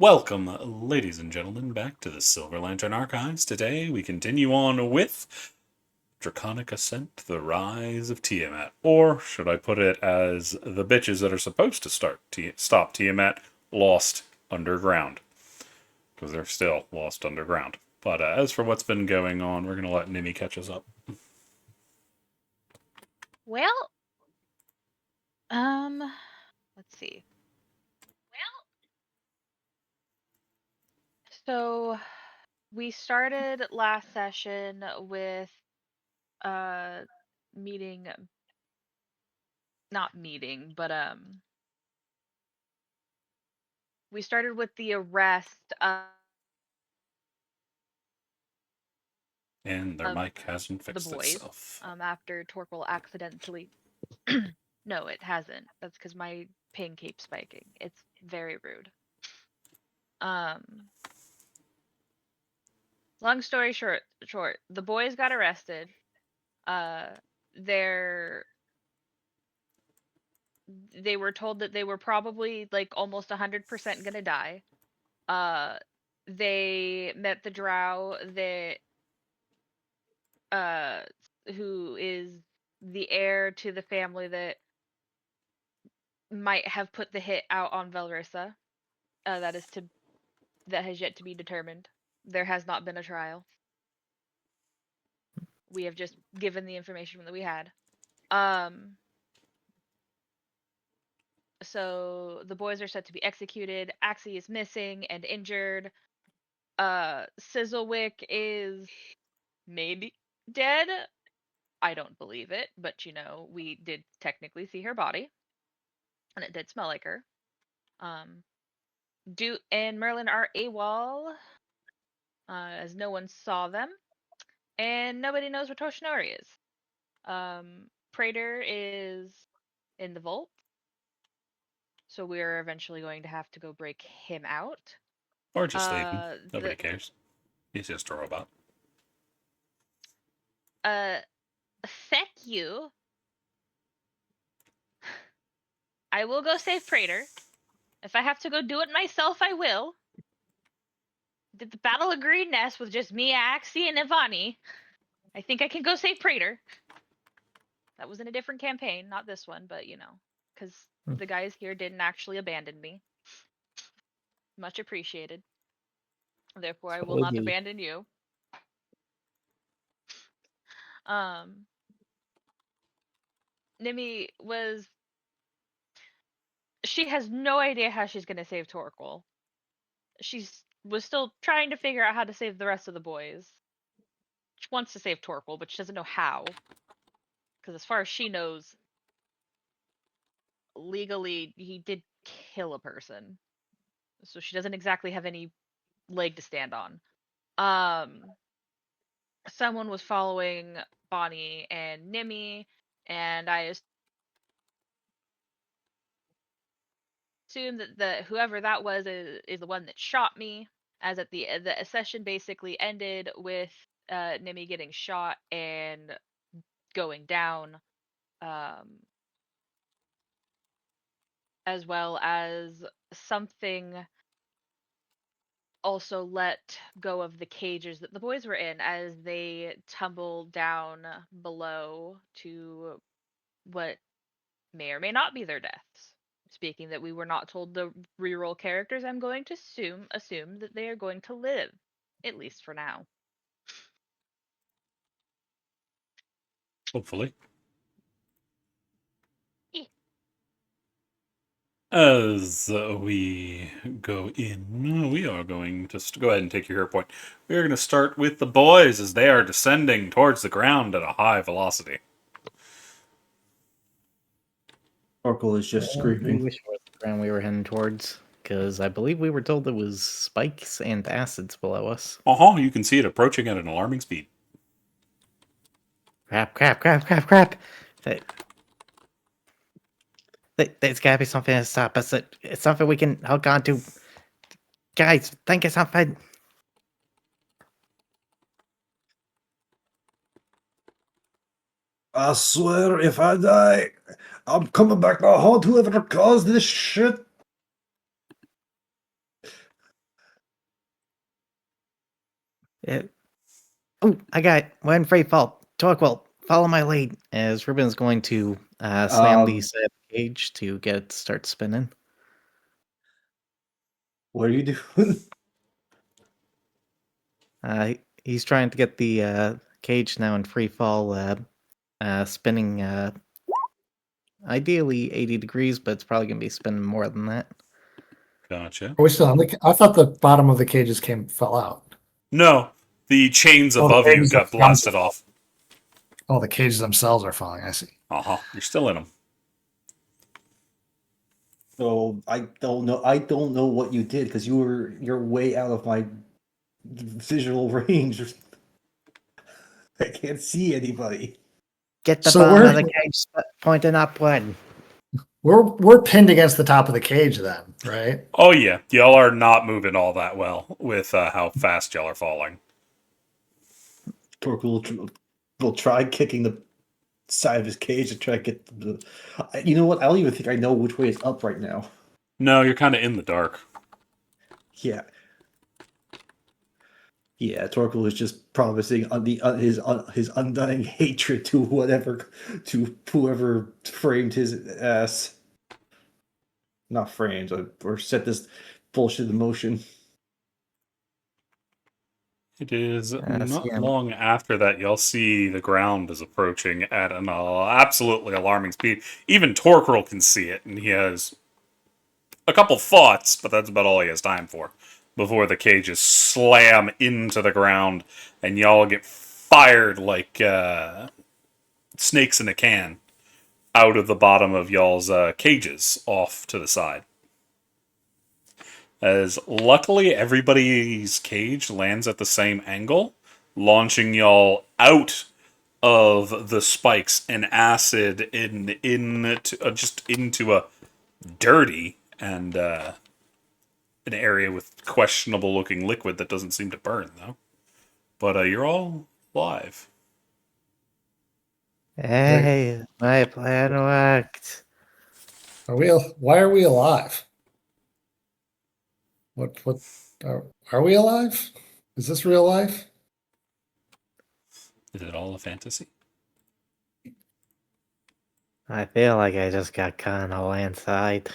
Welcome, ladies and gentlemen, back to the Silver Lantern Archives. Today we continue on with Draconic Ascent, the Rise of Tiamat. Or should I put it as the bitches that are supposed to stop Tiamat lost underground? Because they're still lost underground. But as for what's been going on, we're going to let Nimi catch us up. Well, um, let's see. So we started last session with uh meeting not meeting, but we started with the arrest And their of mic hasn't the fixed boys itself. after Torquil accidentally No, it hasn't. That's because my ping keeps spiking. It's very rude. Um Long story short, the boys got arrested. Uh they're they were told that they were probably like almost 100% gonna die. Uh, they met the drow that uh who is the heir to the family that might have put the hit out on Velrissa. That is to that has yet to be determined. There has not been a trial. We have just given the information that we had. Um, so the boys are set to be executed. Axie is missing and injured. Sizzlewick is maybe dead. I don't believe it, but we did technically see her body, and it did smell like her. Um, Do and Merlin are AWOL, as no one saw them, and nobody knows where Toshinori is. Praetor is in the vault, so we're eventually going to have to go break him out. Or just leave him. Nobody The cares. He's just a robot. uh, Feck you. I will go save Praetor. If I have to go do it myself, I will. Did the Battle of Green Nest with just me, Axie, and Ivani. I think I can go save Praetor. That was in a different campaign, not this one, but because the guys here didn't actually abandon me. Much appreciated. Therefore, I will Oh, not yeah. abandon you. Um, Nimi was. She has no idea how she's going to save Torquil. She's was still trying to figure out how to save the rest of the boys. She wants to save Torquil, but she doesn't know how. Because as far as she knows, legally, he did kill a person. So she doesn't exactly have any leg to stand on. Um, Someone was following Bonnie and Nimi, and I assume that the whoever that was is the one that shot me. As at the session basically ended with Nimi getting shot and going down, um, as well as something also let go of the cages that the boys were in as they tumbled down below to what may or may not be their deaths. Speaking that we were not told the reroll characters, I'm going to assume that they are going to live, at least for now. Hopefully. Eh. As we go in, we are going to go ahead and take your hero point. We are going to start with the boys as they are descending towards the ground at a high velocity. Oracle is just I screaming. wish it was the ground we were heading towards, because I believe we were told there was spikes and acids below us. You can see it approaching at an alarming speed. Crap, crap, crap, crap, crap! There's gotta be something to stop us. It's something we can hold on to. Guys, think of something. I swear, if I die, I'm coming back to haunt whoever caused this shit. Oh, I got it. We're in free fall. Torquil, follow my lead. As Ruben's going to slam the Um, side of the cage to get it to start spinning. what are you doing? He's trying to get the cage now in free fall, spinning ideally 80 degrees, but it's probably going to be spinning more than that. Gotcha. Are we still on I thought the bottom of the cages fell out. No, the chains Oh, the above you cages got themselves blasted are off. Oh, the cages themselves are falling. I see. You're still in them. So I don't know. I don't know what you did because you're way out of my visual range. I can't see anybody. Get the So bottom of we're- the cage pointing upward. We're pinned against the top of the cage then, right? Oh yeah, y'all are not moving all that well with how fast y'all are falling. Torque will try kicking the side of his cage to try to get the. You know what? I don't even think I know which way is up right now. No, you're kind of in the dark. Yeah. Yeah, Torquil is just promising his undying hatred to whoever framed his ass. Not framed, or set this bullshit in motion. It is not yeah. long after that y'all see the ground is approaching at an absolutely alarming speed. Even Torquil can see it, and he has a couple thoughts, but that's about all he has time for before the cages slam into the ground and y'all get fired like snakes in a can out of the bottom of y'all's cages off to the side. As luckily everybody's cage lands at the same angle, launching y'all out of the spikes and acid just into a dirty and an area with questionable looking liquid that doesn't seem to burn though. But you're all alive. Hey, my plan worked. Why are we alive? What are we alive? Is this real life? Is it all a fantasy? I feel like I just got caught on a landslide.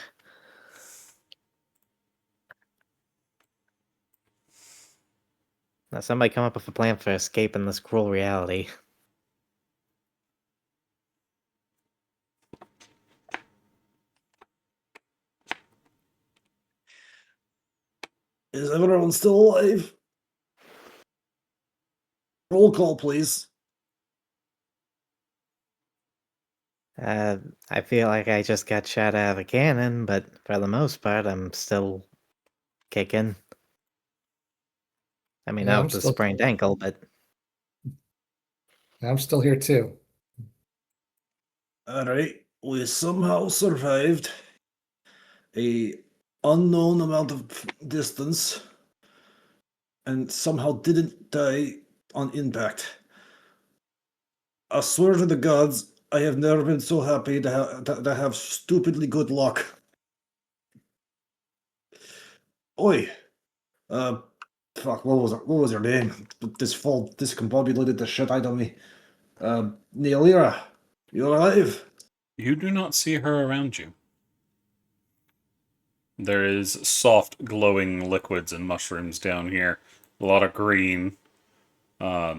Now somebody come up with a plan for escaping this cruel reality. Is everyone still alive? Roll call, please. I feel like I just got shot out of a cannon, but for the most part, I'm still kicking. I mean, Yeah, out I'm with the still- sprained ankle, but I'm still here too. Alright, we somehow survived a unknown amount of distance and somehow didn't die on impact. I swear to the gods, I have never been so happy to have stupidly good luck. Oi, fuck, what was your name? This fall discombobulated the shit out of me. Neilira, you alive? You do not see her around you. There is soft, glowing liquids and mushrooms down here. A lot of green. But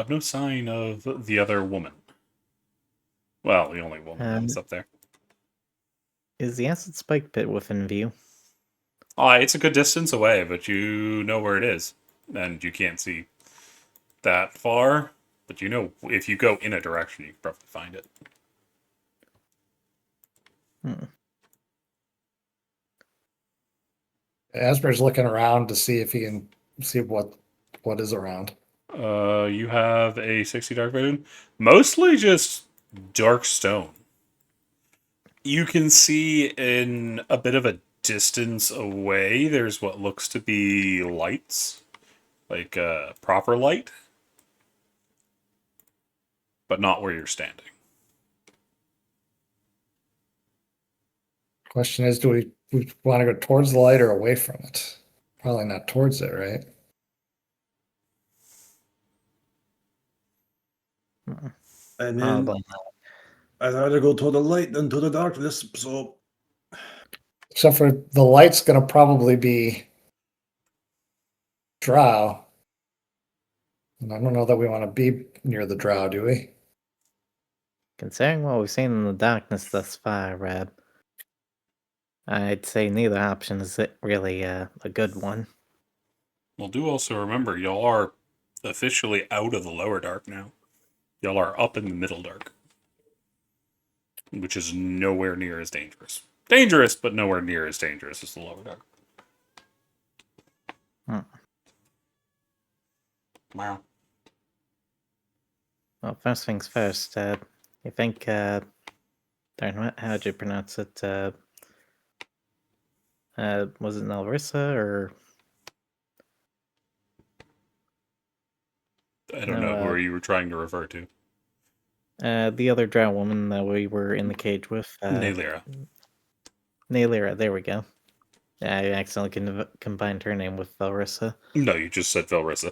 no sign of the other woman. Well, the only woman that's up there. is the acid spike pit within view? It's a good distance away, but you know where it is. And you can't see that far. But you know, if you go in a direction, you can probably find it. Asper's looking around to see if he can see what is around. You have a 60 dark vision. Mostly just dark stone. You can see in a bit of a distance away, there's what looks to be lights. Like proper light. But not where you're standing. Question is, do we want to go towards the light or away from it? Probably not towards it, right? And I'll then blame I'd rather go to the light than to the darkness. So Except for the light's going to probably be drow. And I don't know that we want to be near the drow, do we? Considering what we've seen in the darkness thus far, I'd say neither option is really a good one. Well, do also remember, y'all are officially out of the lower dark now. Y'all are up in the middle dark, which is nowhere near as dangerous. Dangerous, but nowhere near as dangerous as the lower dark. Hmm. Wow. Well, first things first, you think, darn, how'd you pronounce it? Was it Nelrissa or? I don't know who you were trying to refer to. The other drow woman that we were in the cage with. Naylira. Naylira, there we go. I accidentally combined her name with Velrissa. No, you just said Velrissa.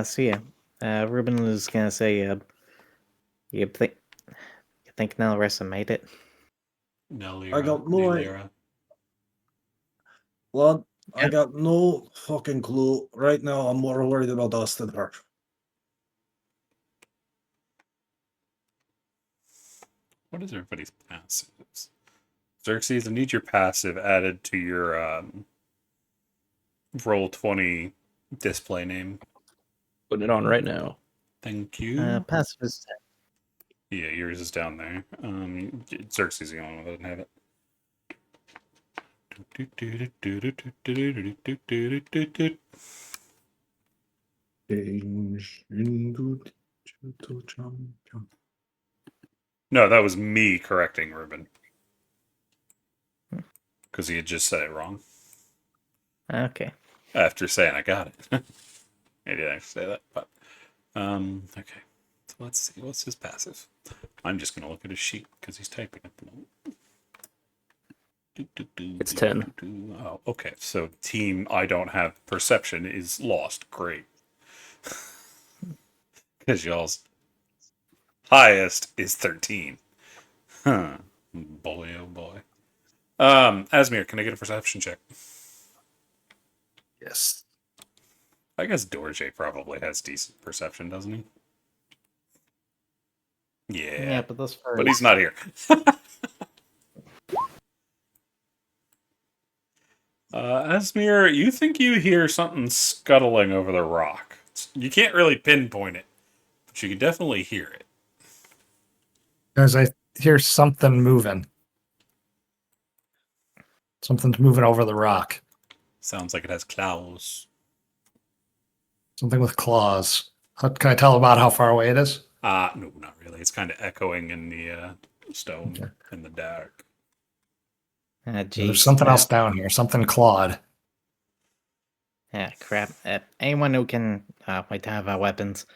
So yeah, Ruben was gonna say, you think Nelrissa made it? Naylira. I got no Naylira. lad, I Yeah. got no fucking clue. Right now, I'm more worried about us than her. What is everybody's passives? Xerxes, I need your passive added to your Roll20 display name. Putting it on right now. Thank you. Passive is Yeah, yours is down there. Xerxes is the only one that doesn't have it. Change into digital champion. No, that was me correcting Ruben. Because he had just said it wrong. okay. After saying I got it. I didn't actually say that, but okay. So let's see, what's his passive? I'm just gonna look at his sheet because he's typing at the moment. It's 10. Oh, okay. So team I don't have perception is lost. Great. Because y'all's highest is 13. Huh. Boy, oh boy. Asmir, can I get a perception check? Yes. I guess Dorje probably has decent perception, doesn't he? Yeah. But this first. But he's not here. Asmir, you think you hear something scuttling over the rock. You can't really pinpoint it, but you can definitely hear it. Guys, I hear something moving. Something's moving over the rock. Sounds like it has claws. Something with claws. Can I tell about how far away it is? No, not really. It's kind of echoing in the stone Okay. in the dark. Geez, There's something else down here. Something clawed. Yeah, crap. Anyone who can wait to have our weapons,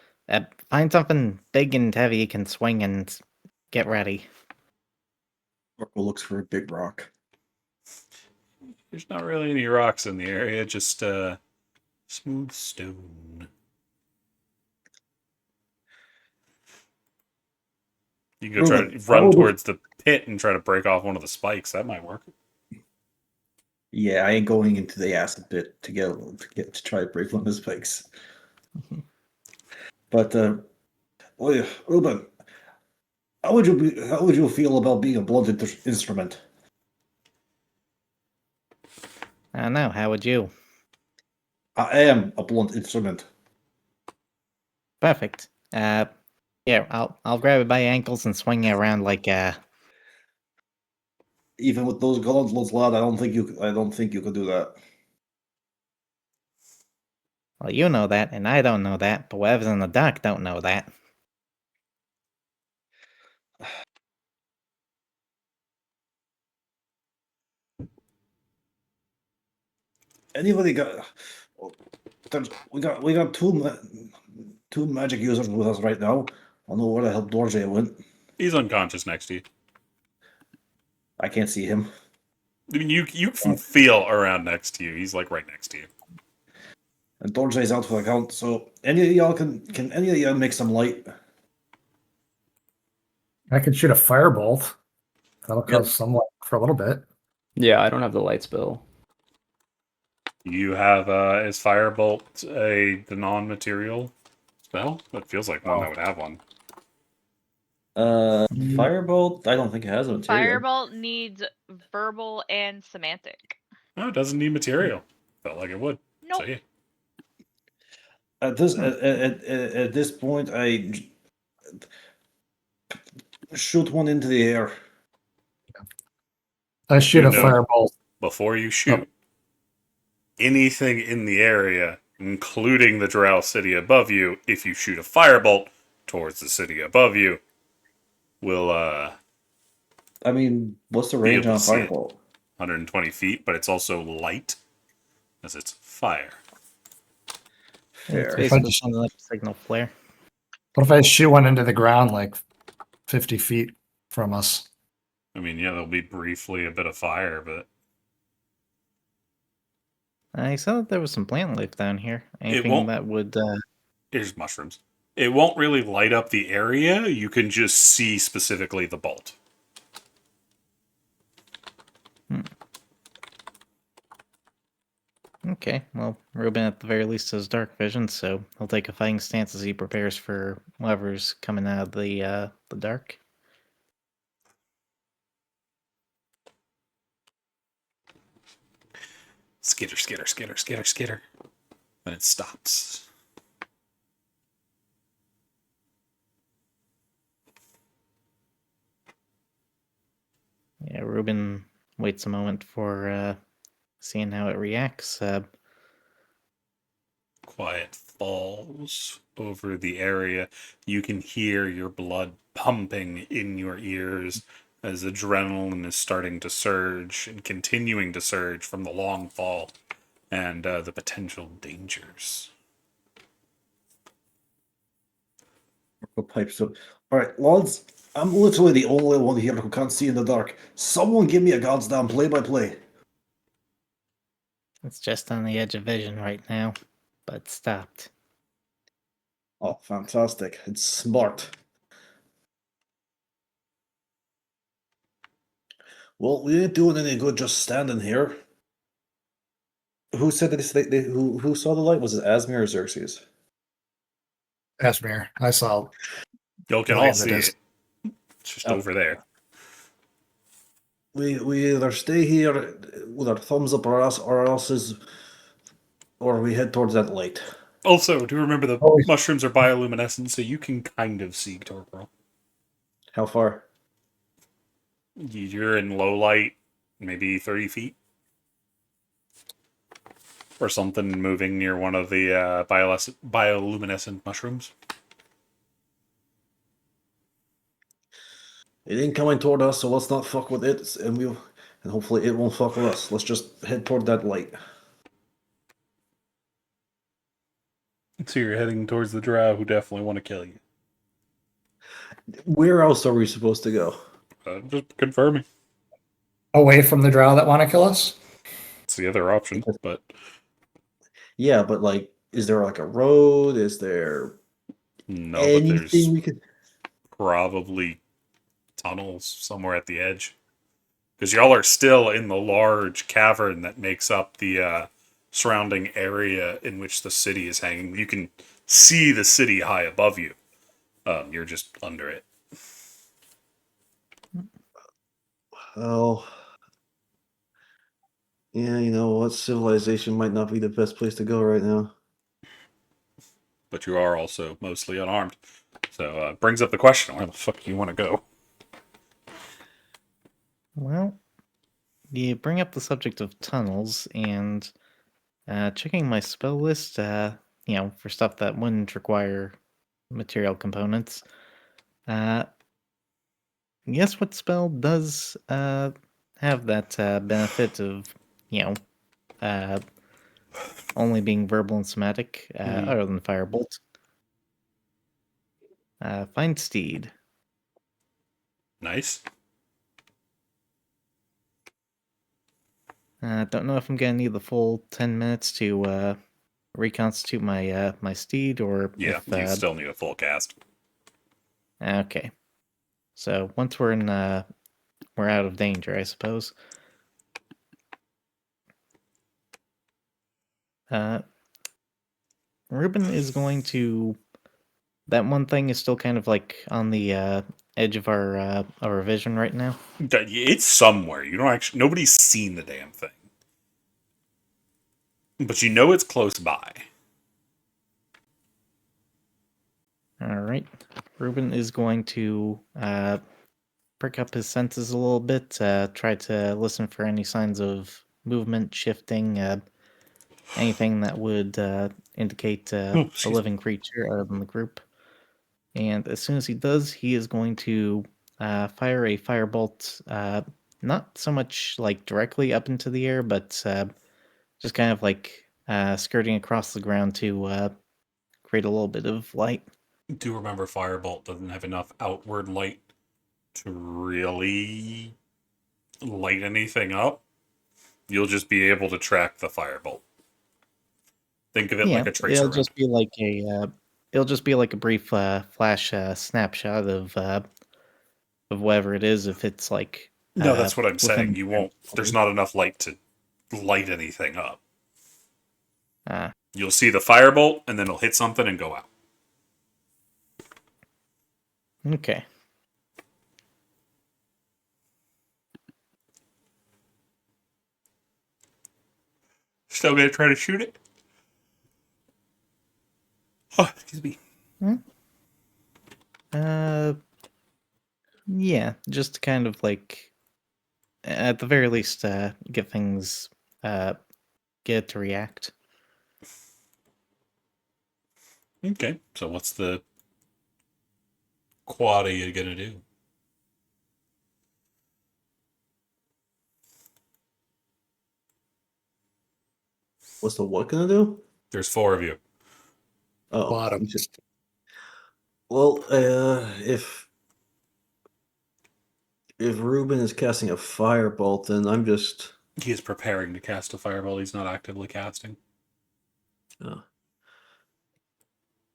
find something big and heavy you can swing and get ready. Orko looks for a big rock. There's not really any rocks in the area, just smooth stone. You can go try to run towards the pit and try to break off one of the spikes. That might work. Yeah, I ain't going into the acid pit to try to break one of the spikes. But Ruben, how would you feel about being a blunt instrument? I don't know. How would you? I am a blunt instrument. Perfect. Yeah, I'll grab it by your ankles and swing it around like Even with those gauntlets, lad, I don't think you could do that. Well, you know that, and I don't know that, but whatever's in the dark don't know that. Anybody got? We got two magic users with us right now. I don't know where the hell Dorje went. He's unconscious next to you. I can't see him. I mean, you can feel around next to you. He's like right next to you. And Dorjay's out for account, so any of y'all can any of y'all make some light? I can shoot a firebolt. That'll Yep. cause some light for a little bit. Yeah, I don't have the light spell. You have is Firebolt the non-material spell? That feels like one that would have one. Firebolt. I don't think it has a material. Firebolt needs verbal and semantic. No, it doesn't need material. Felt like it would. Nope. So yeah. At this point, I shoot one into the air. I shoot You a know. firebolt. Before you shoot, anything in the area, including the Drow city above you, if you shoot a firebolt towards the city above you, will I mean, what's the Be range able on to see it. firebolt? 120 feet, but it's also light as it's fire. It's Fair. basically something like a signal flare. What if I shoot one into the ground like 50 feet from us? I mean, yeah, there'll be briefly a bit of fire, but I saw that there was some plant life down here. Anything won't- that would here's mushrooms. It won't really light up the area. You can just see specifically the bolt. Okay, well, Ruben at the very least has dark vision, so he'll take a fighting stance as he prepares for whatever's coming out of the dark. Skitter, skitter, skitter, skitter, skitter. Then it stops. Yeah, Ruben waits a moment for seeing how it reacts. Quiet falls over the area. You can hear your blood pumping in your ears as adrenaline is starting to surge and continuing to surge from the long fall and the potential dangers. Pipes up. All right, lads. I'm literally the only one here who can't see in the dark. Someone give me a goddamn play-by-play. It's just on the edge of vision right now, but stopped. Oh, fantastic. It's smart. Well, we ain't doing any good just standing here. Who said that who saw the light? Was it Asmir or Xerxes? Asmir, I saw. You can Light all in the see it. distance. It's just Oh. over there. We either stay here with our thumbs up our ass or we head towards that light. Also, do remember the Oh, mushrooms are bioluminescent, so you can kind of see Torpor. How far? You're in low light, maybe 30 feet. Or something moving near one of the bioluminescent mushrooms. It ain't coming toward us, so let's not fuck with it, and hopefully it won't fuck with us. Let's just head toward that light. So you're heading towards the drow who definitely want to kill you. Where else are we supposed to go? Just confirming. away from the drow that want to kill us? It's the other option, but Yeah, but like, is there like a road? Is there no, but anything there's we could? probably tunnels somewhere at the edge. Because y'all are still in the large cavern that makes up the surrounding area in which the city is hanging. You can see the city high above you. You're just under it. Oh, yeah, you know what? Civilization might not be the best place to go right now. But you are also mostly unarmed. So brings up the question, where the fuck do you want to go? Well, you bring up the subject of tunnels, and checking my spell list, for stuff that wouldn't require material components. Guess what spell does have that benefit of, uh, only being verbal and somatic, other than Firebolt? Find Steed. Nice. Don't know if I'm gonna need the full 10 minutes to reconstitute my my steed, or Yeah, if you still need a full cast. okay. So once we're in, we're out of danger, I suppose. Ruben is going to. That one thing is still kind of like on the edge of our vision right now. It's somewhere. You don't actually. Nobody's seen the damn thing, but you know it's close by. All right. Ruben is going to prick up his senses a little bit, try to listen for any signs of movement, shifting, anything that would indicate a Excuse living creature out in the group. And as soon as he does, he is going to fire a firebolt, not so much like directly up into the air, but just kind of like skirting across the ground to create a little bit of light. Do remember, Firebolt doesn't have enough outward light to really light anything up. You'll just be able to track the Firebolt. Think of it like a tracer it'll just round. be like it'll just be like a brief flash snapshot of whatever it is. If it's like No, that's what I'm saying. within You won't. There's not enough light to light anything up. You'll see the Firebolt, and then it'll hit something and go out. Okay. Still gonna try to shoot it? Oh, excuse me. Yeah, just to kind of like, at the very least, get things, get it to react. Okay, so what's the quad are you gonna do? What's the what gonna do? There's 4 of you. Oh, Bottom. just well, if Ruben is casting a firebolt, then I'm just. He is preparing to cast a fireball. He's not actively casting. Oh.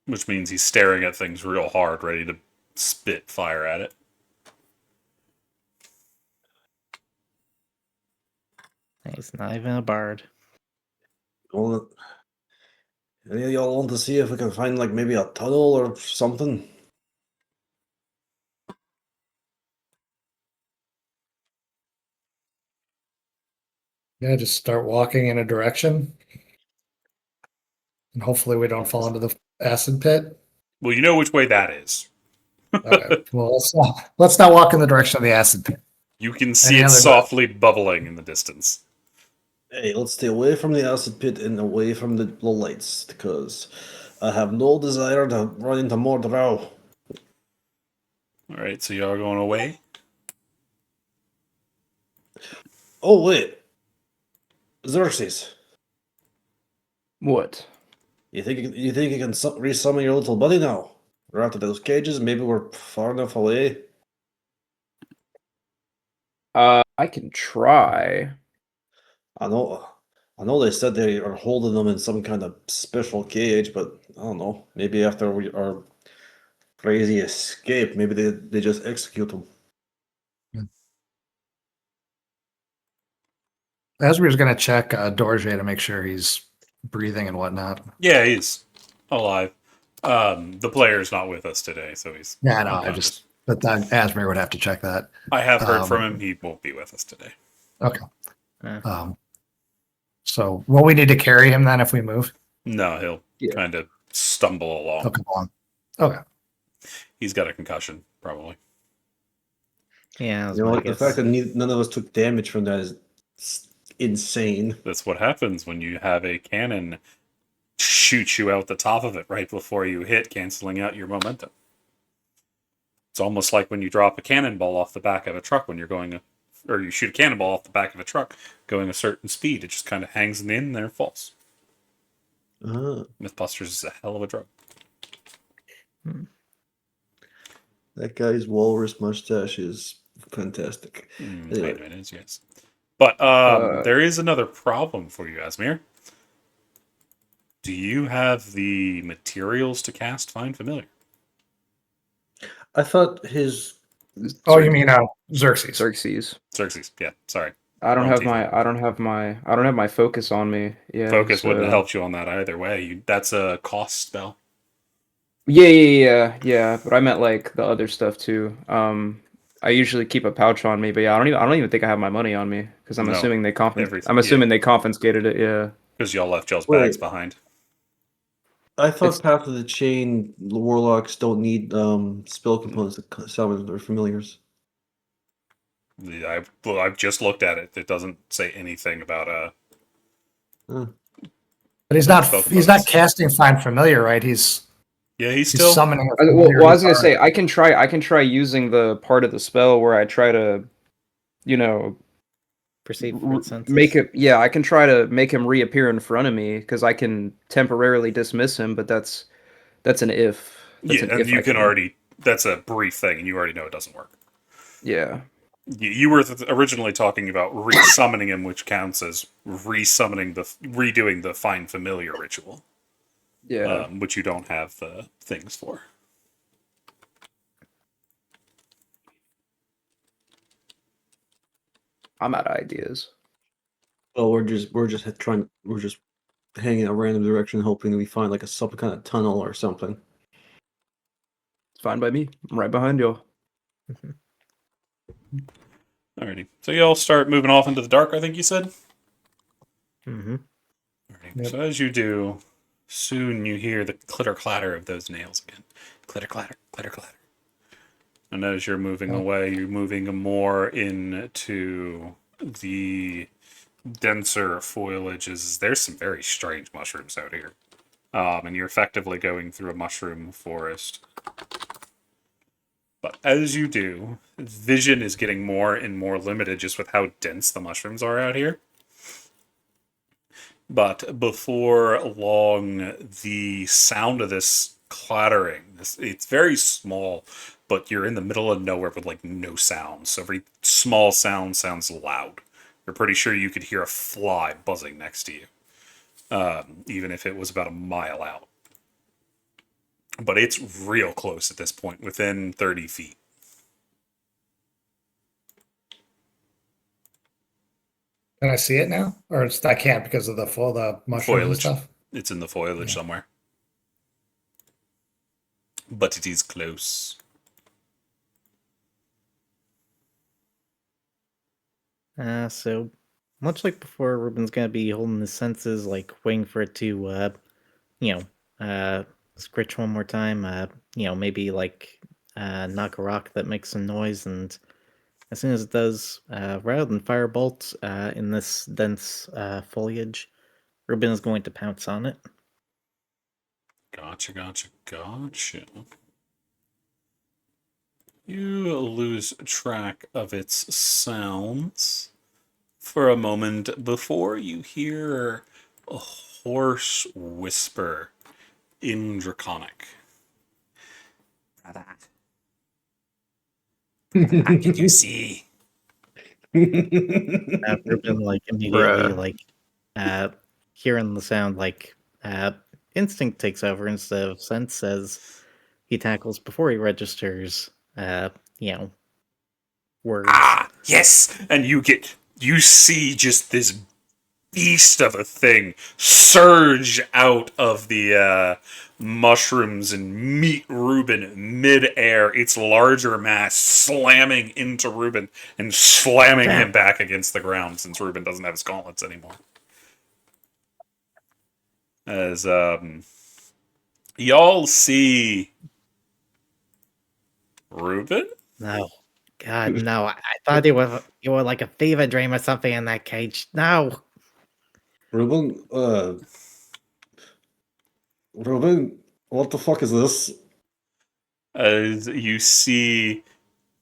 Which means he's staring at things real hard, ready to spit fire at it. He's not even a bard. Well, any of y'all want to see if we can find like maybe a tunnel or something? Yeah, just start walking in a direction. And hopefully we don't fall into the acid pit. Well, you know which way that is. Okay. Well, let's not walk in the direction of the acid pit. You can see Any it other softly bubbling in the distance. Hey, let's stay away from the acid pit and away from the lights, because I have no desire to run into more drow. Alright, so y'all going away? Oh wait, Xerxes, What? you think you can resummon your little buddy now? We're out of those cages. Maybe we're far enough away. I can try. I know they said they are holding them in some kind of special cage, but I don't know. Maybe after our crazy escape, maybe they just execute them. Asmir's going to check Dorje to make sure he's breathing and whatnot. Yeah, he's alive. The player's not with us today, so he's... Yeah, I know. But then Asmir would have to check that. I have heard from him. He won't be with us today. Okay. Uh. So will we need to carry him then if we move? No, he'll kind of stumble along. He'll come along. Okay. He's got a concussion, probably. Yeah, You know what? The fact that none of us took damage from that is insane. That's what happens when you have a cannon shoot you out the top of it right before you hit, canceling out your momentum. It's almost like when you drop a cannonball off the back of a truck when you're going, or you shoot a cannonball off the back of a truck going a certain speed. It just kind of hangs in the end and then it falls. Mythbusters is a hell of a drug. That guy's walrus mustache is fantastic. Wait a minute, yes. But there is another problem for you, Asmir. Do you have the materials to cast Find Familiar? I thought his. Oh, you mean Xerxes? Xerxes. Xerxes, yeah, sorry. I don't Wrong have tiefling. I don't have my focus on me. Yeah. Focus wouldn't have So helped you on that either way. That's a cost spell. yeah. But I meant like the other stuff too. I usually keep a pouch on me, but yeah, I don't even think I have my money on me because I'm No, assuming they everything. I'm assuming they confiscated it. Yeah. Because y'all left y'all's Wait. bags behind. I thought It's- Path of the Chain warlocks don't need spell components to summon their familiars. I've just looked at it. It doesn't say anything about Huh. But he's spell not components. casting Find Familiar, right? He's Yeah, he's he's still. summoning a well, familiar. well, I was who's gonna say already- I can try using the part of the spell where I try to, you know, Perceive for senses. make it. Yeah, I can try to make him reappear in front of me because I can temporarily dismiss him, but that's an if. That's Yeah, an and if you I can already. That's a brief thing, and you already know it doesn't work. Yeah. You were originally talking about resummoning him, which counts as redoing the Find Familiar ritual, Yeah. which you don't have things for. I'm out of ideas. Well, we're just hanging in a random direction, hoping that we find like some kind of tunnel or something. It's fine by me. I'm right behind y'all. Alrighty, so y'all start moving off into the dark. I think you said. Mm-hmm. Alrighty. Yep. So as you do, soon you hear the clitter clatter of those nails again. Clitter clatter, clitter clatter. And as you're moving away, you're moving more into the denser foliages. There's some very strange mushrooms out here. And you're effectively going through a mushroom forest. But as you do, vision is getting more and more limited just with how dense the mushrooms are out here. But before long, the sound of this clattering, it's very small, but you're in the middle of nowhere with like no sound. So every small sound sounds loud. You're pretty sure you could hear a fly buzzing next to you, even if it was about a mile out. But it's real close at this point, within 30 feet. Can I see it now, or I can't because of the mushrooms and Foliage. stuff? It's in the foliage Yeah. somewhere. But it is close. So much like before, Ruben's gonna be holding his senses, like waiting for it to, scritch one more time. Maybe like knock a rock that makes some noise, and as soon as it does, rather than firebolt in this dense foliage, Ruben is going to pounce on it. Gotcha. You lose track of its sounds for a moment before you hear a hoarse whisper in Draconic. What did you see? Ruben like immediately Bruh. hearing the sound instinct takes over instead of sense, as he tackles before he registers words. Ah, yes! And you see just this beast of a thing surge out of the mushrooms and meet Ruben mid-air, its larger mass slamming into Ruben and slamming him back against the ground since Ruben doesn't have his gauntlets anymore. As y'all see Ruben? No. God, no. I thought you were like a fever dream or something in that cage. No. Ruben, what the fuck is this? As you see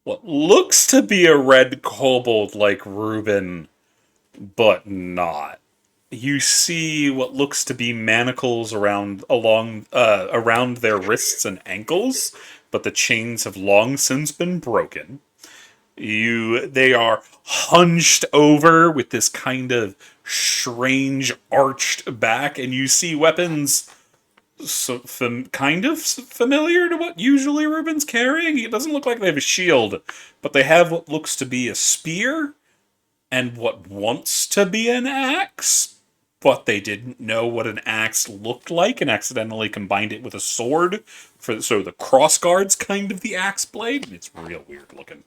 what looks to be a red kobold like Ruben, but not. You see what looks to be manacles around their wrists and ankles, but the chains have long since been broken. They are hunched over with this kind of strange arched back, and you see weapons kind of familiar to what usually Ruben's carrying. It doesn't look like they have a shield, but they have what looks to be a spear and what wants to be an axe, but they didn't know what an axe looked like and accidentally combined it with a sword. So the cross guard's kind of the axe blade, and it's real weird looking.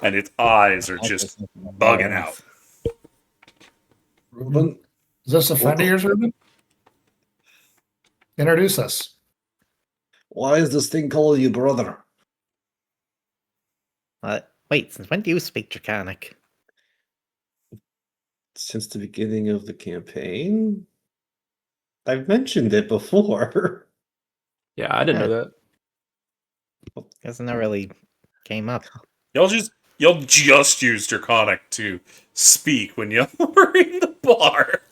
And its eyes are just bugging out. Ruben, Is this a friend of yours, Ruben? Introduce us. why is this thing calling you brother? Wait, since when do you speak Draconic? Since the beginning of the campaign? I've mentioned it before. Yeah, I didn't know that. Guess it never really came up. Y'all just use Draconic to speak when you were in the bar.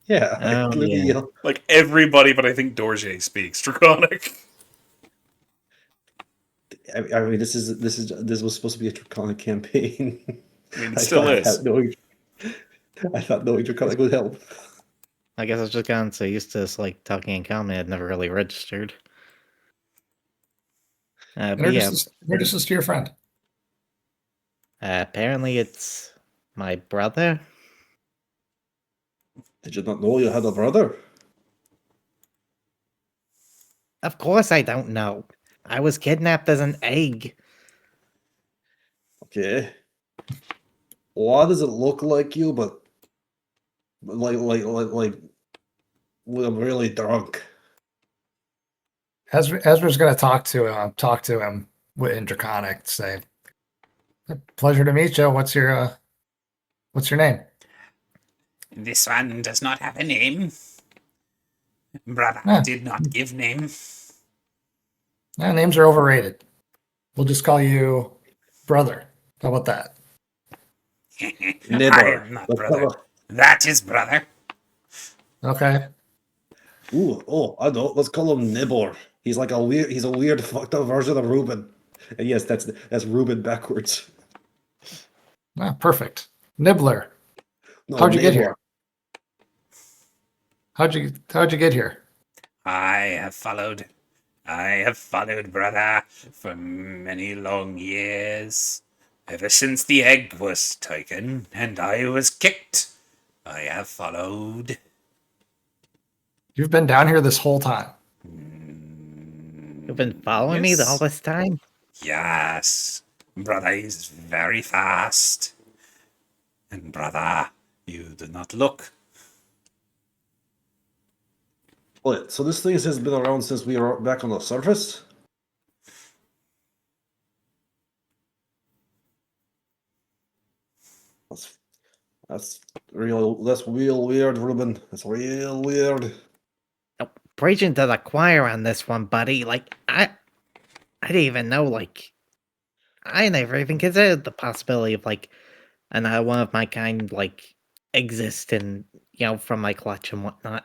Yeah, Oh, clearly, yeah. Like everybody, but I think Dorje speaks Draconic. I mean, this was supposed to be a Draconic campaign. I mean, it still is. I thought knowing Draconic would help. I guess I've just gotten so used to this, like, talking in common, I'd never really registered. But yeah, Introduce us to your friend. apparently it's my brother. Did you not know you had a brother? Of course I don't know. I was kidnapped as an egg. Okay. Why does it look like you, but like when I'm really drunk? Ezra's going to talk to him in Draconic. Say, pleasure to meet you. What's your name? This one does not have a name. Brother did not give name. Names are overrated. We'll just call you Brother. How about that? I Never. am not brother. That is brother. Okay. I know. Let's call him Nibor. He's like he's a weird fucked up version of Ruben. And yes, that's Ruben backwards. Perfect. Nibbler. No, How'd you get Nibor. here? How'd you get here? I have followed brother for many long years. Ever since the egg was taken and I was kicked, I have followed. You've been down here this whole time. You've been following me all this time? Yes. Brother is very fast. And brother, you do not look. Wait, so this thing has been around since we were back on the surface? That's real weird, Ruben. That's real weird. Preaching to the choir on this one, buddy. Like, I didn't even know, like, I never even considered the possibility of, like, another one of my kind, like, existing, from my clutch and whatnot.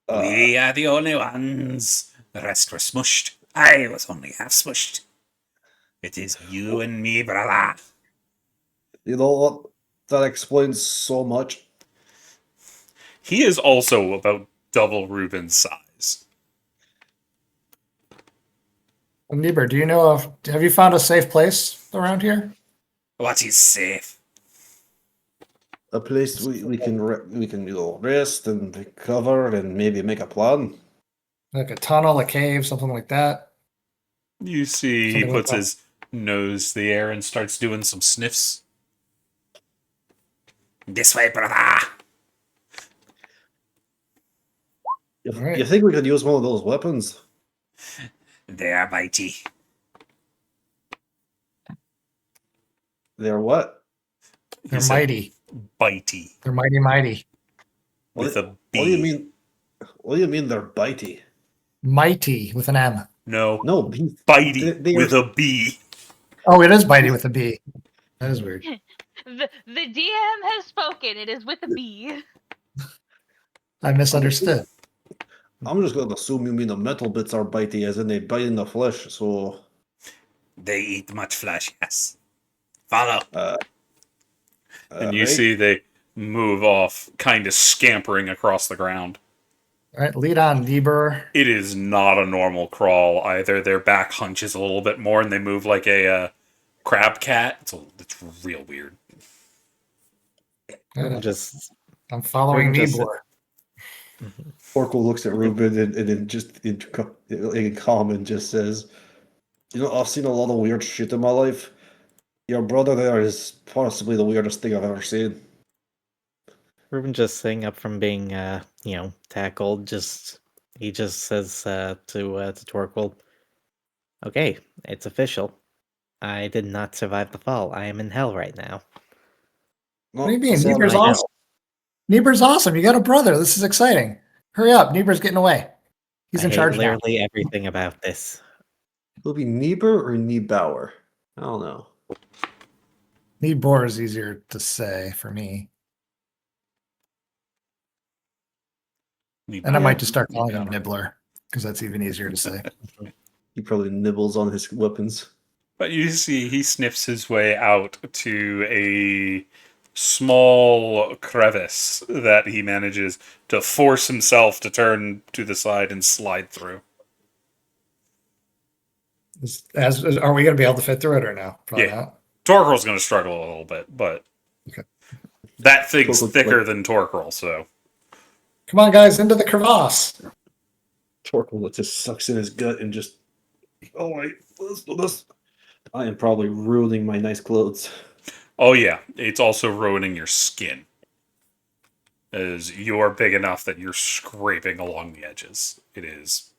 We are the only ones. The rest were smushed. I was only half smushed. It is you and me, brother. You know what? That explains so much. He is also about double Ruben's size. Niebuhr, have you found a safe place around here? What is safe? A place we can rest and recover and maybe make a plan. Like a tunnel, a cave, something like that? You see, Something he like puts that. his nose to the air and starts doing some sniffs. This way, brother. You think we could use one of those weapons? They are mighty. They're what? They're mighty. Bitey. They're mighty. With a B. What do you mean? What do you mean they're bitey? Mighty with an M. No. No, Bitey they with are- a B. Oh, it is bitey with a B. That is weird. The DM has spoken. It is with a B. I misunderstood. I'm just going to assume you mean the metal bits are bitey, as in they bite in the flesh. So They eat much flesh, yes. Follow. And you right? see move off, kind of scampering across the ground. All right, lead on, Niebuhr. It is not a normal crawl either. Their back hunches a little bit more, and they move like a crab cat. It's real weird. Ruben just I'm following Ruben just- Niebuhr. Oracle looks at Ruben and then just in common just says, "You know, I've seen a lot of weird shit in my life. Your brother there is possibly the weirdest thing I've ever seen." Ruben just sitting up from being tackled. He just says to Torquil, "Okay, it's official. I did not survive the fall. I am in hell right now." No, What do you mean? so Niebuhr's I know. awesome. Niebuhr's awesome. You got a brother. This is exciting. Hurry up. Niebuhr's getting away. He's I in hate charge now. literally everything about this. It'll be Niebuhr or Niebauer. I don't know. Niebuhr is easier to say for me. And I might just start calling him Nibbler because that's even easier to say. He probably nibbles on his weapons. But you see, he sniffs his way out to a small crevice that he manages to force himself to turn to the side and slide through. Are we going to be able to fit through it or no? Probably Yeah. not. Torquil's going to struggle a little bit, but Okay. that thing's Torquil's thicker like- than Torquil, so Come on, guys, into the crevasse. Torquil just sucks in his gut and just. Oh wait, let's do this. I am probably ruining my nice clothes. oh yeah, it's also ruining your skin. As you are big enough that you're scraping along the edges. It is.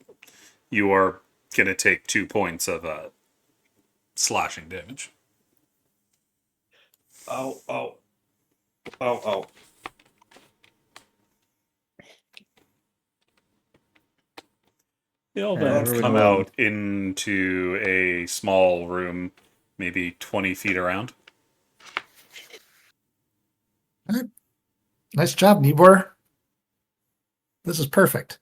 You are going to take 2 points of slashing damage. Ow! Ow! Ow! Ow! They'll Yeah, then everyone come around. out into a small room, maybe 20 feet around. Nice job, Niebuhr. This is perfect.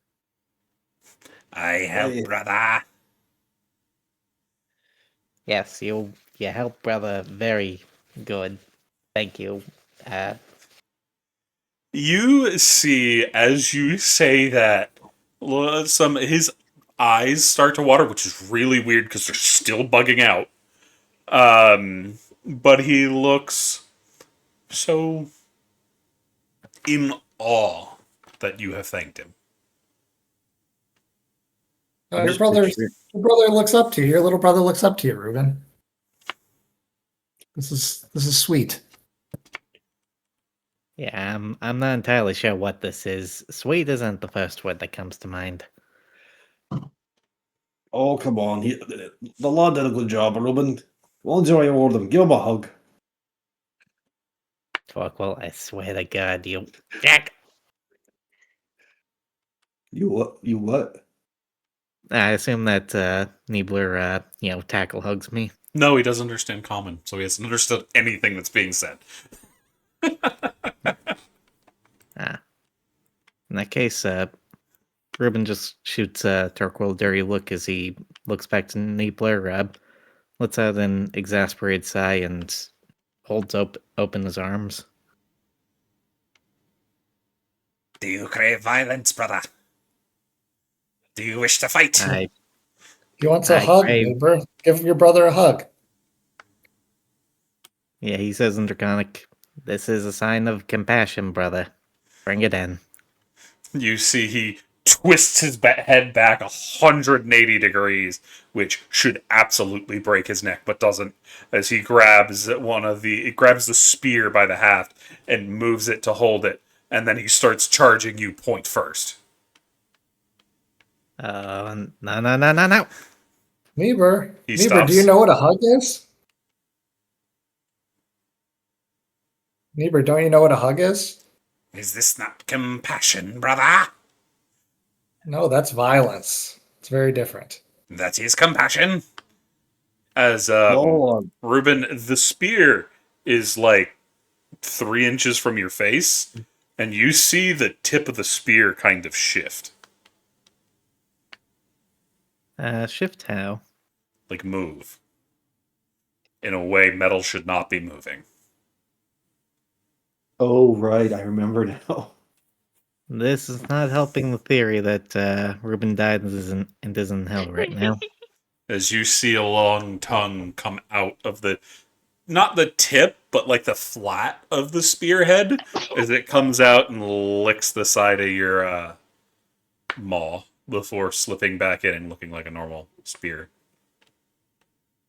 I help, Hey. brother. Yes, you help, brother. Very good. Thank you. You see, as you say that, his eyes start to water, which is really weird because they're still bugging out. But he looks so in awe that you have thanked him. Your brother looks up to you. Your little brother looks up to you, Reuben. This is sweet. Yeah, I'm not entirely sure what this is. Sweet isn't the first word that comes to mind. Oh come on! The lad did a good job, Ruben. Why don't you reward him? Give him a hug. Torquil, I swear to God, you Jack. You what? You what? I assume that Niebler, tackle hugs me. No, he doesn't understand common, so he hasn't understood anything that's being said. In that case, Ruben just shoots Torquil a dirty look as he looks back to Niebler, lets out an exasperated sigh, and holds open his arms. Do you crave violence, brother? Do you wish to fight? He wants a I hug, crave- neighbor. Give your brother a hug. Yeah, he says in Draconic, "This is a sign of compassion, brother. Bring it in." You see he twists his head back 180 degrees, which should absolutely break his neck, but doesn't, as he grabs the spear by the haft and moves it to hold it, and then he starts charging you point first. No, no, no, no, no. Niebuhr, He Niebuhr, stops. do you know what a hug is? Niebuhr, don't you know what a hug is? Is this not compassion, brother? No, that's violence. It's very different. That is compassion. As No, Ruben, the spear is like 3 inches from your face, and you see the tip of the spear kind of shift, Shift how? like move, in a way metal should not be moving. Oh, right, I remember now. This is not helping the theory that Ruben died and is in hell right now. As you see a long tongue come out of the, not the tip, but like the flat of the spearhead, as it comes out and licks the side of your maw before slipping back in and looking like a normal spear.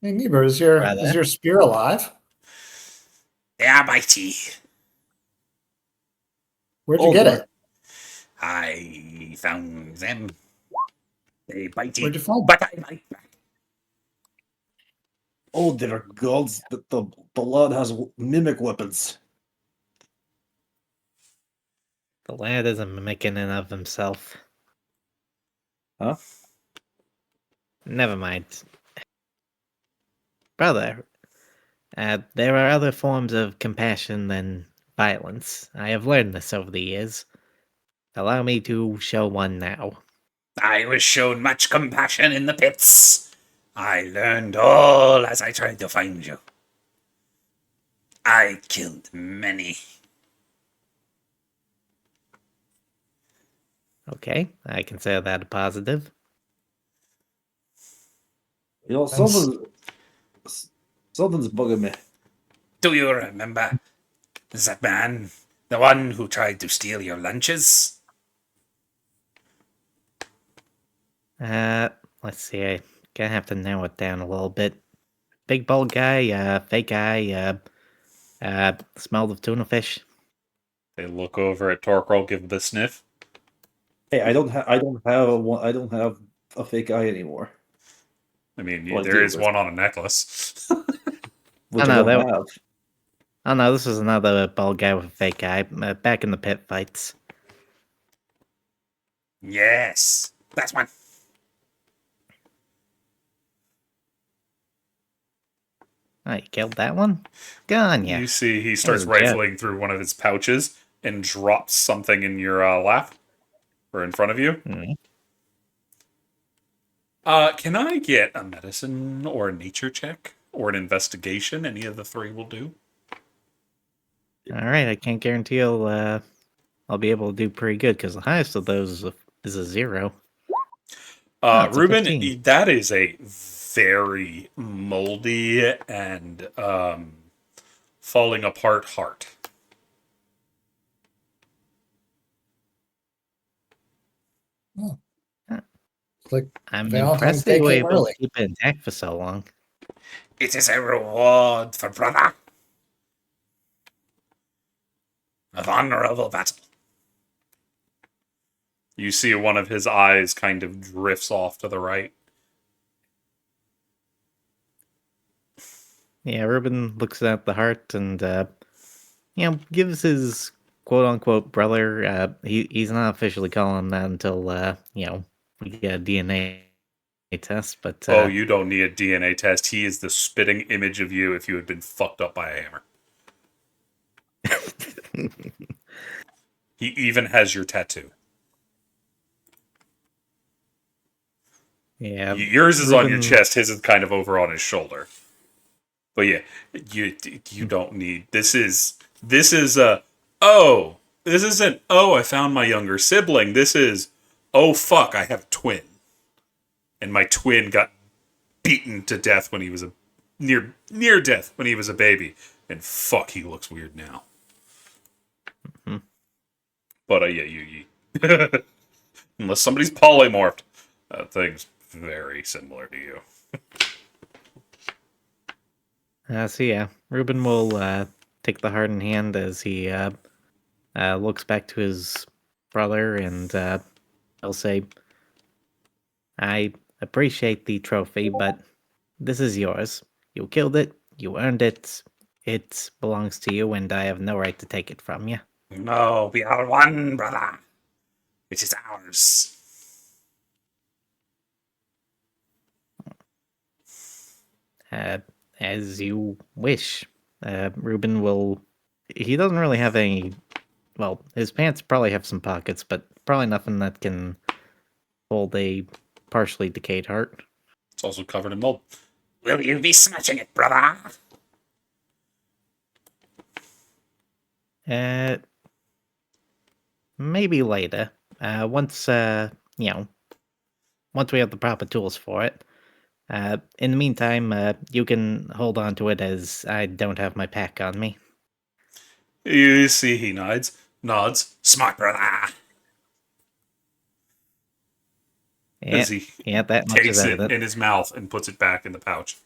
Hey, Niebuhr, is your spear alive? They are mighty. Where'd you Oh, get the- it? I found them. They bitey, Where'd you find but I bite back. Oh, they're gods, but the lad has mimic weapons. The lad isn't mimicking it of himself. Huh? Never mind. Brother, there are other forms of compassion than violence. I have learned this over the years. Allow me to show one now. I was shown much compassion in the pits. I learned all as I tried to find you. I killed many. Okay, I consider that a positive. You know, something's bugging me. Do you remember that man? The one who tried to steal your lunches? Let's see. I gonna have to narrow it down a little bit. Big bald guy, fake eye, smelled of tuna fish. They look over at Torquil, give the sniff. Hey, I don't have a fake eye anymore, I mean, Well, I there do, is but- one on a necklace. which no, I don't that- have. Oh no, this is another bald guy with a fake eye. Back in the pit fights. Yes, that's one. Oh, you killed that one? Good on ya. You see he starts was a joke. rifling through one of his pouches and drops something in your lap or in front of you. Hmm. Can I get a medicine or a nature check or an investigation? Any of the three will do. Alright, I can't guarantee I'll be able to do pretty good, because the highest of those is a 0. Oh, it's a Ruben, 15. that is a very moldy and falling apart heart. It's like I'm Valentine's impressed that Day you were came able early. to keep it intact for so long. It is a reward for brother. Of honorable battle. You see one of his eyes kind of drifts off to the right. Yeah, Ruben looks at the heart and, gives his quote-unquote brother, he's not officially calling him that until, we get a DNA test, but, Oh, you don't need a DNA test. He is the spitting image of you if you had been fucked up by a hammer. He even has your tattoo. yeah, Yours is on your Ruben- chest. His is kind of over on his shoulder. But yeah, you don't need. This is a. Oh, this isn't. Oh, I found my younger sibling. This is. Oh fuck, I have a twin, and my twin got beaten to death when he was a near death when he was a baby, and fuck, he looks weird now. Mhm. But yeah, you unless somebody's polymorphed, that thing's very similar to you. So yeah, Ruben will take the heart in hand as he looks back to his brother, and he'll say, "I appreciate the trophy, but this is yours. You killed it. You earned it. It belongs to you, and I have no right to take it from you." No, we are one, brother. It is ours. As you wish. Ruben will. He doesn't really have any. Well, his pants probably have some pockets, but probably nothing that can hold a partially decayed heart. It's also covered in mold. Will you be smashing it, brother? Maybe later. Once once we have the proper tools for it. In the meantime, you can hold on to it as I don't have my pack on me. You see he nods. Smart brother. Yeah, As he yeah, that much is takes it evident. in his mouth and puts it back in the pouch.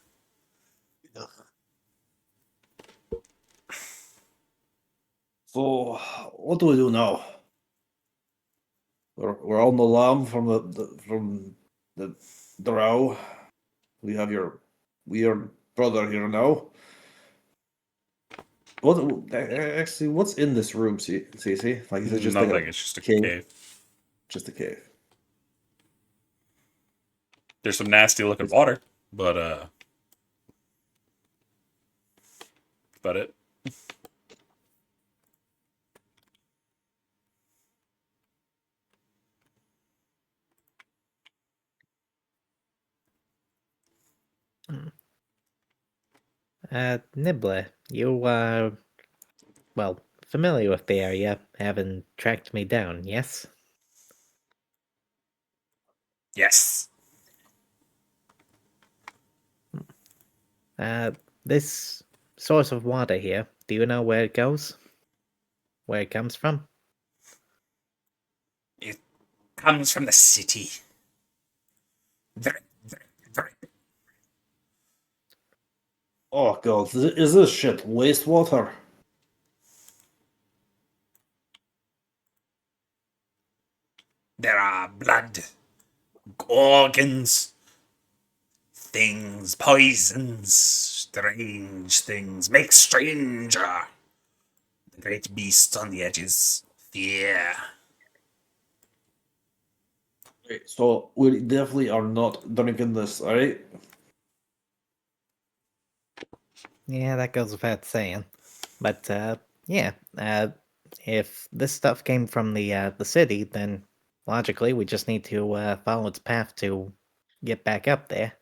So, what do we do now? We're on the lam from the drow. We have your weird brother here now. What actually? What's in this room, Cece? Like, is it just Nothing, like a it's just a cave? cave. Just a cave. There's some nasty looking water, but that's about it. Nibbler, you are, well, familiar with the area, having tracked me down, yes? Yes. This source of water here, do you know where it goes? Where it comes from? It comes from the city. Very. Oh god, is this shit wastewater? There are blood, organs, things, poisons, strange things. Make stranger. The great beasts on the edges. Fear. Right, so we definitely are not drinking this, alright? Yeah, that goes without saying. But, yeah, if this stuff came from the city, then logically we just need to follow its path to get back up there.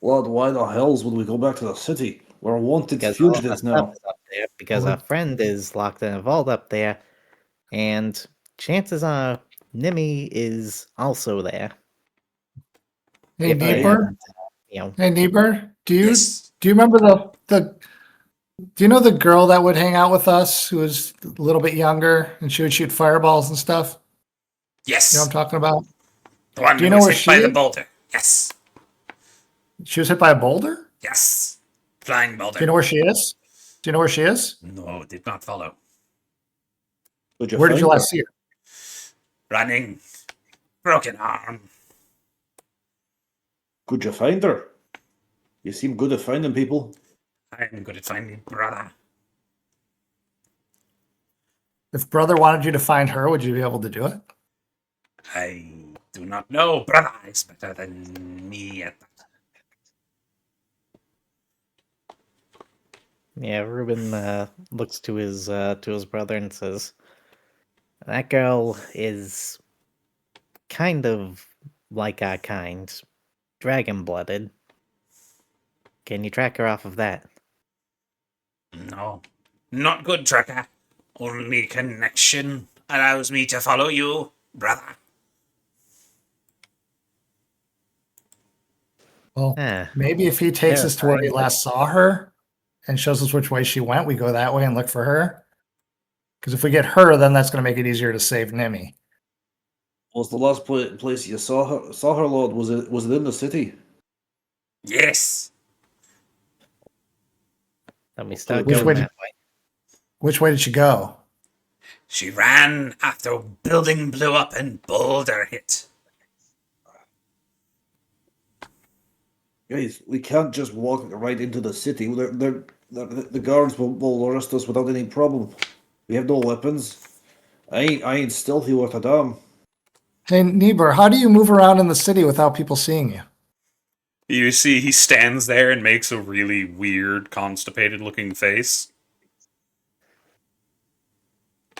Lord, why the hells would we go back to the city? We're wanted Because all of our fugitives stuff now. is up there, because our friend is locked in a vault up there, and chances are Nimi is also there. Hey, If I Niebuhr. haven't, Hey, Niebuhr. Do you Yes. remember the do you know the girl that would hang out with us who was a little bit younger and she would shoot fireballs and stuff? Yes. You know what I'm talking about? The one Do you who know was where hit she by the is? boulder. Yes. She was hit by a boulder? Yes. Flying boulder. Do you know where she is? Do you know where she is? No, did not follow. Could you Where did you find her? last see her? Running. Broken arm. Could you find her? You seem good at finding people. I'm good at finding brother. If brother wanted you to find her, would you be able to do it? I do not know. Brother is better than me at that. yeah, Ruben looks to his brother and says, "That girl is kind of like our kind, dragon-blooded. Can you track her off of that?" No. Not good, tracker. Only connection allows me to follow you, brother. Well, Ah, maybe if he takes us to where he terrifying. last saw her and shows us which way she went, we go that way and look for her. Because if we get her, then that's going to make it easier to save Nimi. Was the last place you saw her, Lord? Was it in the city? Yes. Let me start Which going way that did- way. Which way did she go? She ran after building blew up and boulder hit. Guys, we can't just walk right into the city. The guards will arrest us without any problem. We have no weapons. I ain't stealthy worth a damn. Hey, Niebuhr, how do you move around in the city without people seeing you? You see he stands there and makes a really weird, constipated looking face.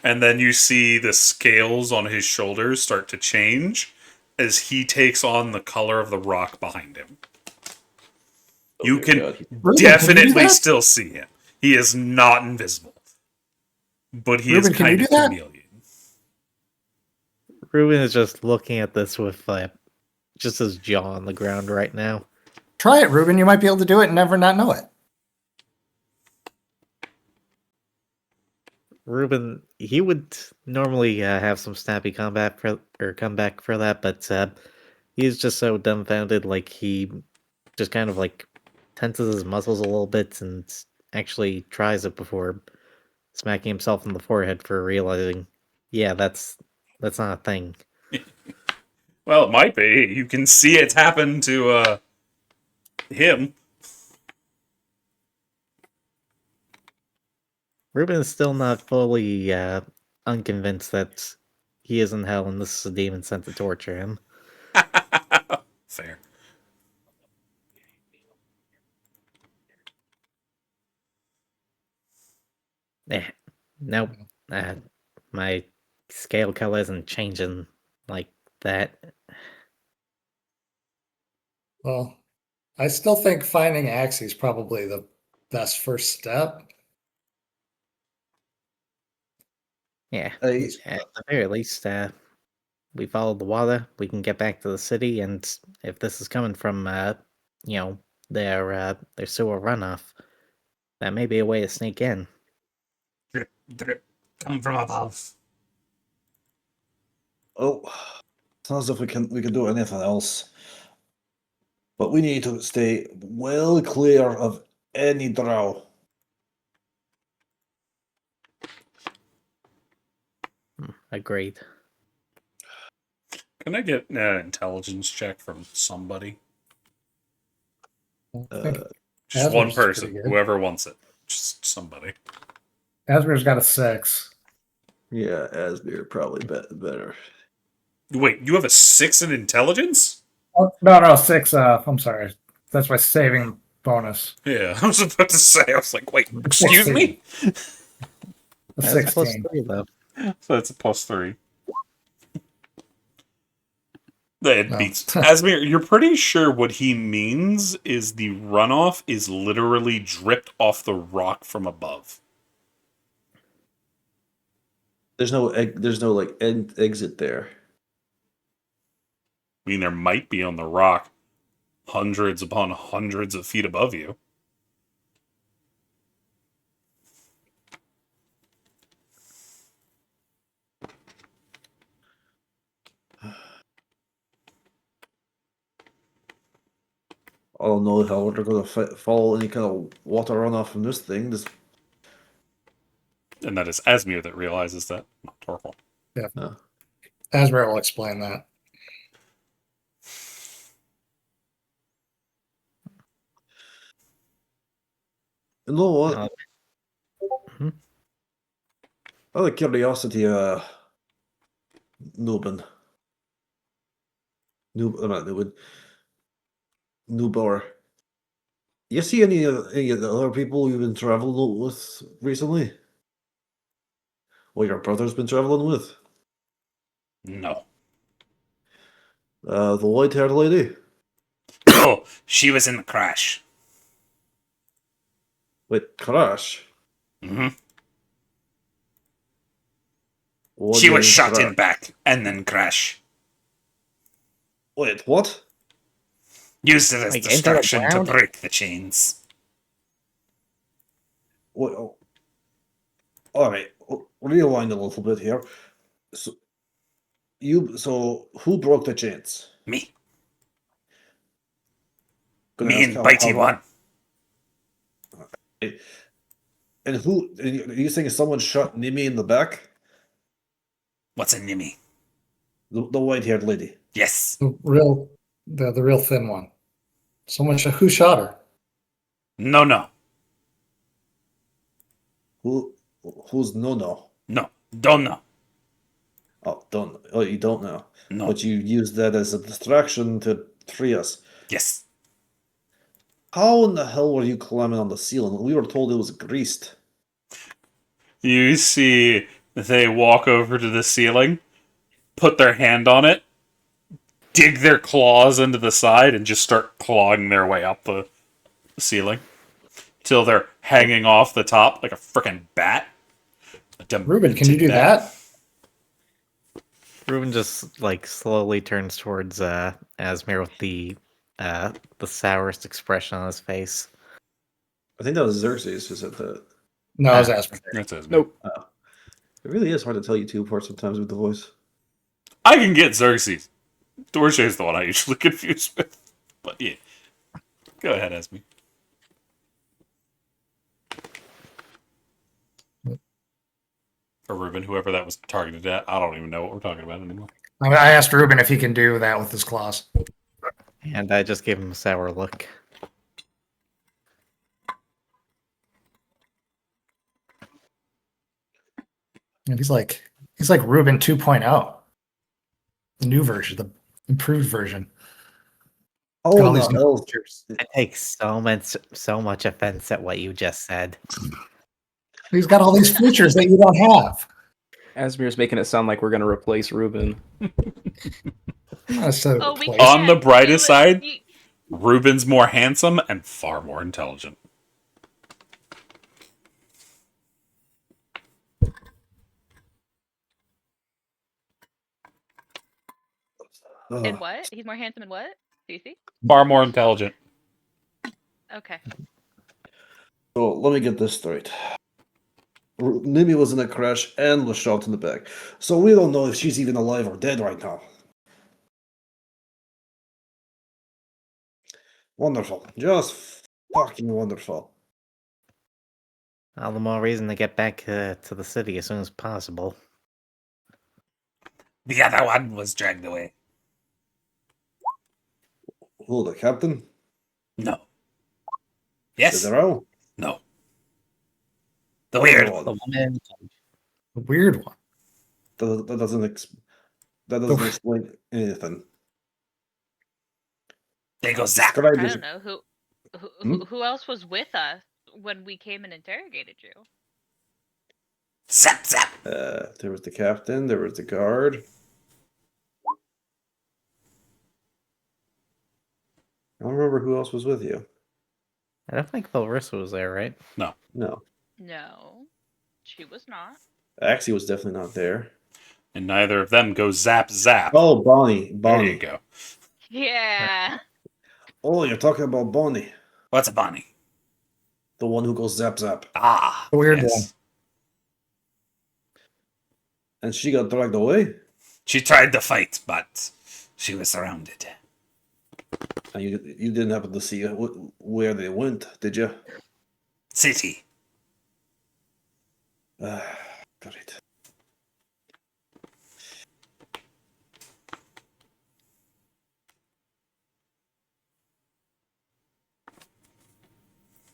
And then you see the scales on his shoulders start to change as he takes on the color of the rock behind him. You dear can God. Ruben, can you do definitely that? still see him. He is not invisible. but he Ruben, is can you kind do of that? chameleon. Ruben is just looking at this with just his jaw on the ground right now. Try it, Ruben. You might be able to do it and never not know it. Ruben, he would normally have some snappy comeback for that, but he's just so dumbfounded, like he just kind of like tenses his muscles a little bit and actually tries it before smacking himself in the forehead for realizing, yeah, that's not a thing. Well, it might be. You can see it's happened to him. Ruben is still not fully unconvinced that he is in hell and this is a demon sent to torture him. Fair. Nope. My scale color isn't changing like that. Well, I still think finding Axie is probably the best first step. Yeah. I, At the very least, we follow the water. We can get back to the city, and if this is coming from, you know, their sewer runoff, that may be a way to sneak in. Drip, drip, come from above. Oh, it's not as if we can do anything else. But we need to stay well clear of any drow. Agreed. Can I get an intelligence check from somebody? I think Just Asmir's one pretty person, good. whoever wants it. Just somebody. Asmir's got a 6. yeah, Asmir probably better. Wait, you have a 6 in intelligence? Oh, no, 6. I'm sorry. That's my saving bonus. Yeah, I was about to say. I was like, wait, excuse me? A That's plus 16. 3, though. So that's a +3. That No. beats. Asmir, you're pretty sure what he means is the runoff is literally dripped off the rock from above. There's no like exit there. I mean, there might be on the rock hundreds upon hundreds of feet above you. I don't know how they're gonna follow any kind of water runoff from this thing. This And that is Asmir that realizes that, not Torval. Yeah. Asmir will explain that. you know what? Hmm? Out of curiosity, Nubin. Not Nubin. Nubor. You see any of the other people you've been traveling with recently? Well, your brother's been traveling with? No. The white-haired lady? Oh, she was in the crash. Wait, Crash? hmm What She do you was mean, shot Crash? in back and then crash. Wait, what? Used it as Like, into the distraction to ground? break the chains. What? Oh. All right, rewind a little bit here. So, who broke the chains? Me. Gonna Me ask and Bitey how- won. And who? Are you saying someone shot Nimi in the back? What's a Nimmy? The white-haired lady. Yes. The real thin one. Who shot her? No. Who's no? No. Don't know. Oh, don't. Oh, you don't know. No. But you used that as a distraction to free us. Yes. How in the hell were you climbing on the ceiling? We were told it was greased. You see they walk over to the ceiling, put their hand on it, dig their claws into the side, and just start clawing their way up the ceiling till they're hanging off the top like a frickin' bat. Ruben, can you do that? Ruben just like slowly turns towards Asmir with the sourest expression on his face. I think that was Xerxes who said that. No, I was asking. That's it. Nope. It really is hard to tell you two apart sometimes with the voice. I can get Xerxes. Dorche is the one I usually confuse with. But yeah. Go ahead, Esme. Or Ruben, whoever that was targeted at. I don't even know what we're talking about anymore. I asked Ruben if he can do that with his claws. And I just gave him a sour look. And he's like Ruben 2.0. The new version, the improved version. Oh, Got all these no, new hell. features. I take so much offense at what you just said. He's got all these features that you don't have. Asmir's making it sound like we're gonna replace Ruben. So Oh, we replace- can't On the brightest do it. side, Ruben's more handsome and far more intelligent. In what? He's more handsome in what? Cece? Far more intelligent. Okay. So let me get this straight. Nimi was in a crash and was shot in the back. So we don't know if she's even alive or dead right now. Wonderful. Just fucking wonderful. All the more reason to get back to the city as soon as possible. The other one was dragged away. Who, the captain? No. The Yes? Drow? No. The weird Oh, one. The woman. a weird one. That doesn't explain anything. They go zap. Could I I just- don't know Hmm? who else was with us when we came and interrogated you. Zap, zap. There was the captain, there was the guard. I don't remember who else was with you. I don't think Larissa was there, right? No. No, she was not. Axie was definitely not there. And neither of them go zap, zap. Oh, Bonnie. there Bonnie. you go. Yeah. Oh, you're talking about Bonnie. What's a Bonnie? The one who goes zap zap. Ah. The weird yes. one. And she got dragged away. She tried to fight, but she was surrounded. And you didn't happen to see where they went, did you? City. Great.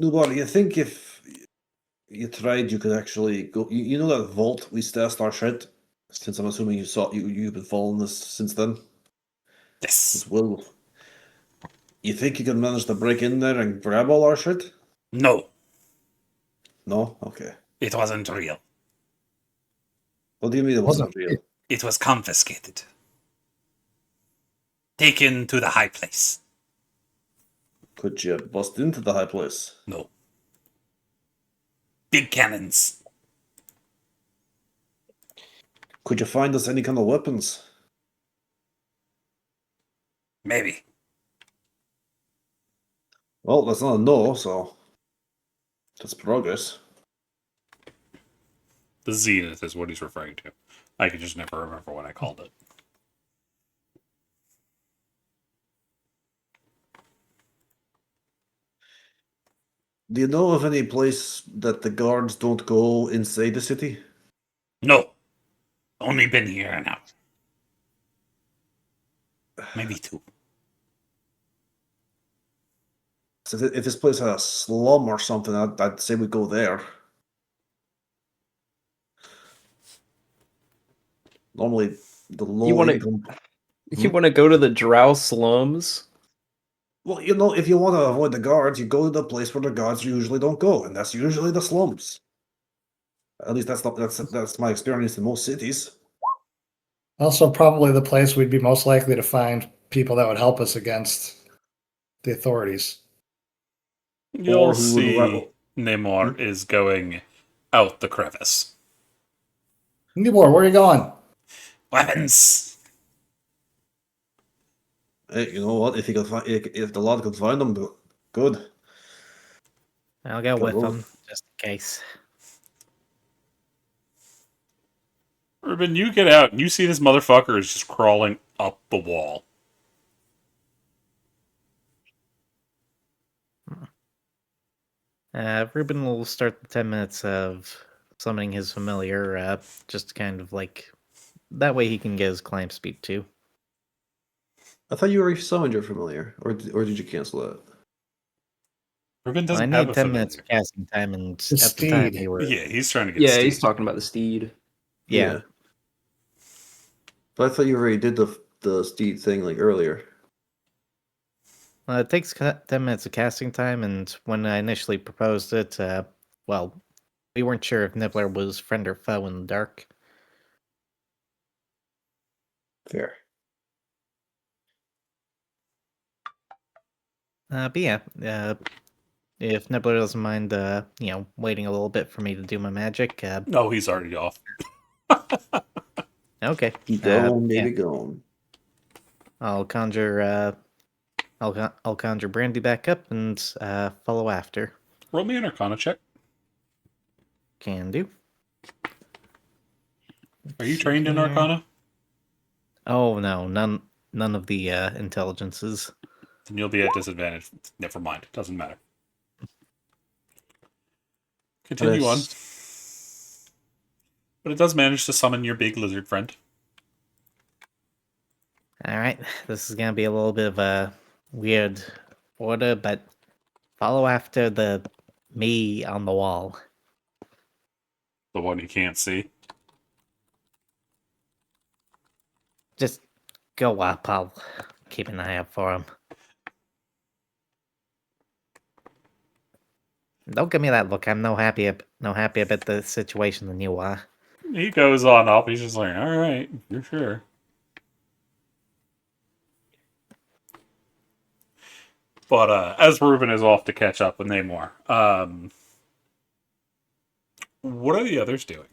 Nubor, you think if you tried, you could actually go? You know that vault we stashed our shit. Since I'm assuming you've been following this since then. Yes. Well, you think you can manage to break in there and grab all our shit? No. No. Okay. It wasn't real. What do you mean it wasn't Wasn't real? It was confiscated. Taken to the high place. Could you bust into the high place? No. Big cannons. Could you find us any kind of weapons? Maybe. Well, that's not a no, so that's progress. The zenith is what he's referring to. I could just never remember what I called it. Do you know of any place that the guards don't go inside the city? No. Only been here an hour. Maybe two. So if this place had a slum or something, I'd say we go there. Normally, the low wanna- income. You want to go to the Drow slums? Well, you know, if you want to avoid the guards, you go to the place where the guards usually don't go, and that's usually the slums. At least that's my experience in most cities. Also, probably the place we'd be most likely to find people that would help us against the authorities. You'll Or who would see rebel. Namor is going out the crevice. Newborn, where are you going? Weapons! Hey, you know what? If the lad can find them, good. I'll go Gotta with move. him just in case. Ruben, you get out and you see this motherfucker is just crawling up the wall. Ruben will start the 10 minutes of summoning his familiar, just kind of like that way he can get his climb speed too. I thought you already summoned your familiar, or did you cancel that? Ruben Well, I doesn't have need a 10 familiar. minutes of casting time, and The at the time steed. you were. Yeah, he's trying to get Yeah, a he's steed. talking about the steed. Yeah. But I thought you already did the steed thing like earlier. Well, it takes 10 minutes of casting time, and when I initially proposed it, well, we weren't sure if Nibbler was friend or foe in the dark. Fair. But yeah, if Nibbler doesn't mind, waiting a little bit for me to do my magic, No, he's already off. okay. He gone, Yeah, baby, gone. I'll conjure, I'll conjure Brandy back up and follow after. Roll me an Arcana check. Can do. Are you See trained in here. Arcana? Oh no, none of the intelligences. Then you'll be at disadvantage. Never mind. Doesn't matter. Continue on. But it does manage to summon your big lizard friend. All right, this is gonna be a little bit of a weird order, but follow after the me on the wall. The one you can't see. Just go up. I'll keep an eye out for him. Don't give me that look. I'm no happier about the situation than you are. He goes on up. He's just like, all right, you're sure. But as Ruben is off to catch up with Namor, what are the others doing?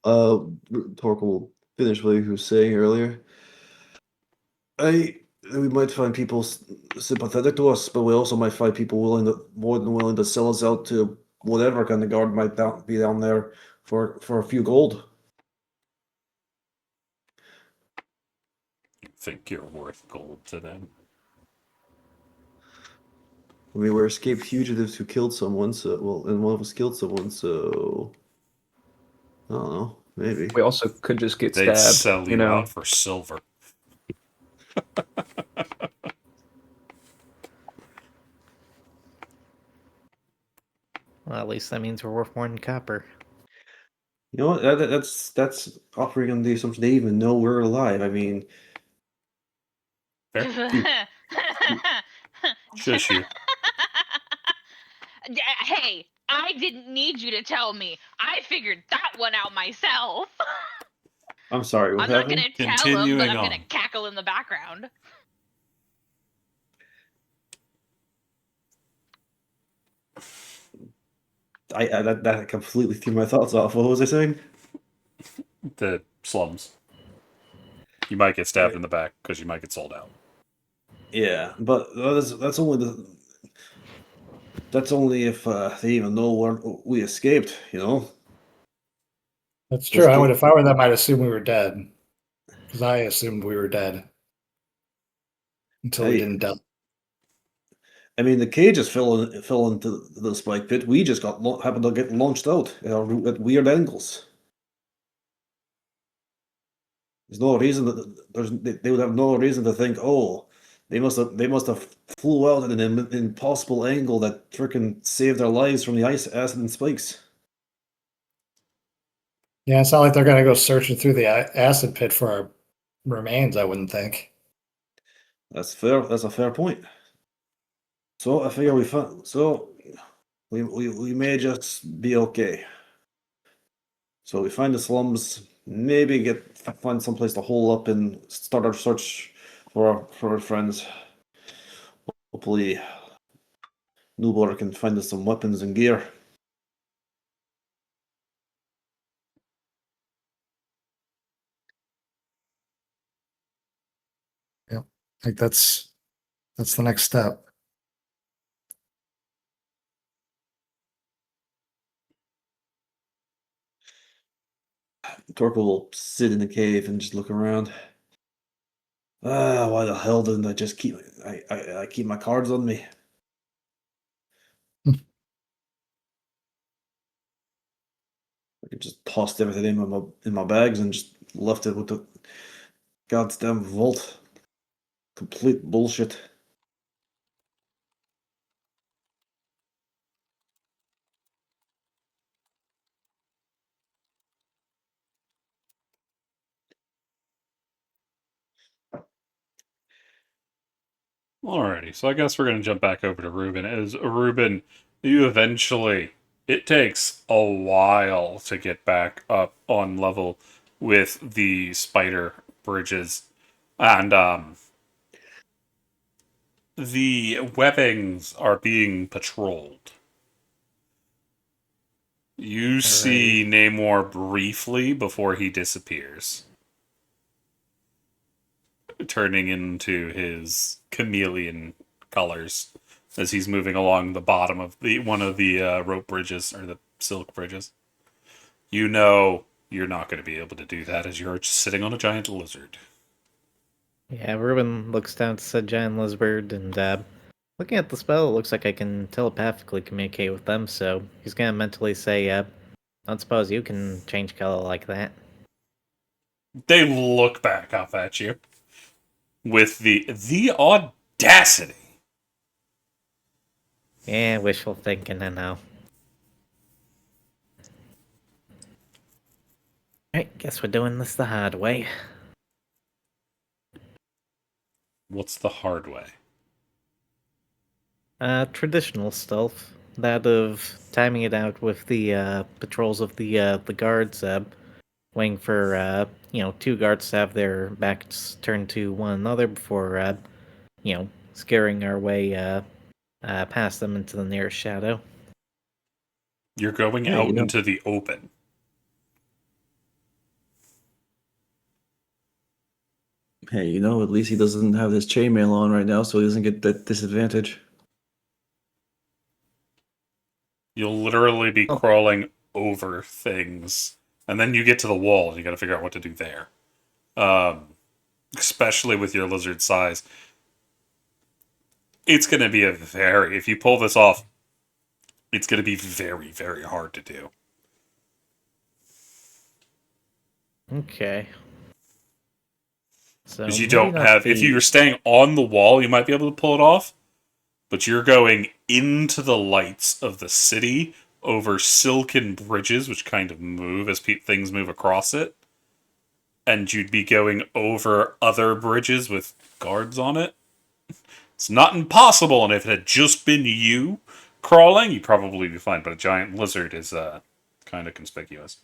Torque will finish what he was saying earlier. We might find people sympathetic to us, but we also might find people more than willing to sell us out to whatever kind of guard might be down there for a few gold. Think you're worth gold to them. I mean, we're escaped fugitives who killed someone, and one of us killed someone, so I don't know, maybe. We also could just get They'd stabbed. sell you out for silver. Well, at least that means we're worth more than copper. You know what? That's offering on the assumption they even know we're alive. I mean, Shush you. Hey, I didn't need you to tell me. I figured that one out myself. I'm sorry. What I'm not happened? gonna tell him, but Continuing I'm gonna on. cackle in the background. That completely threw my thoughts off. What was I saying? The slums. You might get stabbed in the back because you might get sold out. Yeah, but that's only if they even know where we escaped. You know. That's true. If I were them, I'd assume we were dead. Because I assumed we were dead. Until we Hey. didn't die. I mean, the cages fell into the spike pit. We just happened to get launched out at weird angles. There's no reason that they would have no reason to think, oh, they must have flew out at an impossible angle that frickin' saved their lives from the acid and spikes. Yeah, it's not like they're going to go searching through the acid pit for our remains, I wouldn't think. That's fair. That's a fair point. So I figure we may just be okay. So we find the slums, maybe find someplace to hole up and start our search for our friends. Hopefully, Newborn can find us some weapons and gear. I think that's the next step. Torkel will sit in the cave and just look around. Why the hell didn't I just keep I keep my cards on me? I could just tossed everything in my bags and just left it with the goddamn vault. Complete bullshit. Alrighty, so I guess we're going to jump back over to Ruben. As Ruben, you eventually, it takes a while to get back up on level with the spider bridges. And the webbings are being patrolled. You see Namor briefly before he disappears, turning into his chameleon colors as he's moving along the bottom of one of the rope bridges or the silk bridges. You know you're not going to be able to do that as you're just sitting on a giant lizard. Yeah, Ruben looks down to said giant lizard, and looking at the spell, it looks like I can telepathically communicate with them, so he's gonna mentally say, don't suppose you can change color like that. They look back up at you with the audacity. Yeah, wishful thinking, I know. Alright, guess we're doing this the hard way. What's the hard way? Traditional stealth. That of timing it out with the patrols of the guards, waiting for two guards to have their backs turned to one another before scaring our way past them into the nearest shadow. You're going Hey, out you know- into the open. Hey, at least he doesn't have his chainmail on right now, so he doesn't get that disadvantage. You'll literally be crawling over things, and then you get to the wall, and you got to figure out what to do there. Especially with your lizard size, it's going to be if you pull this off, it's going to be very, very hard to do. Okay. So Because you maybe don't not have, if you're staying on the wall, you might be able to pull it off, but you're going into the lights of the city over silken bridges, which kind of move as things move across it. And you'd be going over other bridges with guards on it. It's not impossible, and if it had just been you crawling, you'd probably be fine, but a giant lizard is kind of conspicuous.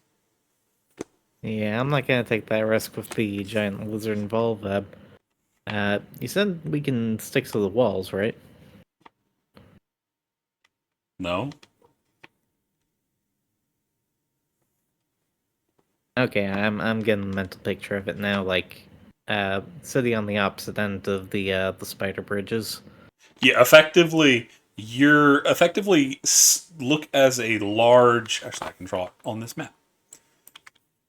Yeah, I'm not gonna take that risk with the giant lizard involved. You said we can stick to the walls, right? No? Okay, I'm getting a mental picture of it now, like city on the opposite end of the spider bridges. Yeah, effectively, look as a large. Actually, I can draw it on this map.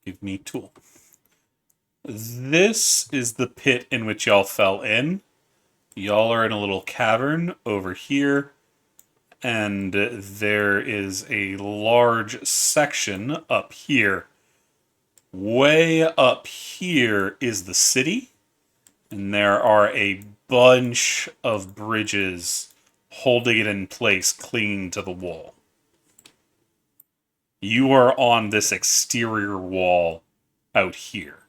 Give me tool. This is the pit in which y'all fell in. Y'all are in a little cavern over here, and there is a large section up here. Way up here is the city, and there are a bunch of bridges holding it in place, clinging to the wall. You are on this exterior wall out here.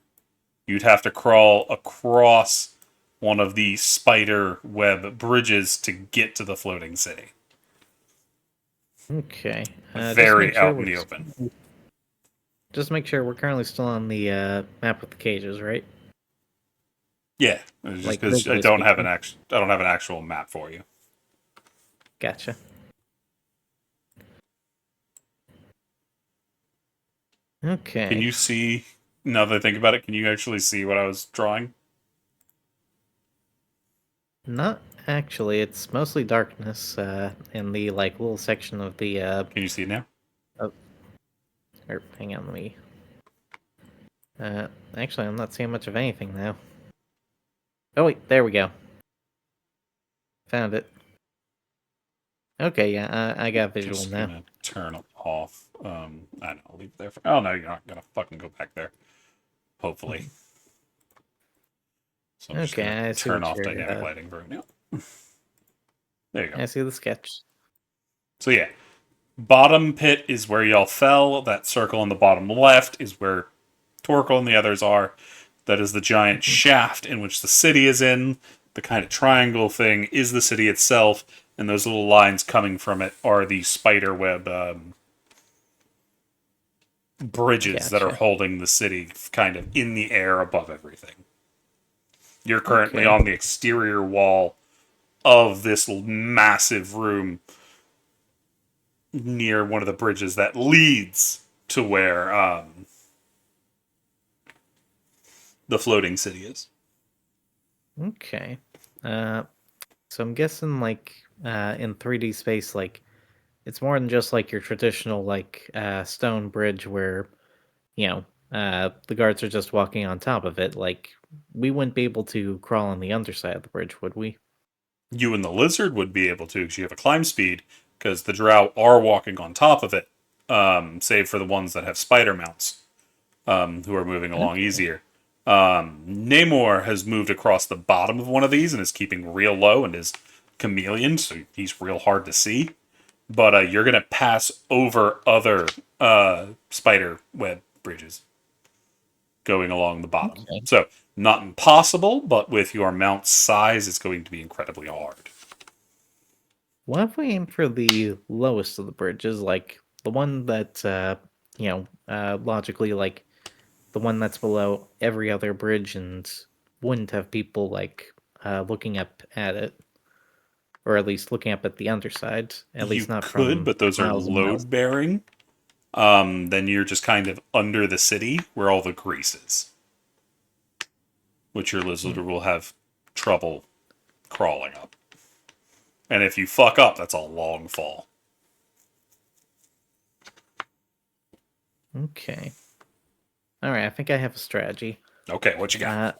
You'd have to crawl across one of the spider web bridges to get to the floating city. Okay. Very out in the open. Just make sure we're currently still on the map with the cages, right? Yeah, just Like, because I visually don't have speaking. an actual map for you. Gotcha. Okay. Can you see, now that I think about it, can you actually see what I was drawing? Not actually. It's mostly darkness in the like little section of the. Can you see it now? Or hang on, let me. Actually, I'm not seeing much of anything now. Oh wait, there we go. Found it. Okay, yeah, I got visual Just now. gonna turn it off. I don't know, I'll leave it there for. Oh no, you're not gonna fucking go back there. Hopefully. So I'm just Okay, gonna I see turn what off you're, dynamic lighting for right now. There you go. I see the sketch. So yeah, bottom pit is where y'all fell. That circle on the bottom left is where Torkel and the others are. That is the giant shaft in which the city is in. The kind of triangle thing is the city itself, and those little lines coming from it are the spider web bridges that are Gotcha. holding the city kind of in the air above everything. You're currently Okay. on the exterior wall of this massive room near one of the bridges that leads to where the floating city is. Okay. So I'm guessing like in 3D space, like it's more than just like your traditional like stone bridge where you know the guards are just walking on top of it. Like we wouldn't be able to crawl on the underside of the bridge, would we? You and the lizard would be able to because you have a climb speed, because the drow are walking on top of it, save for the ones that have spider mounts, who are moving along easier. Namor has moved across the bottom of one of these and is keeping real low and is chameleon, so he's real hard to see. But you're going to pass over other spider web bridges going along the bottom. Okay. So, not impossible, but with your mount size, it's going to be incredibly hard. What if we aim for the lowest of the bridges, like the one that logically like the one that's below every other bridge and wouldn't have people like looking up at it, or at least looking up at the underside, at You least not could, from but those are miles and miles. load bearing. Then you're just kind of under the city where all the grease is, which your lizard will have trouble crawling up. And if you fuck up, that's a long fall. Okay. All right, I think I have a strategy. Okay, what you got?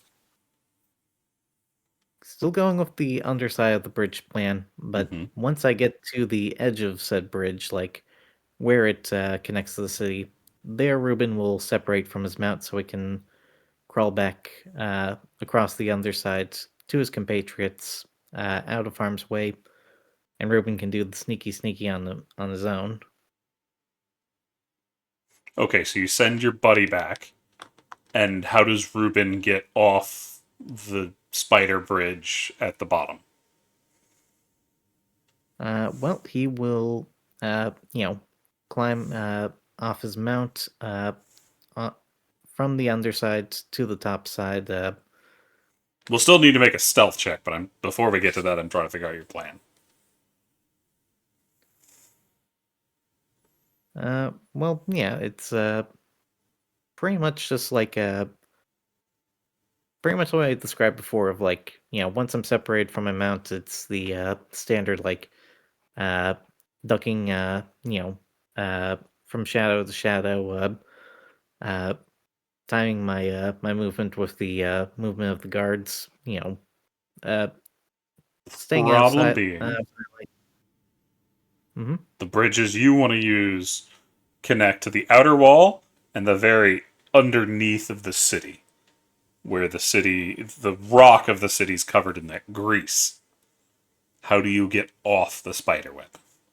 Still going with the underside of the bridge plan, but Mhm. once I get to the edge of said bridge, like where it connects to the city, there Ruben will separate from his mount so he can crawl back across the underside to his compatriots out of harm's way, and Ruben can do the sneaky on his own. Okay, so you send your buddy back, and how does Ruben get off the spider bridge at the bottom? Well, he will, climb off his mount from the underside to the top side. We'll still need to make a stealth check, but before we get to that, I'm trying to figure out your plan. Well, yeah, it's pretty much just like pretty much what I described before of like, once I'm separated from my mount, it's the standard like uh ducking from shadow to shadow, uh timing my movement with the movement of the guards, uh staying Problem outside being, hmm the bridges you want to use connect to the outer wall and the very underneath of the city, where the rock of the city is covered in that grease. How do you get off the spider web?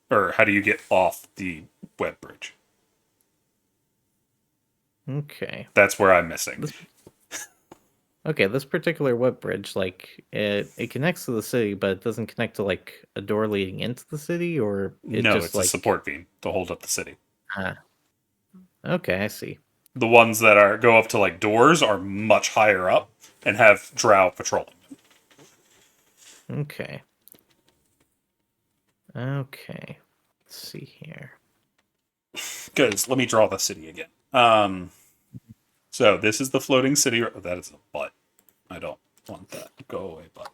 Or how do you get off the web bridge? Okay. That's where I'm missing. Okay, this particular web bridge, like it connects to the city, but it doesn't connect to like a door leading into the city, or it No, just it's a like support beam to hold up the city. Okay, I see. The ones that go up to like doors are much higher up and have drow patrolling them. Okay. Okay. Let's see here. Because let me draw the city again. So this is the floating city. That is a butt. I don't want that. Go away, butt.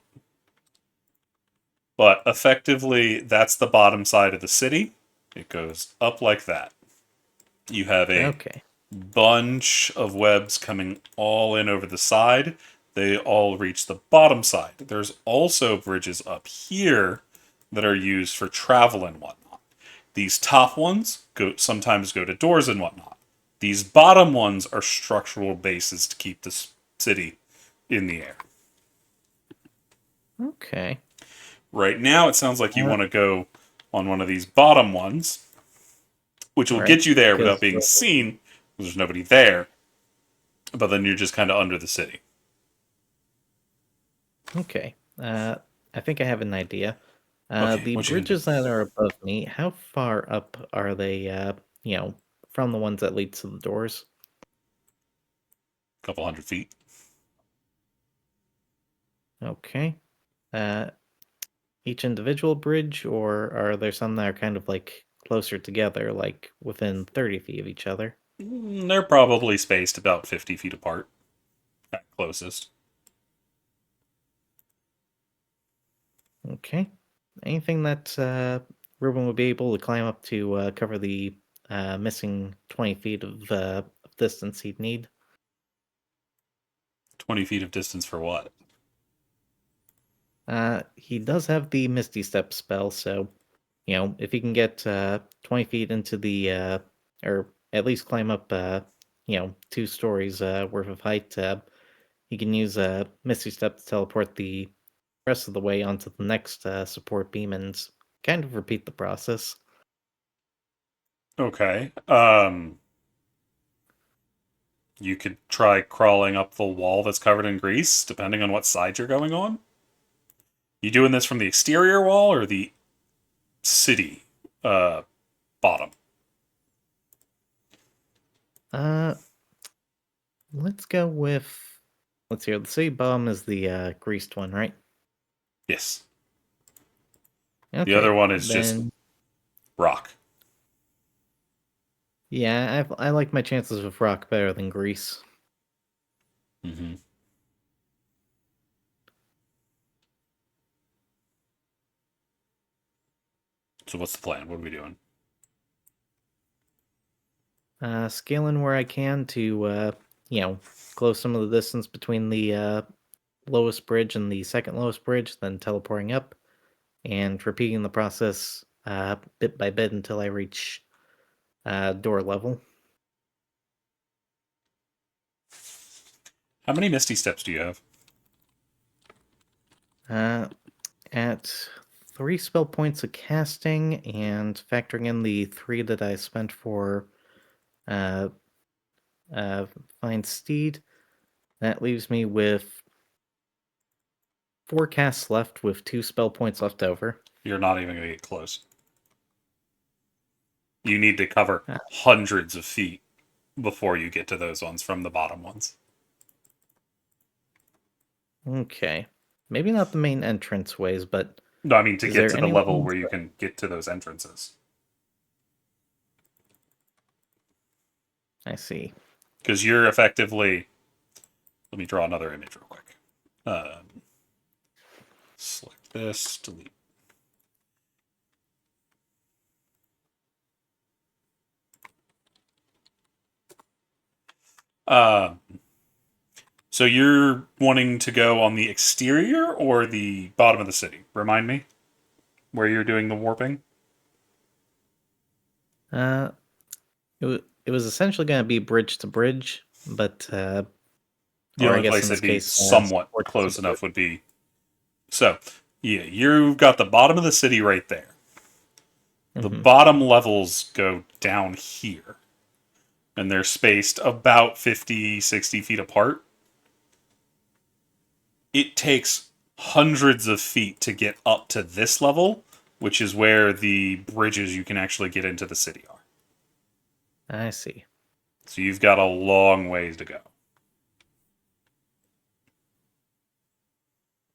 But effectively, that's the bottom side of the city. It goes up like that. You have a Okay. bunch of webs coming all in over the side. They all reach the bottom side. There's also bridges up here that are used for travel and whatnot. These top ones sometimes go to doors and whatnot. These bottom ones are structural bases to keep this city in the air. Okay. Right now, it sounds like you Uh, want to go on one of these bottom ones, which will Right, get you there without because being seen. There's nobody there, but then you're just kind of under the city. okay. I think I have an idea. Okay, The what you gonna do? bridges that are above me, how far up are they, from the ones that lead to the doors? A couple 100 feet. Okay. Uh, each individual bridge, or are there some that are kind of like closer together, like within 30 feet of each other? They're probably spaced about 50 feet apart at closest. Okay. Anything that Ruben would be able to climb up to cover the missing 20 feet of distance he'd need? 20 feet of distance for what? He does have the Misty Step spell, so, if he can get 20 feet into or at least climb up, 2 stories worth of height, he can use Misty Step to teleport the rest of the way onto the next support beam and kind of repeat the process. Okay. You could try crawling up the wall that's covered in grease, depending on what side you're going on. You doing this from the exterior wall or the city bottom? Uh, let's go with. Let's see. The city bottom is the greased one, right? Yes. Okay. The other one is just then, rock. yeah, I like my chances with rock better than grease. Mm-hmm. So what's the plan? What are we doing? Scaling where I can to, close some of the distance between the lowest bridge and the second lowest bridge, then teleporting up, and repeating the process bit by bit until I reach door level. How many Misty Steps do you have? At 3 spell points of casting, and factoring in the 3 that I spent for uh, Find Steed, that leaves me with 4 casts left with 2 spell points left over. You're not even going to get close. You need to cover Ah. hundreds of feet before you get to those ones from the bottom ones. Okay. Maybe not the main entrance ways, but No, I mean to is get there to the any level ones where you can get to those entrances. I see. Because you're effectively... Let me draw another image real quick. Select this, delete. So you're wanting to go on the exterior or the bottom of the city? Remind me where you're doing the warping. Uh, it was essentially going to be bridge to bridge, but The or I only guess place in this that'd be case, somewhat support to close support. enough would be... So, yeah, you've got the bottom of the city right there. The Mhm. bottom levels go down here. And they're spaced about 50, 60 feet apart. It takes hundreds of feet to get up to this level, which is where the bridges you can actually get into the city are. I see. So you've got a long ways to go.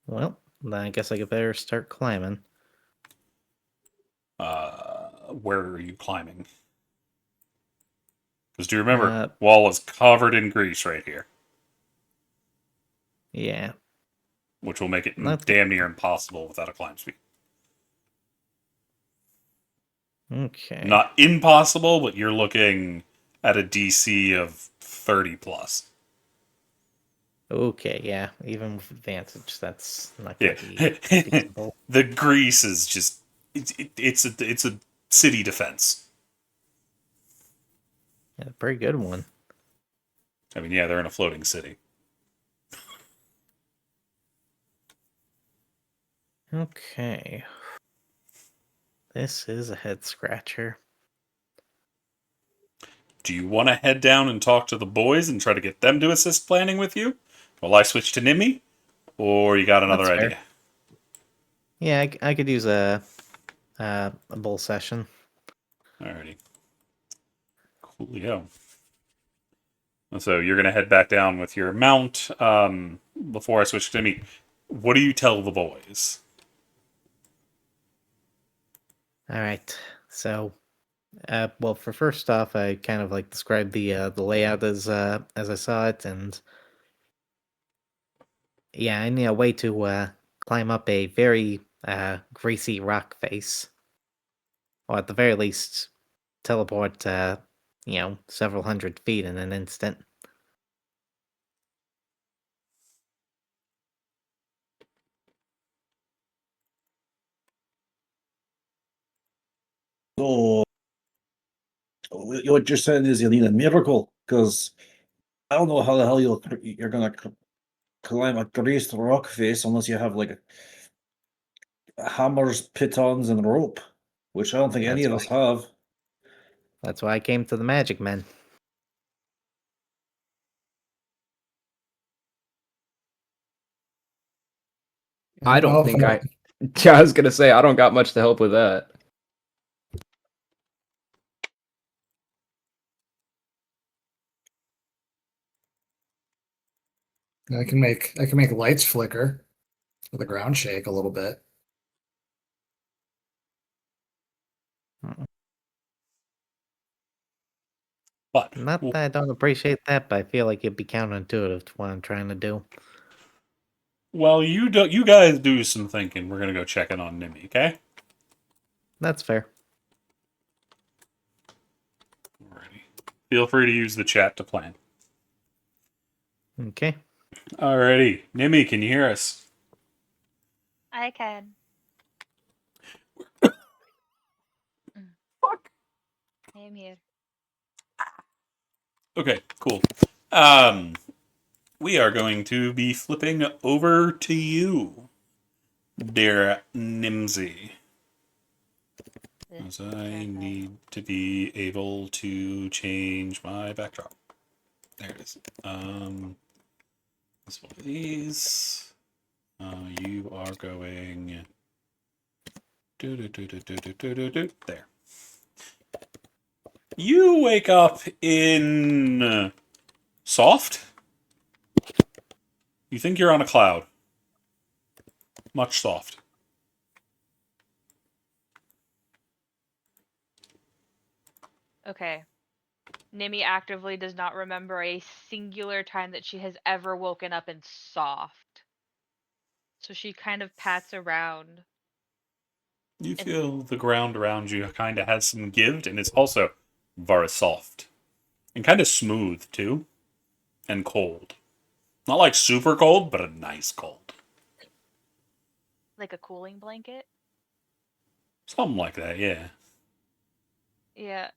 Well, then I guess I could better start climbing. where are you climbing? Because do you remember, Uh, wall is covered in grease right here, Yeah. which will make it That's damn near impossible without a climb speed. okay. Not impossible, but you're looking at a DC of 30 plus. Okay, yeah. Even with advantage, that's not Yeah. gonna be feasible. The grease is just it's a city defense. Yeah, pretty good one. I mean, yeah, they're in a floating city. Okay. This is a head scratcher. Do you want to head down and talk to the boys and try to get them to assist planning with you while I switch to Nimmy? Or you got another That's fair. idea? Yeah, I could use a bull session. Alrighty. Coolio. So you're going to head back down with your mount. Before I switch to Nimmy, what do you tell the boys? All right. So, well, for first off, I kind of like described the layout as I saw it, and yeah, I need a way to climb up a very greasy rock face, or at the very least, teleport several hundred feet in an instant. So what you're saying is you need a miracle, because I don't know how the hell you're gonna climb a greased rock face unless you have like hammers, pitons, and rope, which I don't think any That's of us have. That's why I came to the Magic Men. I know don't if think I. Yeah, I was gonna say I don't got much to help with that. I can make lights flicker or the ground shake a little bit. But Not that I don't appreciate that, but I feel like it'd be counterintuitive to what I'm trying to do. well, you guys do some thinking. We're going to go check in on Nimmy, okay? That's fair. Alrighty. Feel free to use the chat to plan. Okay. Alrighty. Nimmy, can you hear us? I can. Fuck. I am here. Okay, cool. We are going to be flipping over to you, dear Nimsy. As I need to be able to change my backdrop. There it is. This one of these. You are going. There. You wake up in soft. You think you're on a cloud. Much soft. Okay. Nimi actively does not remember a singular time that she has ever woken up in soft. So she kind of pats around. You And- feel the ground around you kind of has some give, and it's also very soft. And kind of smooth, too. And cold. Not like super cold, but a nice cold. Like a cooling blanket. Something like that, yeah. Yeah.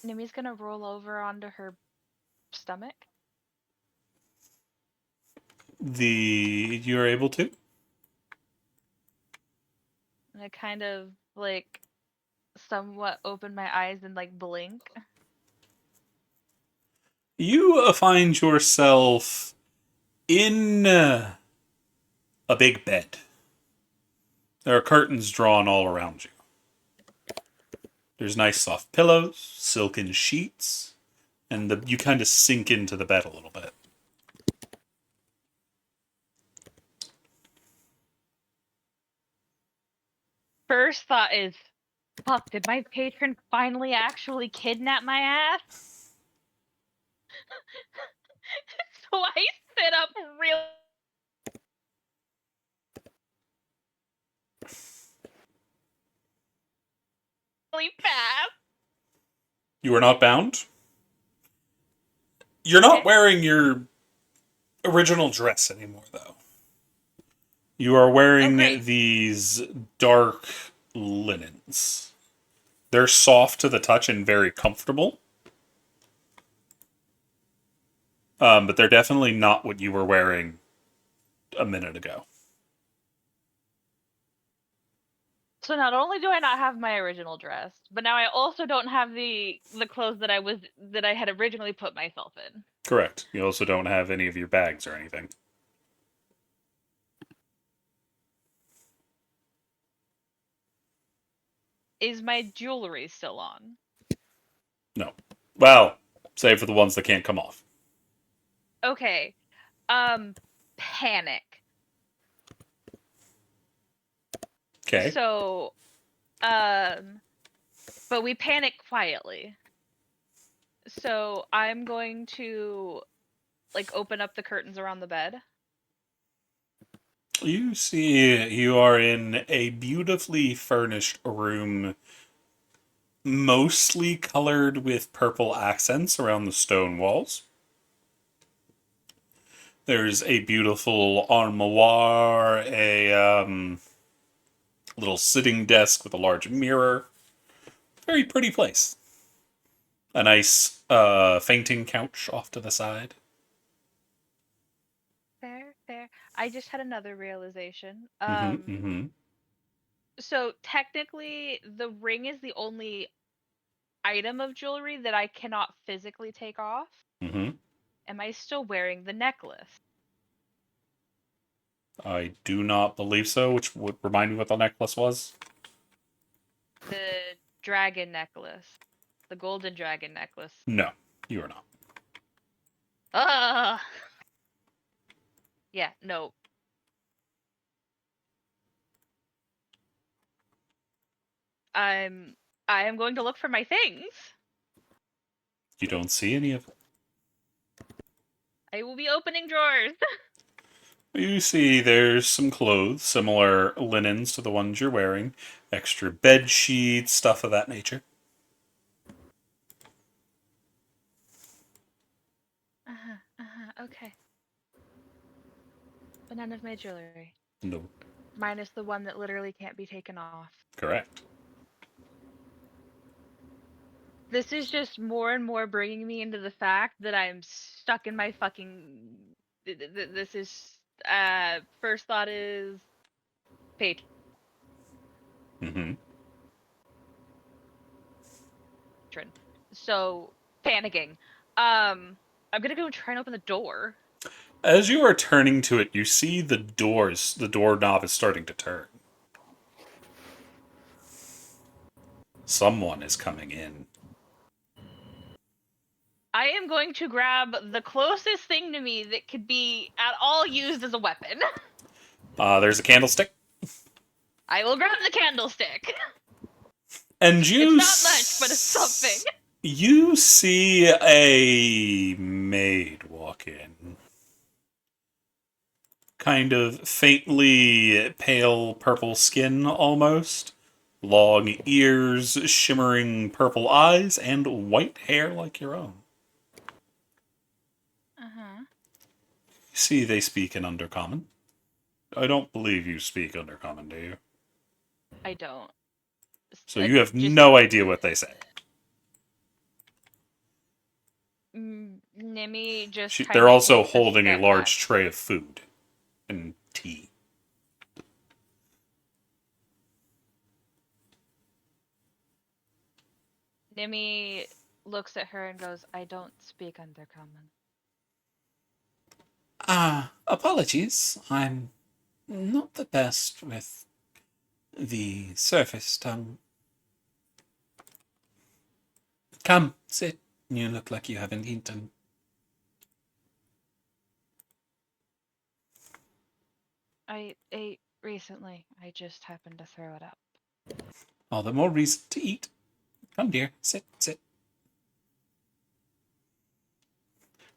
Nimi's gonna roll over onto her stomach. You're able to? And I kind of like somewhat open my eyes and like blink. You find yourself in a big bed. There are curtains drawn all around you. There's nice soft pillows, silken sheets, and you kind of sink into the bed a little bit. first thought is, fuck, did my patron finally actually kidnap my ass? So I sit up really fast. You are not bound. You're not Okay. wearing your original dress anymore, though. You are wearing great. these dark linens. They're soft to the touch and very comfortable. But they're definitely not what you were wearing a minute ago. So not only do I not have my original dress, but now I also don't have the clothes that I had originally put myself in. Correct. You also don't have any of your bags or anything. Is my jewelry still on? No. Well, save for the ones that can't come off. Okay. Panic. Okay. So, but we panic quietly. So I'm going to like open up the curtains around the bed. You see, you are in a beautifully furnished room, mostly colored with purple accents around the stone walls. There's a beautiful armoire, a little sitting desk with a large mirror. Very pretty place. A nice fainting couch off to the side. Fair. I just had another realization. Mm-hmm. So technically the ring is the only item of jewelry that I cannot physically take off. Mm-hmm. Am I still wearing the necklace? I do not believe so, which would remind me what the necklace was. The dragon necklace. The golden dragon necklace. No, you are not. Ugh. Yeah, no. I am going to look for my things. You don't see any of it. I will be opening drawers. You see there's some clothes, similar linens to the ones you're wearing, extra bed sheets, stuff of that nature. Okay. But none of my jewelry. No, Minus the one that literally can't be taken off. correct. This is just more and more bringing me into the fact that I'm stuck in my fucking. This is. First thought is. Patron. Mm-hmm. So, panicking. I'm gonna go try and open the door. As you are turning to it, you see the doorknob is starting to turn. Someone is coming in. I am going to grab the closest thing to me that could be at all used as a weapon. There's a candlestick. I will grab the candlestick. And you It's not much, but it's something. You see a maid walk in. Kind of faintly pale purple skin, almost. Long ears, shimmering purple eyes, and white hair like your own. Uh-huh. You see they speak in Undercommon. I don't believe you speak Undercommon, do you? I don't. So you have no idea what they say. Nimmy just They're also takes a holding a step large back. tray of food and tea. Nimmy looks at her and goes, I don't speak Undercommon. Apologies. I'm not the best with the surface tongue. Come, sit. You look like you haven't eaten. I ate recently. I just happened to throw it up. All the more reason to eat. Come, dear. Sit, sit.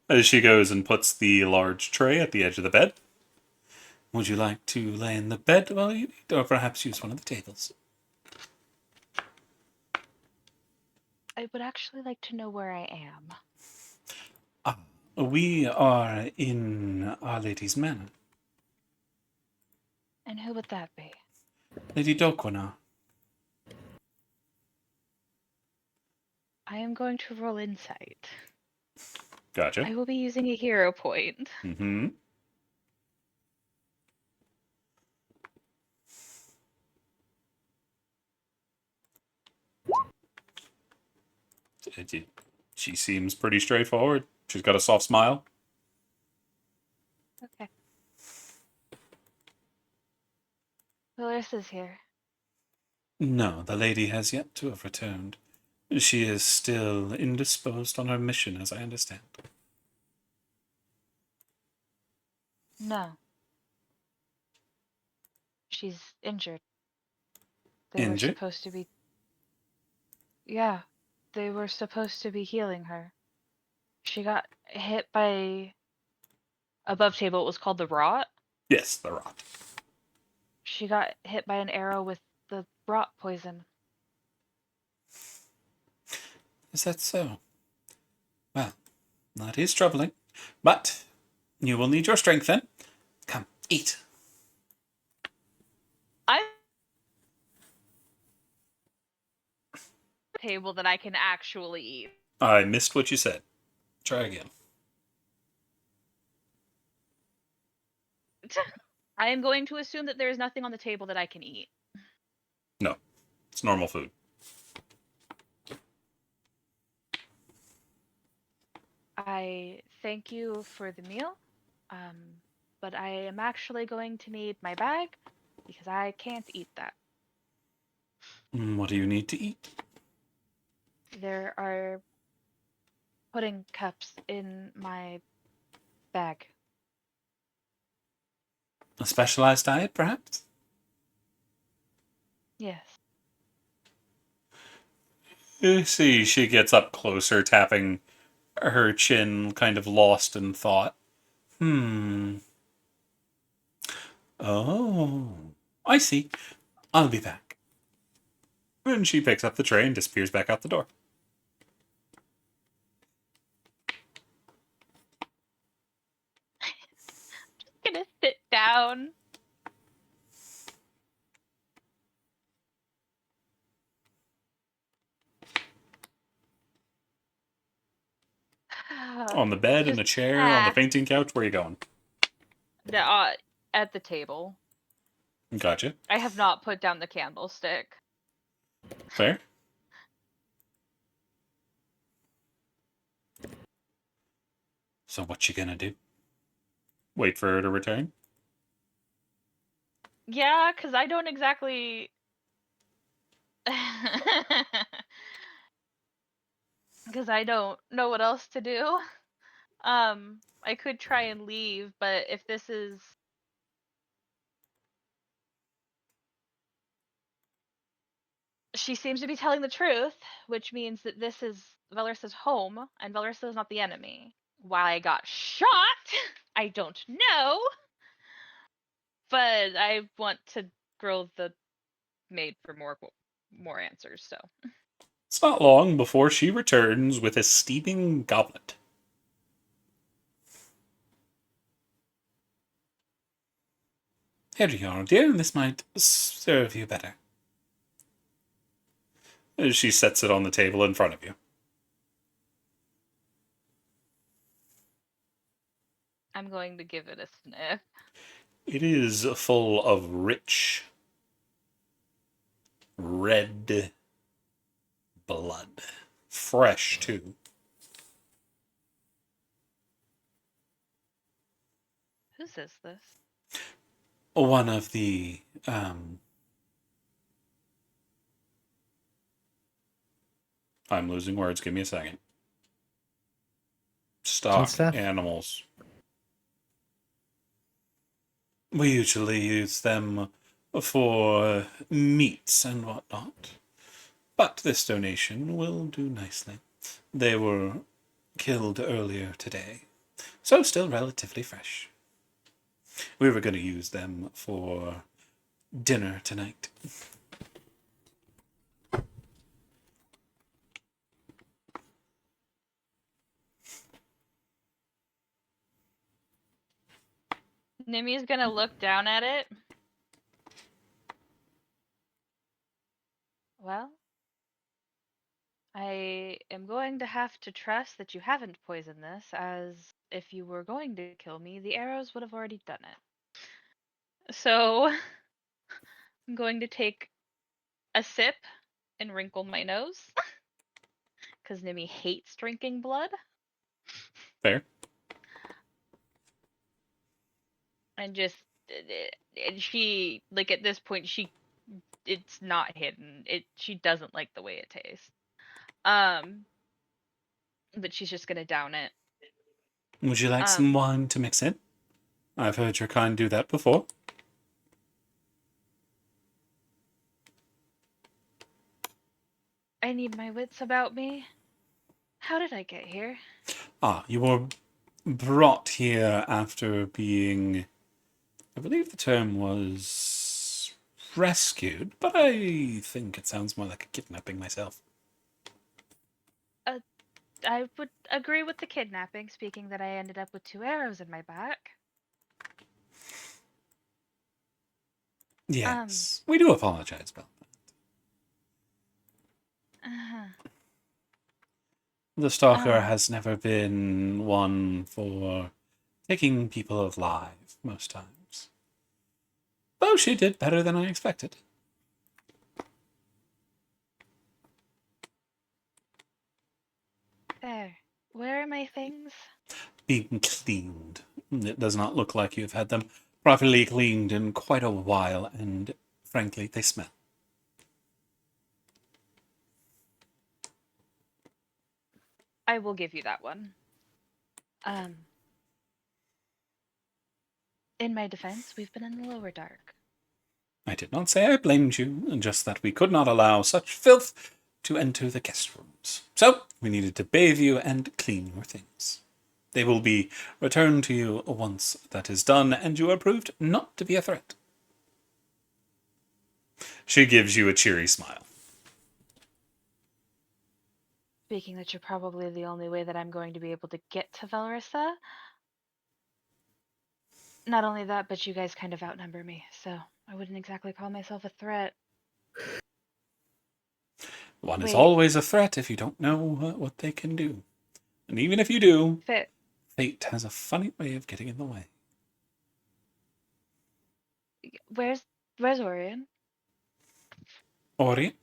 As she goes and puts the large tray at the edge of the bed. Would you like to lay in the bed while you eat, or perhaps use one of the tables? I would actually like to know where I am. We are in Our Lady's Manor. And who would that be? Lady Dokwana. I am going to roll insight. Gotcha. I will be using a hero point. Mm-hmm. She seems pretty straightforward. She's got a soft smile. Okay. Larissa's here. No, the lady has yet to have returned. She is still indisposed on her mission, as I understand. No. She's injured. Injured? Were supposed to be. Yeah, they were supposed to be healing her. She got hit by. Above table, it was called the rot. Yes, the rot. She got hit by an arrow with the rot poison. Is that so? Well, that is troubling. But you will need your strength then. Come, eat. I'm table that I can actually eat. I missed what you said. Try again. I am going to assume that there is nothing on the table that I can eat. No, it's normal food. I thank you for the meal, but I am actually going to need my bag because I can't eat that. What do you need to eat? There are pudding cups in my bag. A specialized diet, perhaps? Yes. You see, she gets up closer, tapping her chin, kind of lost in thought. Oh, I see. I'll be back. And she picks up the tray and disappears back out the door. Gonna sit down. On the bed, in the chair, on the fainting couch, where are you going? At the table. Gotcha. I have not put down the candlestick. Fair. So what you gonna do? Wait for her to return. Yeah, because I don't exactly. Because I don't know what else to do. I could try and leave, but if this is. She seems to be telling the truth, which means that this is Velarissa's home, and Velarissa is not the enemy. Why I got shot, I don't know. But I want to grill the maid for more answers, so. It's not long before she returns with a steaming goblet. Here you are, dear. This might serve you better. As she sets it on the table in front of you. I'm going to give it a sniff. It is full of rich, red blood. Fresh, too. Whose is this? One of the, I'm losing words. Give me a second. Stock staff? animals. we usually use them for meats and whatnot. But this donation will do nicely. They were killed earlier today, so still relatively fresh. We were going to use them for dinner tonight. Nimi's gonna look down at it. Well, I am going to have to trust that you haven't poisoned this, as if you were going to kill me, the arrows would have already done it. So, I'm going to take a sip and wrinkle my nose. Because Nimi hates drinking blood. Fair. And just, and she, like at this point, it's not hidden. She doesn't like the way it tastes. But she's just gonna down it. Would you like some wine to mix in? I've heard your kind do that before. I need my wits about me. How did I get here? You were brought here after being, I believe the term was rescued, but I think it sounds more like a kidnapping myself. I would agree with the kidnapping, speaking that I ended up with 2 arrows in my back. Yes, we do apologize about that. The Stalker has never been one for taking people alive, most times. Though she did better than I expected. There. Where are my things? Being cleaned. It does not look like you've had them properly cleaned in quite a while, and frankly, they smell. I will give you that one. In my defense, we've been in the lower dark. I did not say I blamed you, just that we could not allow such filth to enter the guest rooms. So, we needed to bathe you and clean your things. They will be returned to you once that is done, and you are proved not to be a threat. She gives you a cheery smile. Speaking that you're probably the only way that I'm going to be able to get to Valrissa. Not only that, but you guys kind of outnumber me, so I wouldn't exactly call myself a threat. One is always a threat if you don't know what they can do. And even if you do, fate has a funny way of getting in the way. Where's Orion? Orion?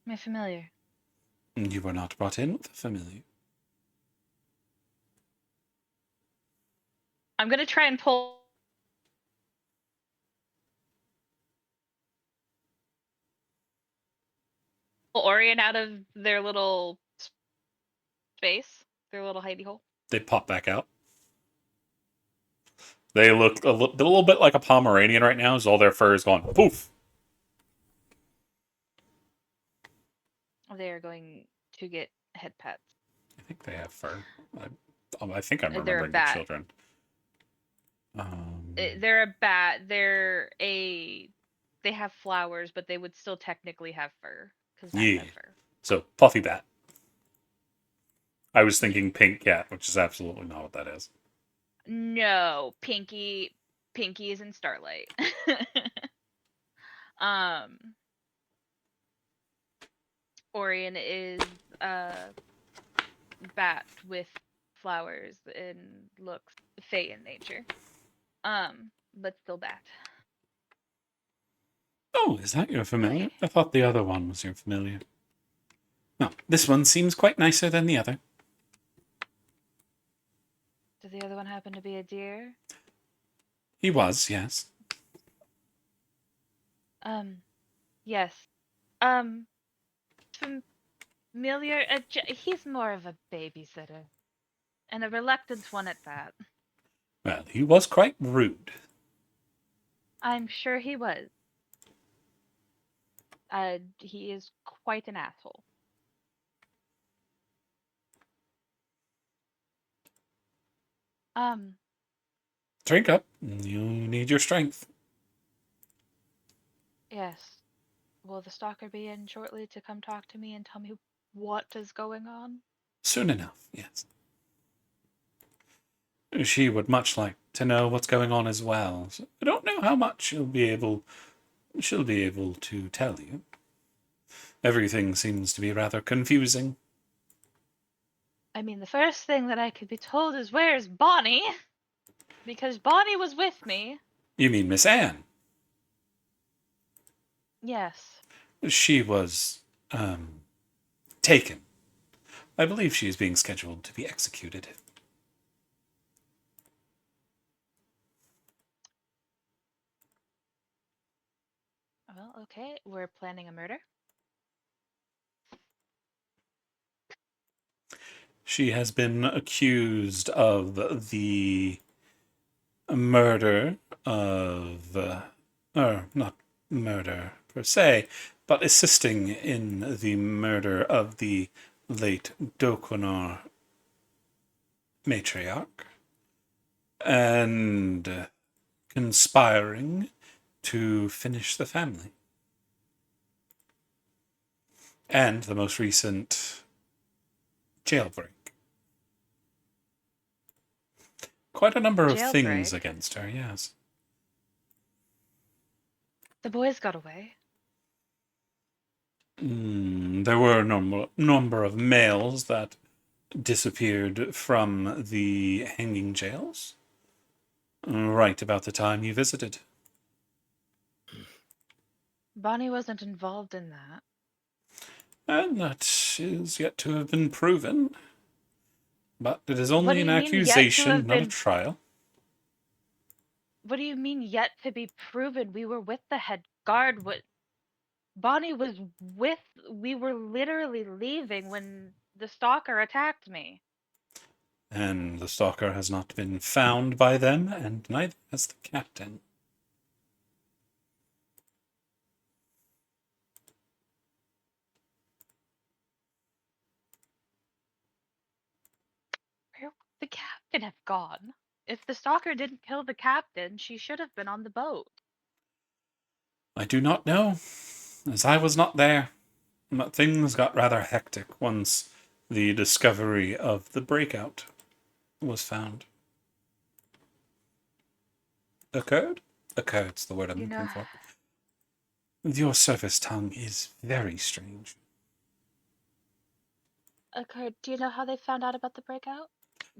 My familiar. You were not brought in with a familiar. I'm gonna try and pull Orion out of their little space, their little hidey hole. They pop back out. They look a little bit like a Pomeranian right now, as all their fur is gone poof. They are going to get head pats. I think they have fur. I think I'm They're a remembering the bat. children. They're a bat. They have flowers, but they would still technically have fur because bats have fur. So puffy bat. I was thinking pink cat, which is absolutely not what that is. No, Pinky is in Starlight. Orion is a bat with flowers and looks fey in nature. But still bat. Oh, is that your familiar? I thought the other one was your familiar. No, this one seems quite nicer than the other. Does the other one happen to be a deer? He was, yes. Yes. Familiar. He's more of a babysitter, and a reluctant one at that. Well, he was quite rude. I'm sure he was. He is quite an asshole. Drink up. You need your strength. Yes. Will the stalker be in shortly to come talk to me and tell me what is going on? Soon enough, yes. She would much like to know what's going on as well. So I don't know how much she'll be able to tell you. Everything seems to be rather confusing. I mean, the first thing that I could be told is where's Bonnie? Because Bonnie was with me. You mean Miss Anne? Yes. She was, taken. I believe she is being scheduled to be executed. Well, okay. We're planning a murder. She has been accused of the murder of, or not murder per se, but assisting in the murder of the late Doquinor matriarch, and conspiring to finish the family. And the most recent jailbreak. Quite a number of things Jailbreak? against her, yes. The boys got away. There were a number of males that disappeared from the hanging jails right about the time you visited. Bonnie wasn't involved in that. And that is yet to have been proven. But it is What only do an you mean yet to have accusation, not a been? trial. What do you mean yet to be proven? We were with the head guard. What? Bonnie was with. We were literally leaving when the stalker attacked me. And the stalker has not been found by them, and neither has the captain. Where would the captain have gone? If the stalker didn't kill the captain, she should have been on the boat. I do not know, as I was not there. But things got rather hectic once the discovery of the breakout was found. Occurred? Occurred's the word I'm You know, looking for. Your surface tongue is very strange. occurred. Do you know how they found out about the breakout?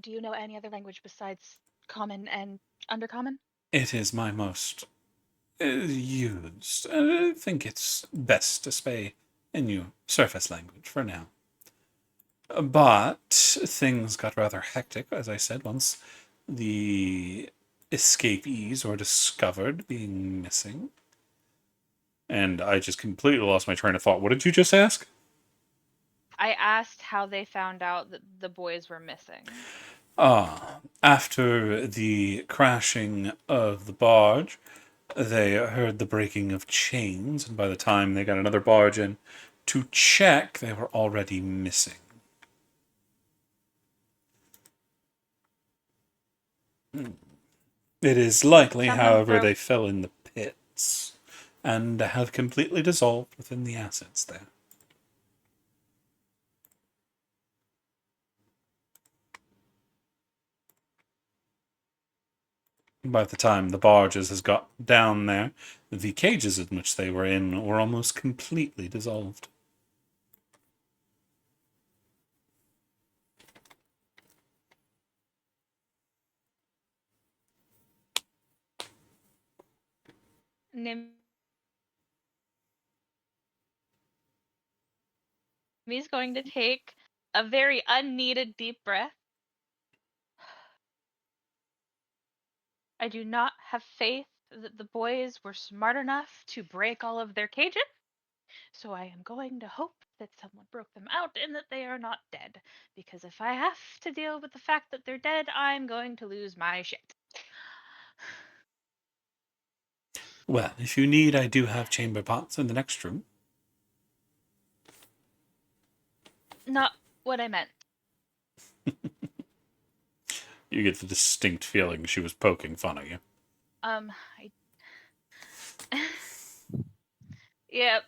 Do you know any other language besides common and undercommon? It is my most used. I think it's best to stay in your surface language for now. But things got rather hectic, as I said, once the escapees were discovered being missing. And I just completely lost my train of thought. What did you just ask? I asked how they found out that the boys were missing. After the crashing of the barge, they heard the breaking of chains, and by the time they got another barge in to check, they were already missing. It is likely, Someone however, broke- they fell in the pits and have completely dissolved within the assets there. By the time the barges has got down there, the cages in which they were in were almost completely dissolved. Nimi's going to take a very unneeded deep breath. I do not have faith that the boys were smart enough to break all of their cages, so I am going to hope that someone broke them out and that they are not dead. Because if I have to deal with the fact that they're dead, I'm going to lose my shit. Well, if you need, I do have chamber pots in the next room. not what I meant. You get the distinct feeling she was poking fun at you. I yeah.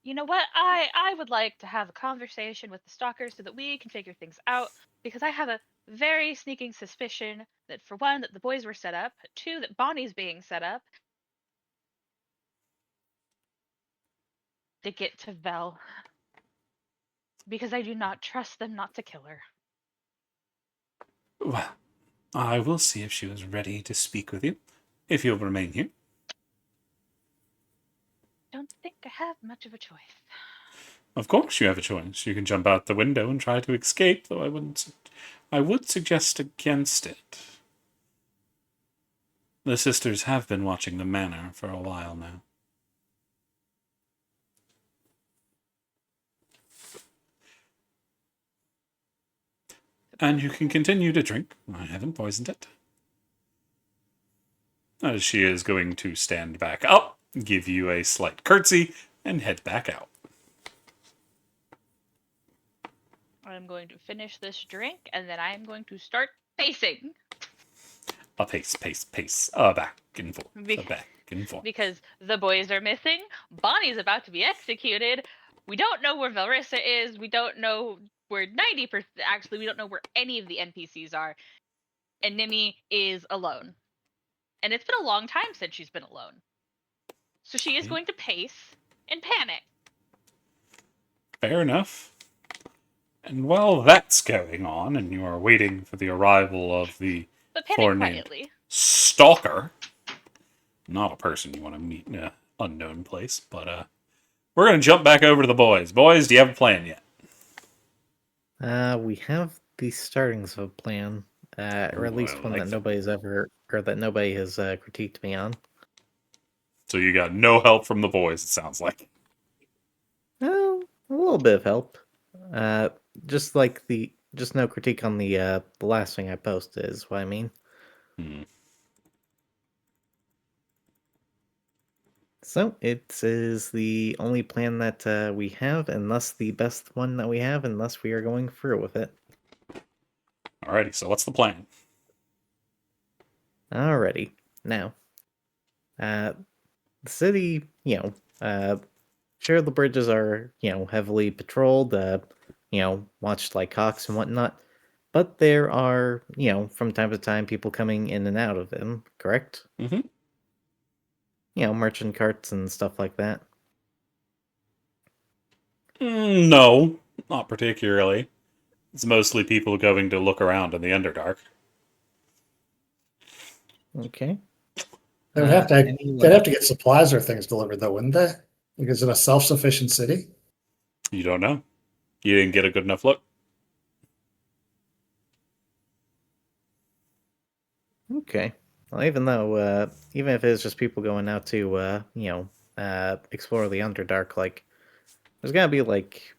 You know what? I would like to have a conversation with the stalker so that we can figure things out because I have a very sneaking suspicion that for one that the boys were set up, two that Bonnie's being set up to get to Vel because I do not trust them not to kill her. Well, I will see if she was ready to speak with you, if you'll remain here. Don't think I have much of a choice. Of course you have a choice. You can jump out the window and try to escape, though I would suggest against it. The sisters have been watching the manor for a while now. And you can continue to drink. I haven't poisoned it. As she is going to stand back up, give you a slight curtsy, and head back out. I'm going to finish this drink and then I am going to start pacing. A pace, back and forth, back and forth. Because the boys are missing, Bonnie's about to be executed, we don't know where Valrissa is, we don't know where 90%, actually we don't know where any of the NPCs are, and Nimi is alone. And it's been a long time since she's been alone. So she is going to pace and panic. Fair enough. And while that's going on, and you are waiting for the arrival of the But panic forenamed quietly. stalker, not a person you want to meet in an unknown place, but we're going to jump back over to the boys. Boys, do you have a plan yet? We have the startings of a plan, or at Ooh, least I one like that that. nobody's ever, or that nobody has critiqued me on. So you got no help from the boys, it sounds like. Well, a little bit of help. Just no critique on the last thing I posted is what I mean. So it is the only plan that we have, and thus the best one that we have, and thus we are going through with it. Alrighty, so what's the plan? Alrighty. Now, the city, sure the bridges are, heavily patrolled, watched like hawks and whatnot, but there are, from time to time people coming in and out of them, correct? Mm-hmm. Merchant carts and stuff like that. No, not particularly. It's mostly people going to look around in the Underdark. Okay. They would have to. any, They'd have to get supplies or things delivered, though, wouldn't they? Because in a self-sufficient city. You don't know. You didn't get a good enough look. Okay. Well, even if it's just people going out to, explore the Underdark, like, there's gotta be, like,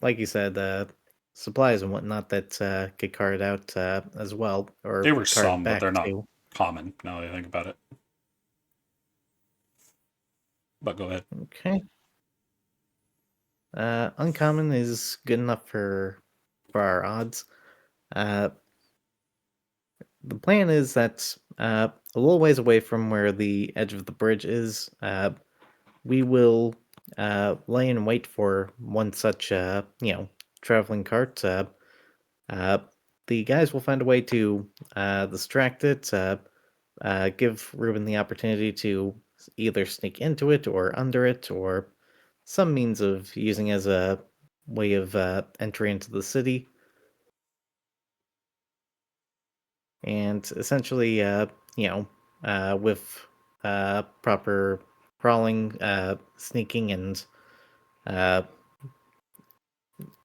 like you said, supplies and whatnot that get carted out as well, or There were carted some, but back they're not to. common, now that I think about it. But go ahead. Okay. Uncommon is good enough for our odds. The plan is that a little ways away from where the edge of the bridge is, we will lay in wait for one such, traveling cart. The guys will find a way to distract it, give Ruben the opportunity to either sneak into it or under it, or some means of using as a way of entry into the city. And essentially, with proper crawling, sneaking, and uh,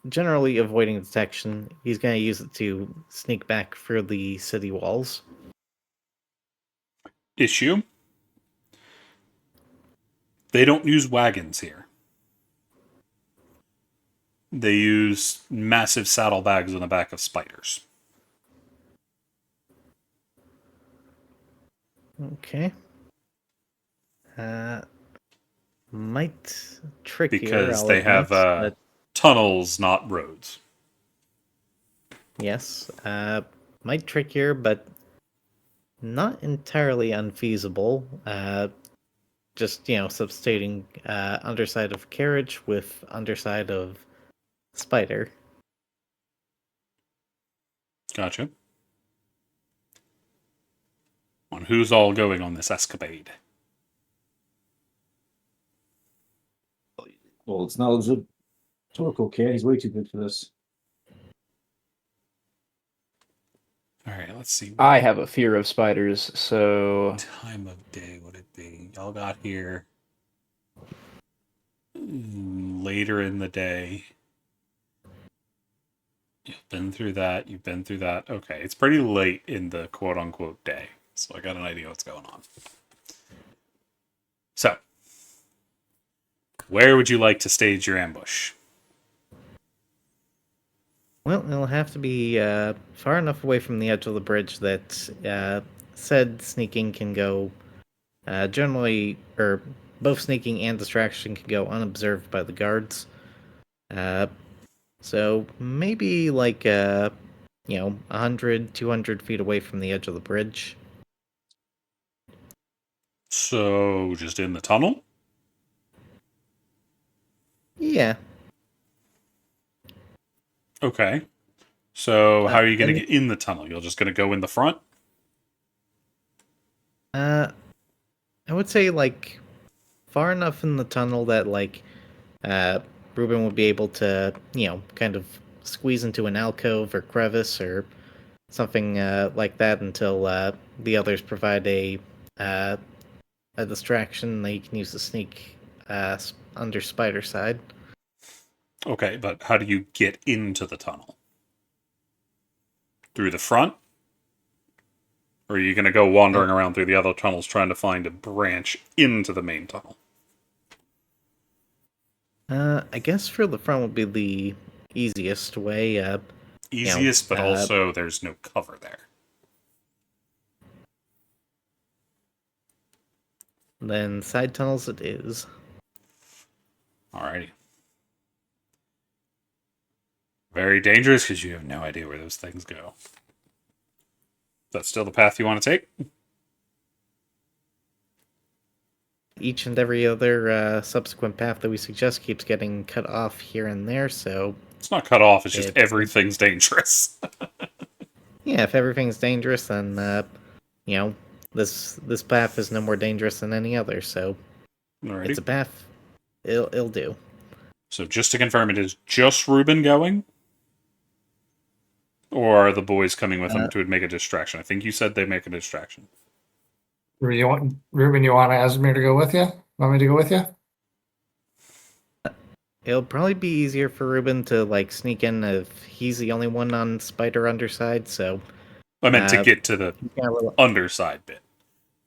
generally avoiding detection, he's going to use it to sneak back through the city walls. Issue. They don't use wagons here. They use massive saddlebags on the back of spiders. Okay. Might trickier, because I'll they have admit, but tunnels, not roads. yes, might trickier, but not entirely unfeasible. Just substituting underside of carriage with underside of spider. Gotcha. On who's all going on this escapade? Well, it's not as a Torko can. He's way too good for this. All right, let's see. I have a fear of spiders, so Time of day would it be? Y'all got here later in the day. You've been through that. You've been through that. Okay, it's pretty late in the quote-unquote day, so I got an idea what's going on. So, where would you like to stage your ambush? Well, it'll have to be far enough away from the edge of the bridge that said sneaking can go generally, or both sneaking and distraction can go unobserved by the guards. So maybe like 100, 200 feet away from the edge of the bridge. So, just in the tunnel? Yeah. Okay. So, how are you going to and- get in the tunnel? You're just going to go in the front? I would say like far enough in the tunnel that Ruben would be able to, kind of squeeze into an alcove or crevice or something like that until the others provide a distraction that you can use to sneak under spider side. Okay, but how do you get into the tunnel? Through the front? Or are you going to go wandering around through the other tunnels trying to find a branch into the main tunnel? I guess for the front would be the easiest way. Easiest, but also there's no cover there. Then side tunnels it is. Alrighty. Very dangerous because you have no idea where those things go. Is that still the path you want to take? Each and every other subsequent path that we suggest keeps getting cut off here and there, so It's not cut off, it's just It- everything's dangerous. yeah, if everything's dangerous, then this path is no more dangerous than any other. So Alrighty. it's a path. It'll do. So just to confirm, it is just Ruben going? Or are the boys coming with him to make a distraction? I think you said they make a distraction. Ruben, you want Asmir to go with you? Want me to go with you? It'll probably be easier for Ruben to sneak in if he's the only one on spider underside. So I meant to get to the yeah, well, underside bit.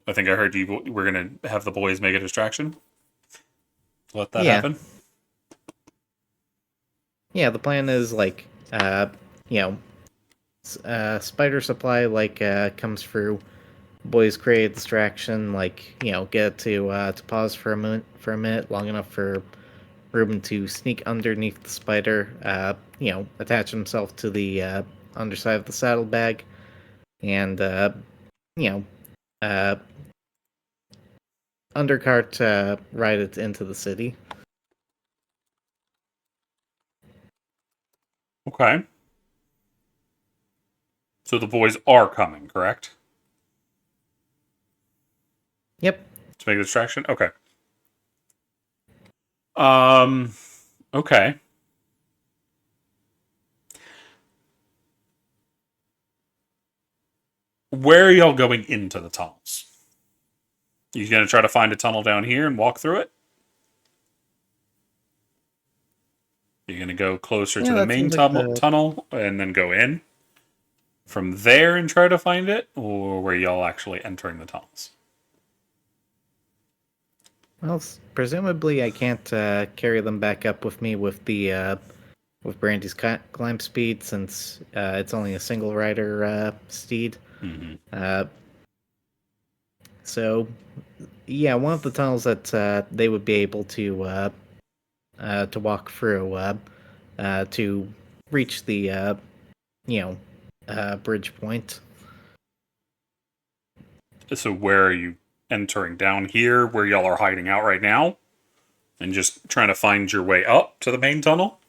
I think I heard you were going to have the boys make a distraction. Let that Yeah. happen. yeah, the plan is spider supply comes through. Boys create a distraction, get to pause for a minute, long enough for Ruben to sneak underneath the spider, attach himself to the underside of the saddlebag, and undercart ride it into the city. Okay. So the boys are coming, correct? Yep. To make the distraction? Okay. Okay. Where are y'all going into the tunnels? You gonna try to find a tunnel down here and walk through it? You're gonna go closer to Yeah, the that main seems like tunnel and then go in from there and try to find it, or were y'all actually entering the tunnels? Well, presumably I can't carry them back up with me with the with Brandy's climb speed, since it's only a single rider steed. Mm-hmm. So Yeah, one of the tunnels that they would be able to walk through to reach the bridge point. So where are you entering? Down here, where y'all are hiding out right now? And just trying to find your way up to the main tunnel?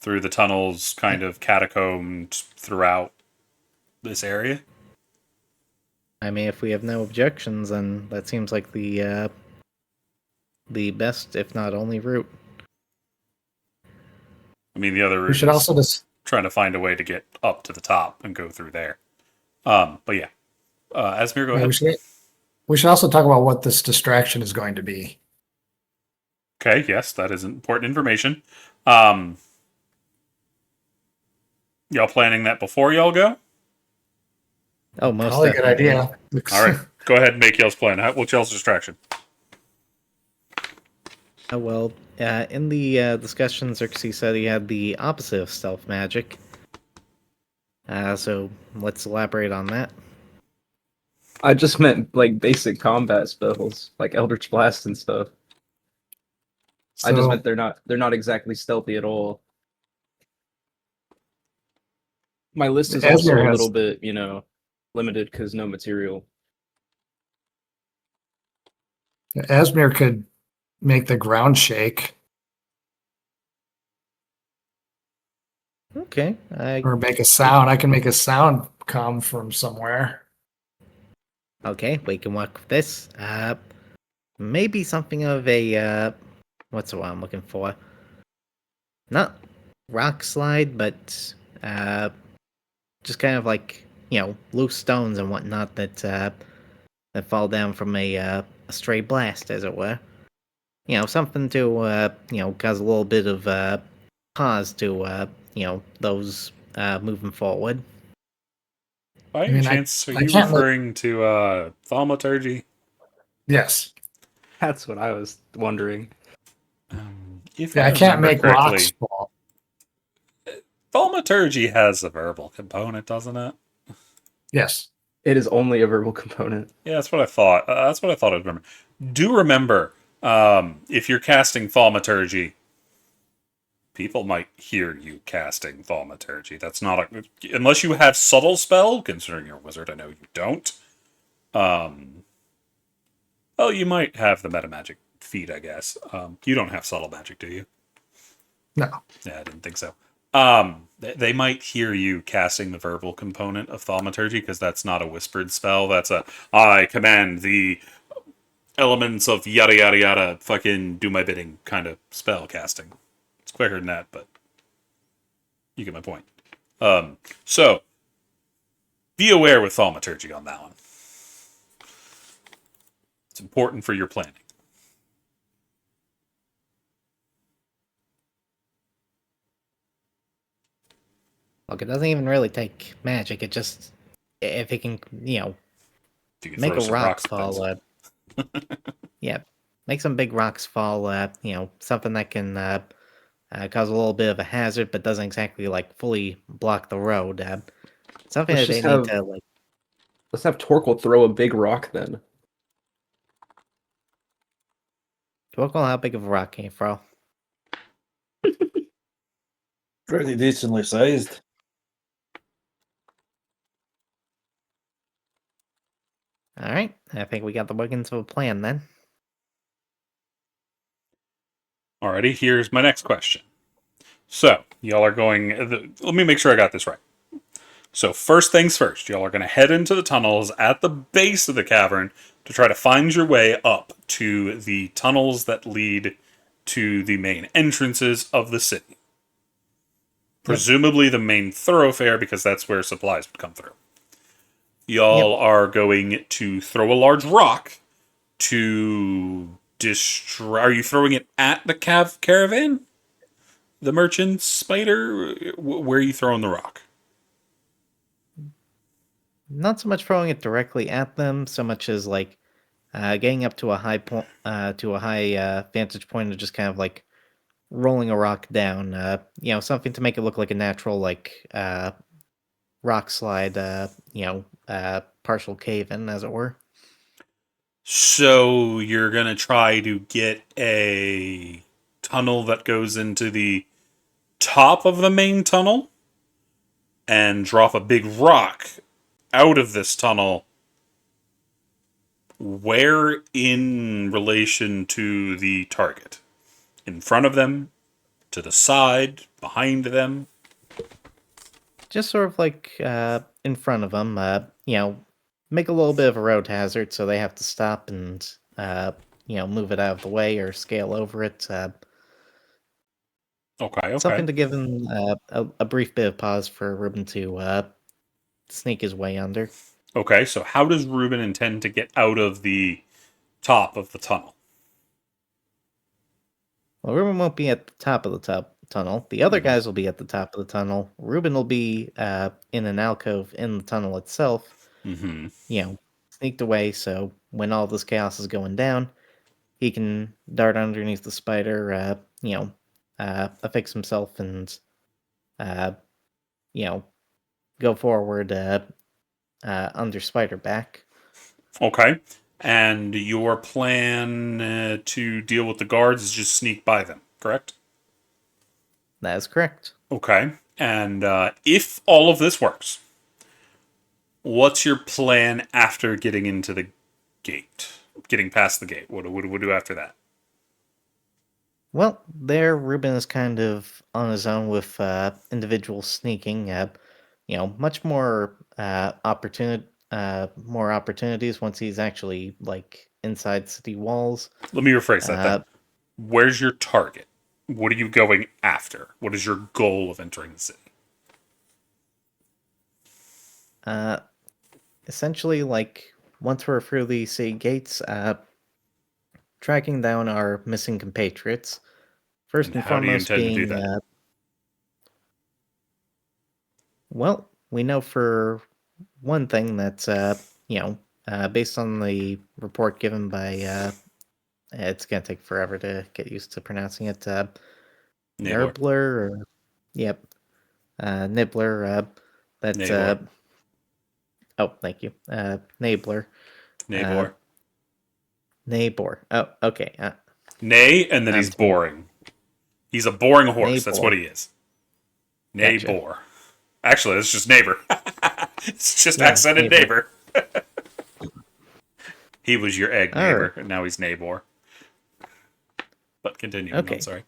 Through the tunnels kind of catacombed throughout this area? I mean, if we have no objections, then that seems like the best, if not only, route. I mean, the other We route should is also just trying to find a way to get up to the top and go through there. But yeah. Asmir, go yeah, ahead. we should also talk about what this distraction is going to be. Okay, yes, that is important information. Y'all planning that before y'all go? Oh, most Probably a good definitely. idea. All right, go ahead and make y'all's plan. What's y'all's distraction? Oh, well, in the discussion, Xerxes said he had the opposite of stealth magic. So let's elaborate on that. I just meant like basic combat spells, like Eldritch Blast and stuff. I just So, meant they're not exactly stealthy at all. My list is also Asmir a has little bit, limited because no material. Asmir could make the ground shake Okay. or make a sound. I can make a sound come from somewhere. Okay, we can work with this. Maybe something of a what's the word I'm looking for? Not rock slide, but just kind of like loose stones and whatnot that fall down from a stray blast, as it were. Something to cause a little bit of pause to those moving forward. By any mean, chance, are I you can't make. referring to thaumaturgy? Yes. That's what I was wondering. If Yeah, I I can't remember make rocks correctly, fall. thaumaturgy has a verbal component, doesn't it? Yes. It is only a verbal component. Yeah, that's what I thought. That's what I thought I'd remember. Do remember, if you're casting thaumaturgy, people might hear you casting thaumaturgy. That's not unless you have subtle spell. Considering you're a wizard, I know you don't. Well, you might have the metamagic feat, I guess. You don't have subtle magic, do you? No. Yeah, I didn't think so. They might hear you casting the verbal component of thaumaturgy because that's not a whispered spell. That's I command the elements of yada yada yada fucking do my bidding kind of spell casting. It's quicker than that, but you get my point. So be aware with thaumaturgy on that one. It's important for your planning. Look, it doesn't even really take magic. It just if it can, If you can make throw a some rock rocks at fall. things. Yeah, make some big rocks fall. Something that can cause a little bit of a hazard, but doesn't exactly like fully block the road. Something Let's that they just need have to like. let's have Torquil throw a big rock then. Look how big of a rock can you throw? Pretty decently sized. All right, I think we got the workings of a plan then. Alrighty, here's my next question. So, y'all are going. Let me make sure I got this right. So, first things first, y'all are going to head into the tunnels at the base of the cavern to try to find your way up to the tunnels that lead to the main entrances of the city. Presumably the main thoroughfare, because that's where supplies would come through. Y'all are going to throw a large rock to destroy. Are you throwing it at the caravan? The merchant spider? Where are you throwing the rock? Not so much throwing it directly at them, so much as like getting up to a high point, to a high vantage point, and just kind of like rolling a rock down. Something to make it look like a natural like rock slide. Partial cave in, as it were. So you're going to try to get a tunnel that goes into the top of the main tunnel and drop a big rock out of this tunnel. Where in relation to the target? In front of them? To the side? Behind them? Just sort of like in front of them, make a little bit of a road hazard so they have to stop and, move it out of the way or scale over it. Okay. Something to give him a brief bit of pause for Ruben to sneak his way under. Okay, so how does Ruben intend to get out of the top of the tunnel? Well, Ruben won't be at the top of the tunnel. The other guys will be at the top of the tunnel. Ruben will be in an alcove in the tunnel itself, Mm-hmm. Sneaked away, so when all this chaos is going down, he can dart underneath the spider, affix himself and, go forward under spider back. Okay. And your plan to deal with the guards is just sneak by them, correct? That is correct. Okay. And if all of this works, what's your plan after getting into the gate? Getting past the gate? What do we do after that? Well, there, Ruben is kind of on his own with individual sneaking. Much more more opportunities once he's actually inside city walls. Let me rephrase that then. Where's your target? What are you going after? What is your goal of entering the city? Essentially, once we're through the city gates, tracking down our missing compatriots. First and how do you foremost intend to do being, that? well, we know for one thing that, based on the report given by, it's going to take forever to get used to pronouncing it, Nibbler. Nibbler, or, yep, Nibbler, that, Nabor. oh, thank you, Nabler. Nabor. Nabor. Oh, okay. Nay, and then he's boring. He's a boring horse. That's Nabor. what he is. Gotcha. Nabor. Actually, it's just neighbor. It's just Yeah, accented neighbor. He was your egg All neighbor, right. and now he's Nabor. But continue. Okay. I'm sorry.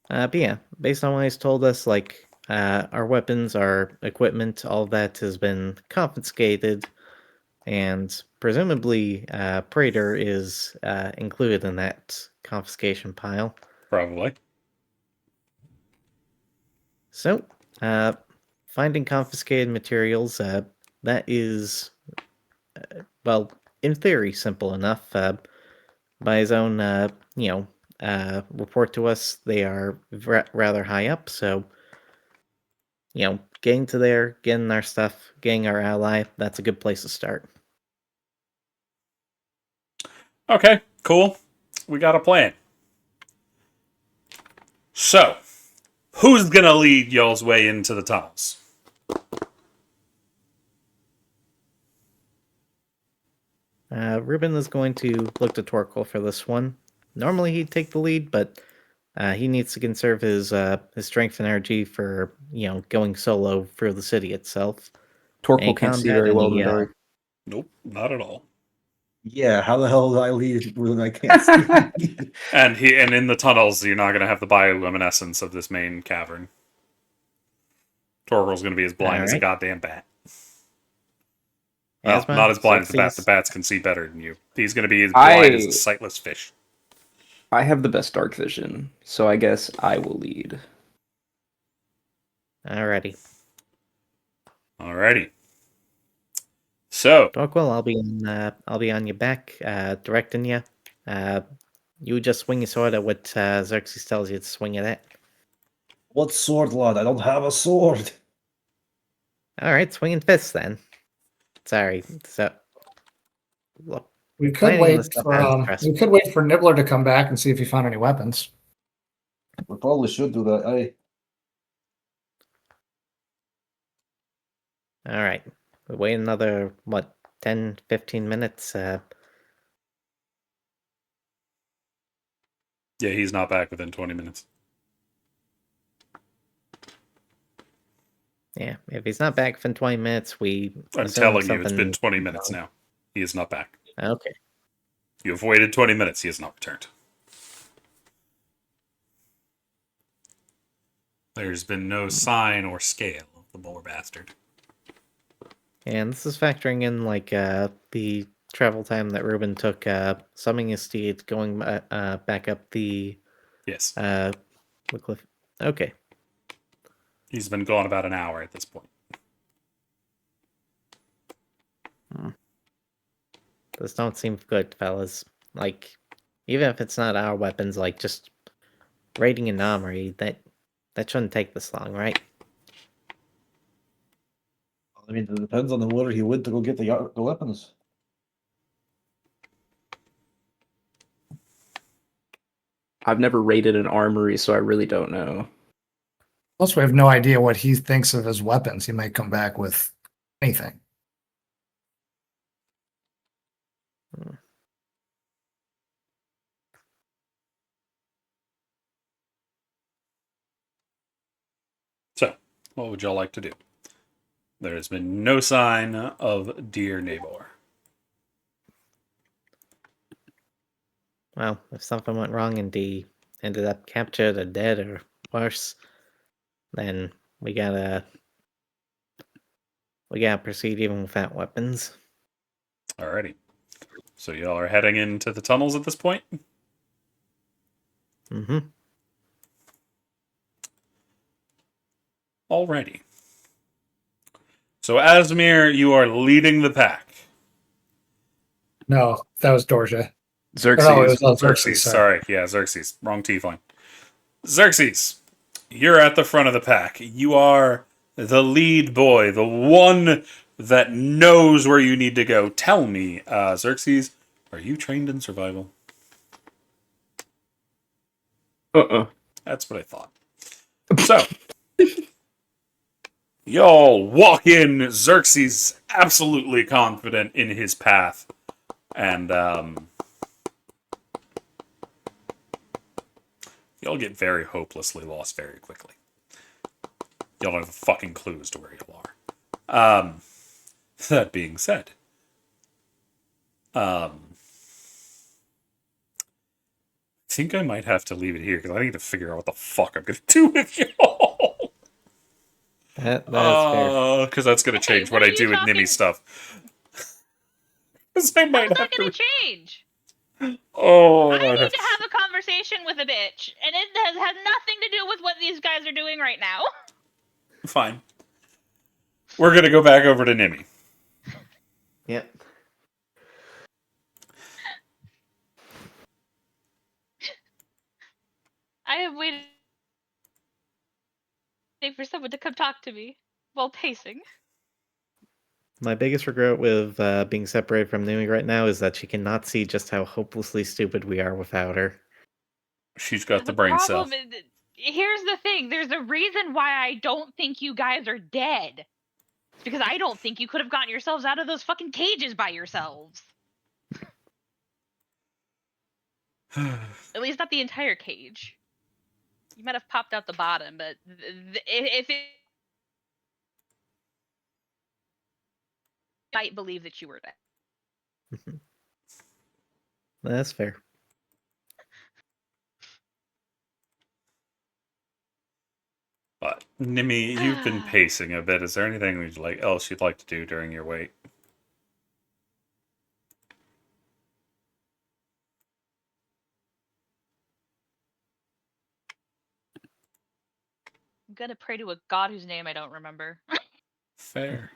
But yeah, based on what he's told us, our weapons, our equipment, all of that has been confiscated, and presumably Praetor is included in that confiscation pile. Probably. So, finding confiscated materials, that is, well, in theory, simple enough. By his own, report to us, they are rather high up, so, getting to there, getting our stuff, getting our ally, that's a good place to start. Okay, cool. We got a plan. So, who's gonna lead y'all's way into the tunnels? Ruben is going to look to Torquil for this one. Normally he'd take the lead, but he needs to conserve his strength and energy for going solo through the city itself. Torquil can't see very well in the dark. Nope, not at all. Yeah, how the hell did I lead when I can't see? And in the tunnels, you're not gonna have the bioluminescence of this main cavern. Torquil's gonna be as blind as a Alright. goddamn bat. Well, Asma, not as blind as the bat. Xerxes. The bats can see better than you. He's gonna be as blind as the sightless fish. I have the best dark vision, so I guess I will lead. Alrighty. Alrighty. So, Torquil, I'll be on your back, directing you. You just swing your sword at what Xerxes tells you to swing it at. What sword, lad? I don't have a sword. Alright, swinging fists then. Sorry. So, look, We could planning wait this stuff for out is stressful. we could wait for Nibbler to come back and see if he found any weapons. We probably should do that. Alright. We wait another, 10 10, 15 minutes. Yeah, he's not back within 20 minutes. Yeah, if he's not back within 20 minutes, we I'm assume telling you, it's been something 20 minutes wrong. now. He is not back. Okay. You have waited 20 minutes. He has not returned. There's been no sign or scale of the poor bastard. And this is factoring in like the travel time that Ruben took summoning his steed, going back up the Yes. cliff. Okay. He's been gone about an hour at this point. This don't seem good, fellas. Like, even if it's not our weapons, like just raiding an armory, that shouldn't take this long, right? I mean, it depends on the order he went to go get the weapons. I've never raided an armory, so I really don't know. Plus, we have no idea what he thinks of his weapons. He might come back with anything. So, what would y'all like to do? There has been no sign of dear Nabor. Well, if something went wrong and he ended up captured or dead or worse, then we gotta proceed even without weapons. Alrighty. So y'all are heading into the tunnels at this point? Mm-hmm. Alrighty. So Asmir, you are leading the pack. No, that was Dorja. Xerxes. Oh, it was Xerxes, sorry. Yeah, Xerxes. Wrong tiefling. Xerxes, you're at the front of the pack. You are the lead boy, the one that knows where you need to go. Tell me, Xerxes, are you trained in survival? That's what I thought. So, y'all walk in, Xerxes absolutely confident in his path. And, y'all get very hopelessly lost very quickly. Y'all don't have a fucking clue as to where y'all are. That being said, I think I might have to leave it here because I need to figure out what the fuck I'm gonna do with y'all. That is fair. Because that's gonna change what what are I you do with talking- Nimi stuff. Because I might How's have that gonna to. change? Oh, I might need have to have a conversation with a bitch, and it has nothing to do with what these guys are doing right now. Fine. We're gonna go back over to Nimi. Yep. I have waited for someone to come talk to me while pacing. My biggest regret with being separated from Numi right now is that she cannot see just how hopelessly stupid we are without her. She's got the brain cell. Problem is, here's the thing. There's a reason why I don't think you guys are dead. It's because I don't think you could have gotten yourselves out of those fucking cages by yourselves. At least not the entire cage. You might have popped out the bottom, but if it might believe that you were dead. That's fair. But Nimi, you've been pacing a bit. Is there anything else you'd like to do during your wait? I'm gonna pray to a god whose name I don't remember. Fair.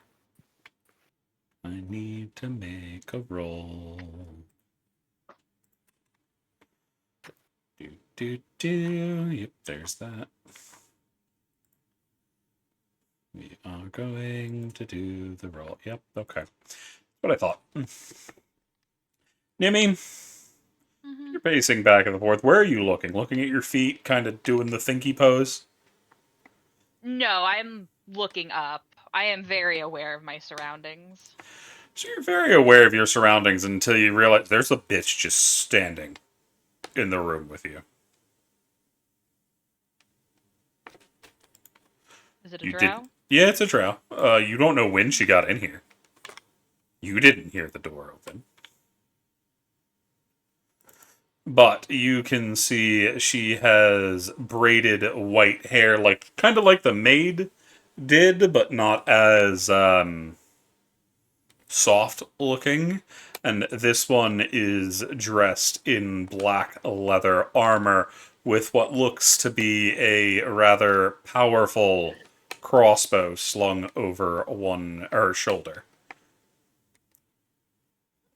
I need to make a roll. Yep, there's that. We are going to do the roll. Yep, okay. What I thought. Nimi, you're pacing back and forth. Where are you looking? Looking at your feet, kind of doing the thinky pose? No, I'm looking up. I am very aware of my surroundings. So you're very aware of your surroundings until you realize there's a bitch just standing in the room with you. Is it a You drow? did. Yeah, it's a drow. You don't know when she got in here. You didn't hear the door open. But you can see she has braided white hair, like kind of like the maid did, but not as soft looking. And this one is dressed in black leather armor with what looks to be a rather powerful crossbow slung over her shoulder.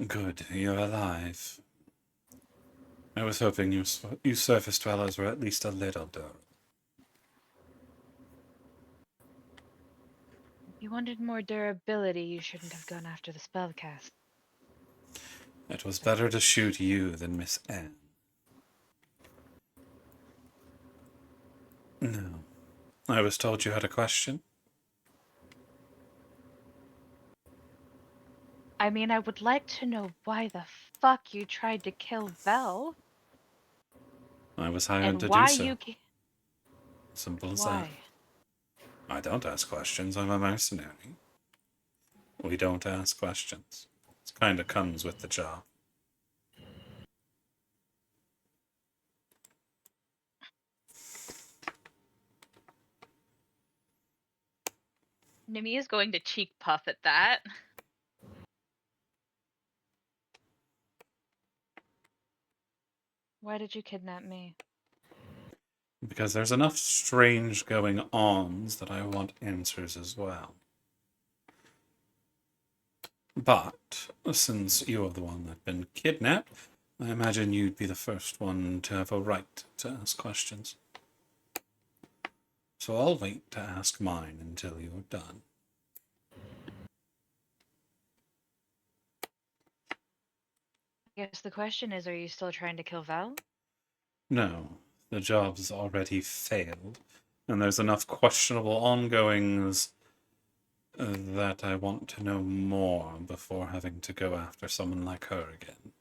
Good, you're alive. I was hoping you surface dwellers were at least a little dull. If you wanted more durability, you shouldn't have gone after the spellcast. It was better to shoot you than Miss Anne. No. I was told you had a question. I mean, I would like to know why the fuck you tried to kill Vel, I was hired and to do why so. you. Simple as that. Why? I don't ask questions. I'm a mercenary. We don't ask questions. It kind of comes with the job. Nimi is going to cheek puff at that. Why did you kidnap me? Because there's enough strange going ons that I want answers as well. But since you're the one that's been kidnapped, I imagine you'd be the first one to have a right to ask questions. So I'll wait to ask mine until you're done. I guess the question is, are you still trying to kill Vel? No, the job's already failed, and there's enough questionable ongoings that I want to know more before having to go after someone like her again.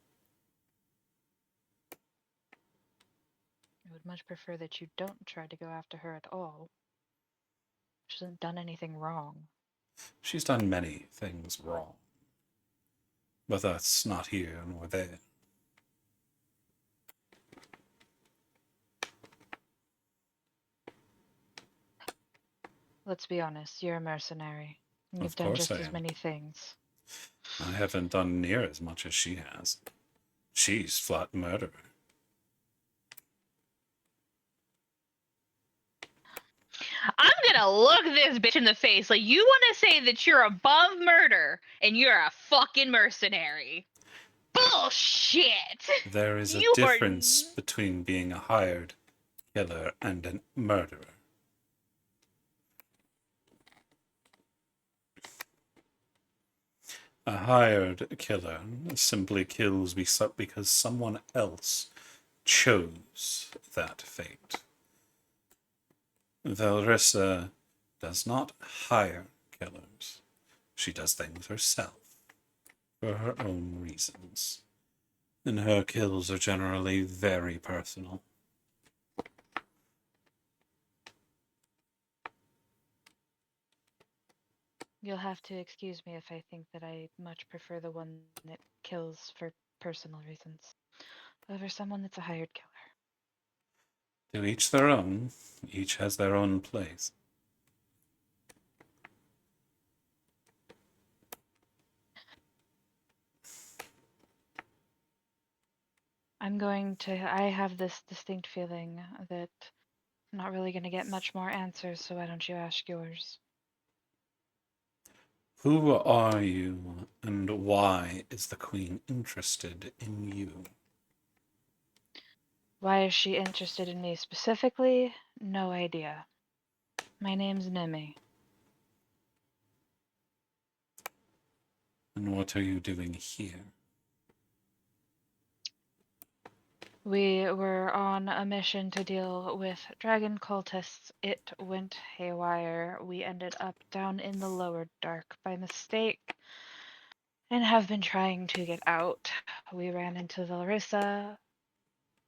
I would much prefer that you don't try to go after her at all. She hasn't done anything wrong. She's done many things wrong. But that's not here nor there. Let's be honest, you're a mercenary. And you've Of done course just I as am. many things. I haven't done near as much as she has. She's flat murderer. I'm gonna look this bitch in the face. Like, you want to say that you're above murder and you're a fucking mercenary? Bullshit! There is a You are difference between being a hired killer and a murderer. A hired killer simply kills because someone else chose that fate. Valrissa does not hire killers. She does things herself, for her own reasons. And her kills are generally very personal. You'll have to excuse me if I think that I much prefer the one that kills for personal reasons over someone that's a hired killer. To each their own. Each has their own place. I have this distinct feeling that I'm not really going to get much more answers, so why don't you ask yours? Who are you, and why is the Queen interested in you? Why is she interested in me specifically? No idea. My name's Nimi. And what are you doing here? We were on a mission to deal with dragon cultists. It went haywire. We ended up down in the lower dark by mistake. and have been trying to get out. We ran into Larissa,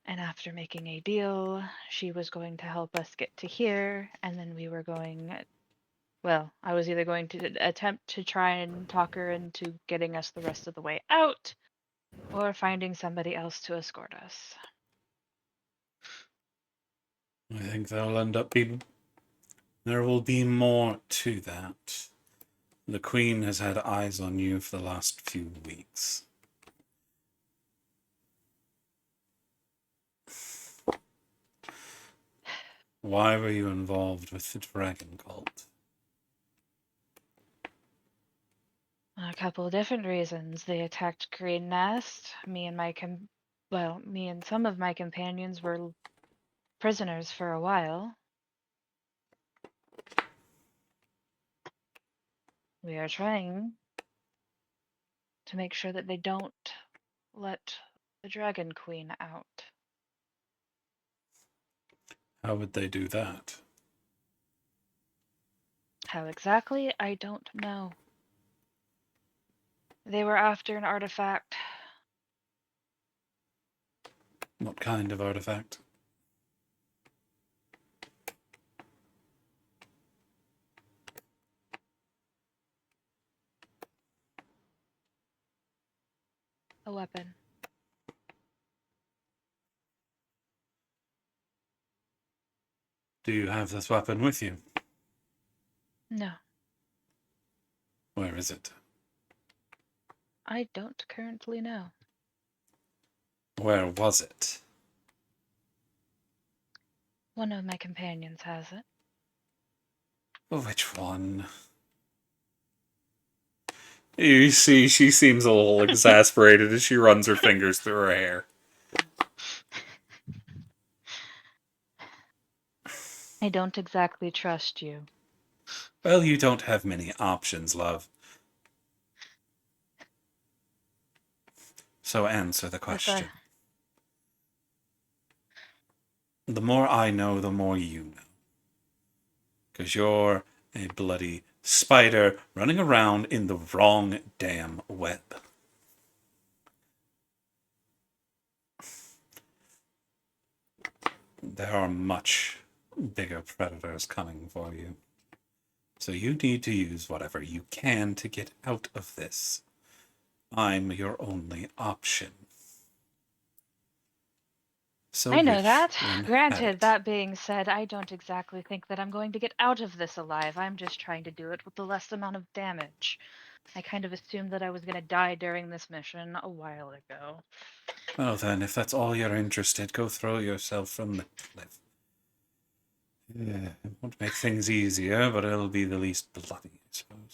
and after making a deal, she was going to help us get to here, and then we were going. Well, I was either going to attempt to try and talk her into getting us the rest of the way out, or finding somebody else to escort us. I think there'll end up being. There will be more to that. The Queen has had eyes on you for the last few weeks. Why were you involved with the dragon cult? A couple of different reasons. They attacked Green Nest. Me and some of my companions were prisoners for a while. We are trying to make sure that they don't let the Dragon Queen out. How would they do that? How exactly? I don't know. They were after an artifact. What kind of artifact? A weapon. Do you have this weapon with you? No, Where is it? I don't currently know. Where was it? One of my companions has it. Which one? You see, she seems a little exasperated as she runs her fingers through her hair. I don't exactly trust you. Well, you don't have many options, love. So answer the question. The more I know, the more you know. Because you're a bloody spider running around in the wrong damn web. There are much bigger predators coming for you. So you need to use whatever you can to get out of this. I'm your only option. So I know which that. one had Granted, it? that being said, I don't exactly think that I'm going to get out of this alive. I'm just trying to do it with the less amount of damage. I kind of assumed that I was going to die during this mission a while ago. Well then, if that's all you're interested, go throw yourself from the cliff. Yeah, it won't make things easier, but it'll be the least bloody, I suppose.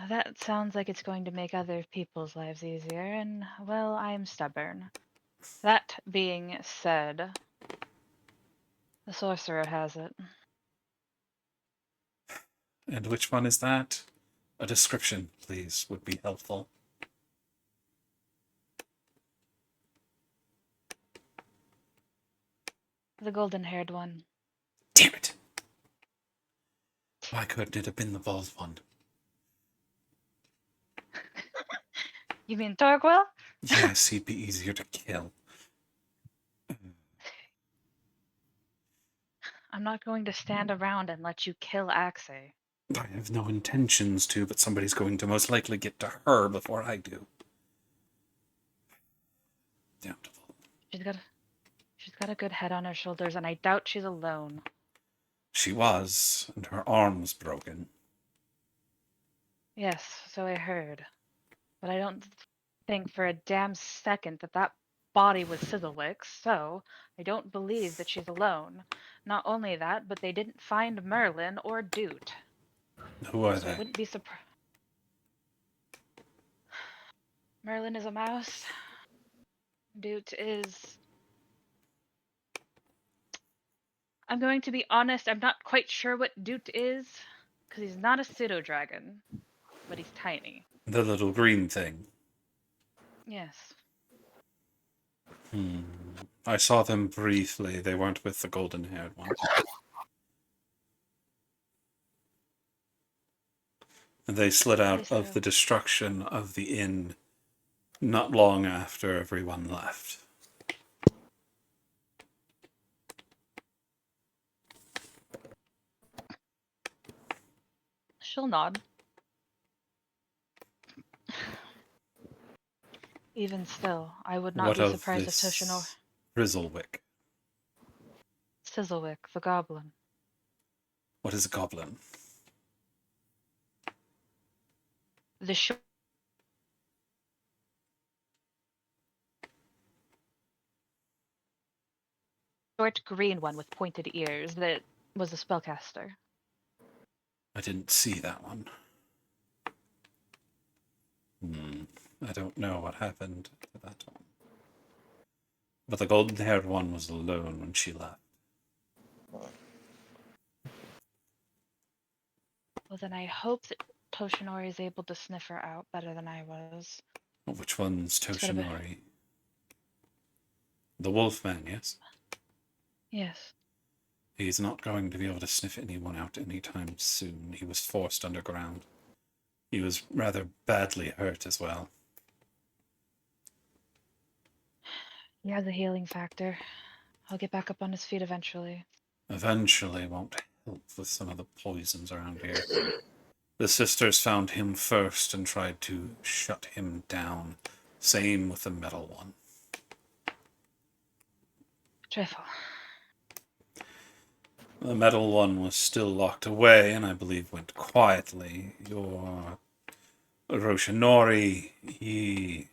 That sounds like it's going to make other people's lives easier, and, well, I'm stubborn. That being said, the sorcerer has it. And which one is that? A description, please, would be helpful. The golden-haired one. Damn it! Why couldn't it have been the bald one? You mean Torquil? Yes, he'd be easier to kill. I'm not going to stand around and let you kill Axe. I have no intentions to, but somebody's going to most likely get to her before I do. Doubtful. She's got a good head on her shoulders, and I doubt she's alone. She was, and her arm was broken. Yes, so I heard. But I don't think for a damn second that that body was Sizzlewick's, so I don't believe that she's alone. Not only that, but they didn't find Merlin or Doot. Who are So I they? wouldn't be surprised. Merlin is a mouse. Doot is... I'm going to be honest, I'm not quite sure what Doot is, because he's not a pseudo-dragon, but he's tiny. The little green thing. Yes. I saw them briefly. They weren't with the golden-haired one. They slid out Please of do. the destruction of the inn not long after everyone left. She'll nod. Even still, I would not What be of surprised if Toshinori this Grizzlewick? Sizzlewick, the goblin. What is a goblin? The short green one with pointed ears that was a spellcaster. I didn't see that one. I don't know what happened to that one. But the golden-haired one was alone when she left. Well, then I hope that Toshinori is able to sniff her out better than I was. Which one's It's gotta be- Toshinori? The Wolfman, yes? Yes. He's not going to be able to sniff anyone out anytime soon. He was forced underground. He was rather badly hurt as well. He has a healing factor. I'll get back up on his feet eventually. Eventually won't help with some of the poisons around here. The sisters found him first and tried to shut him down. Same with the metal one. Trifle. The metal one was still locked away and I believe went quietly. Your Roshinori, he...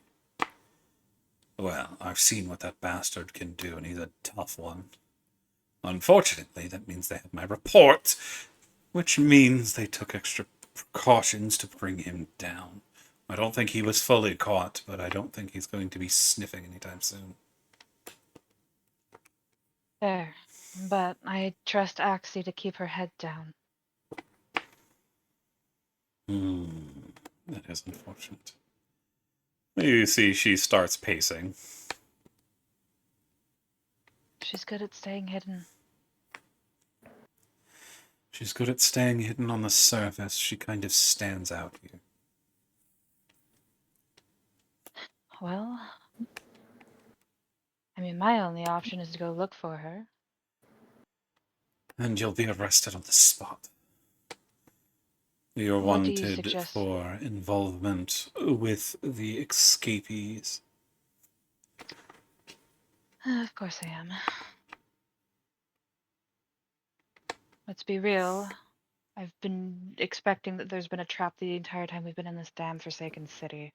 Well, I've seen what that bastard can do, and he's a tough one. Unfortunately, that means they have my report, which means they took extra precautions to bring him down. I don't think he was fully caught, but I don't think he's going to be sniffing anytime soon. Fair. But I trust Axie to keep her head down. That is unfortunate. You see, she starts pacing. She's good at staying hidden. She's good at staying hidden on the surface. She kind of stands out here. Well, I mean, my only option is to go look for her. And you'll be arrested on the spot. You're What do you wanted suggest? for involvement with the escapees. Of course I am. Let's be real. I've been expecting that there's been a trap the entire time we've been in this damn forsaken city.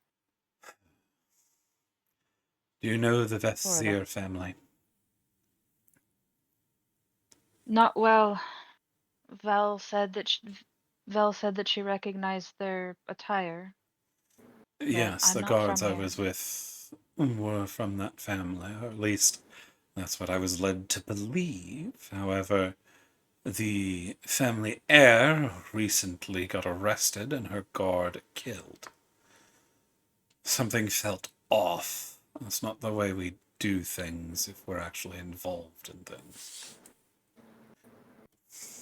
Do you know the Vessier family? Not well. Vel said that she recognized their attire. Yes, I'm the not guards from I here. was with were from that family, or at least that's what I was led to believe. However, the family heir recently got arrested and her guard killed. Something felt off. That's not the way we do things if we're actually involved in things.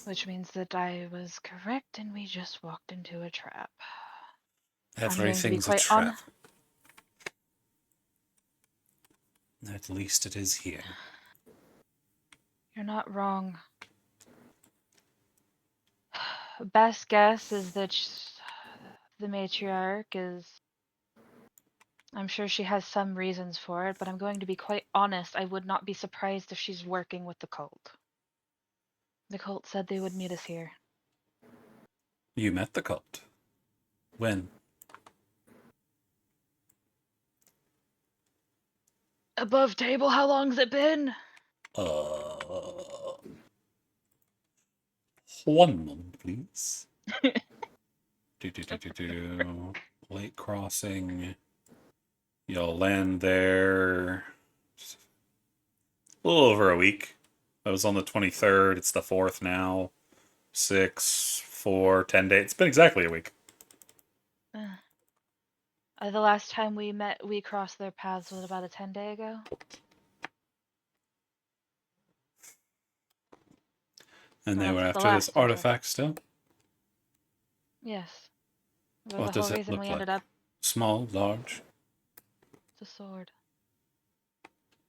Which means that I was correct and we just walked into a trap. Everything's a trap. At least it is here. You're not wrong. Best guess is that the matriarch is... I'm sure she has some reasons for it, but I'm going to be quite honest. I would not be surprised if she's working with the cult. The cult said they would meet us here. You met the cult. When? Above table, how long's it been? 1 month, please. Lake crossing. You'll land there a little over a week. That was on the 23rd. It's the 4th now. 6, 4, 10 days. It's been exactly a week. The last time we met, we crossed their paths was about a 10-day ago. And they Well, were that's the after this last time. artifact still? Yes. The What whole does it reason look we like? ended up Small, large? the sword.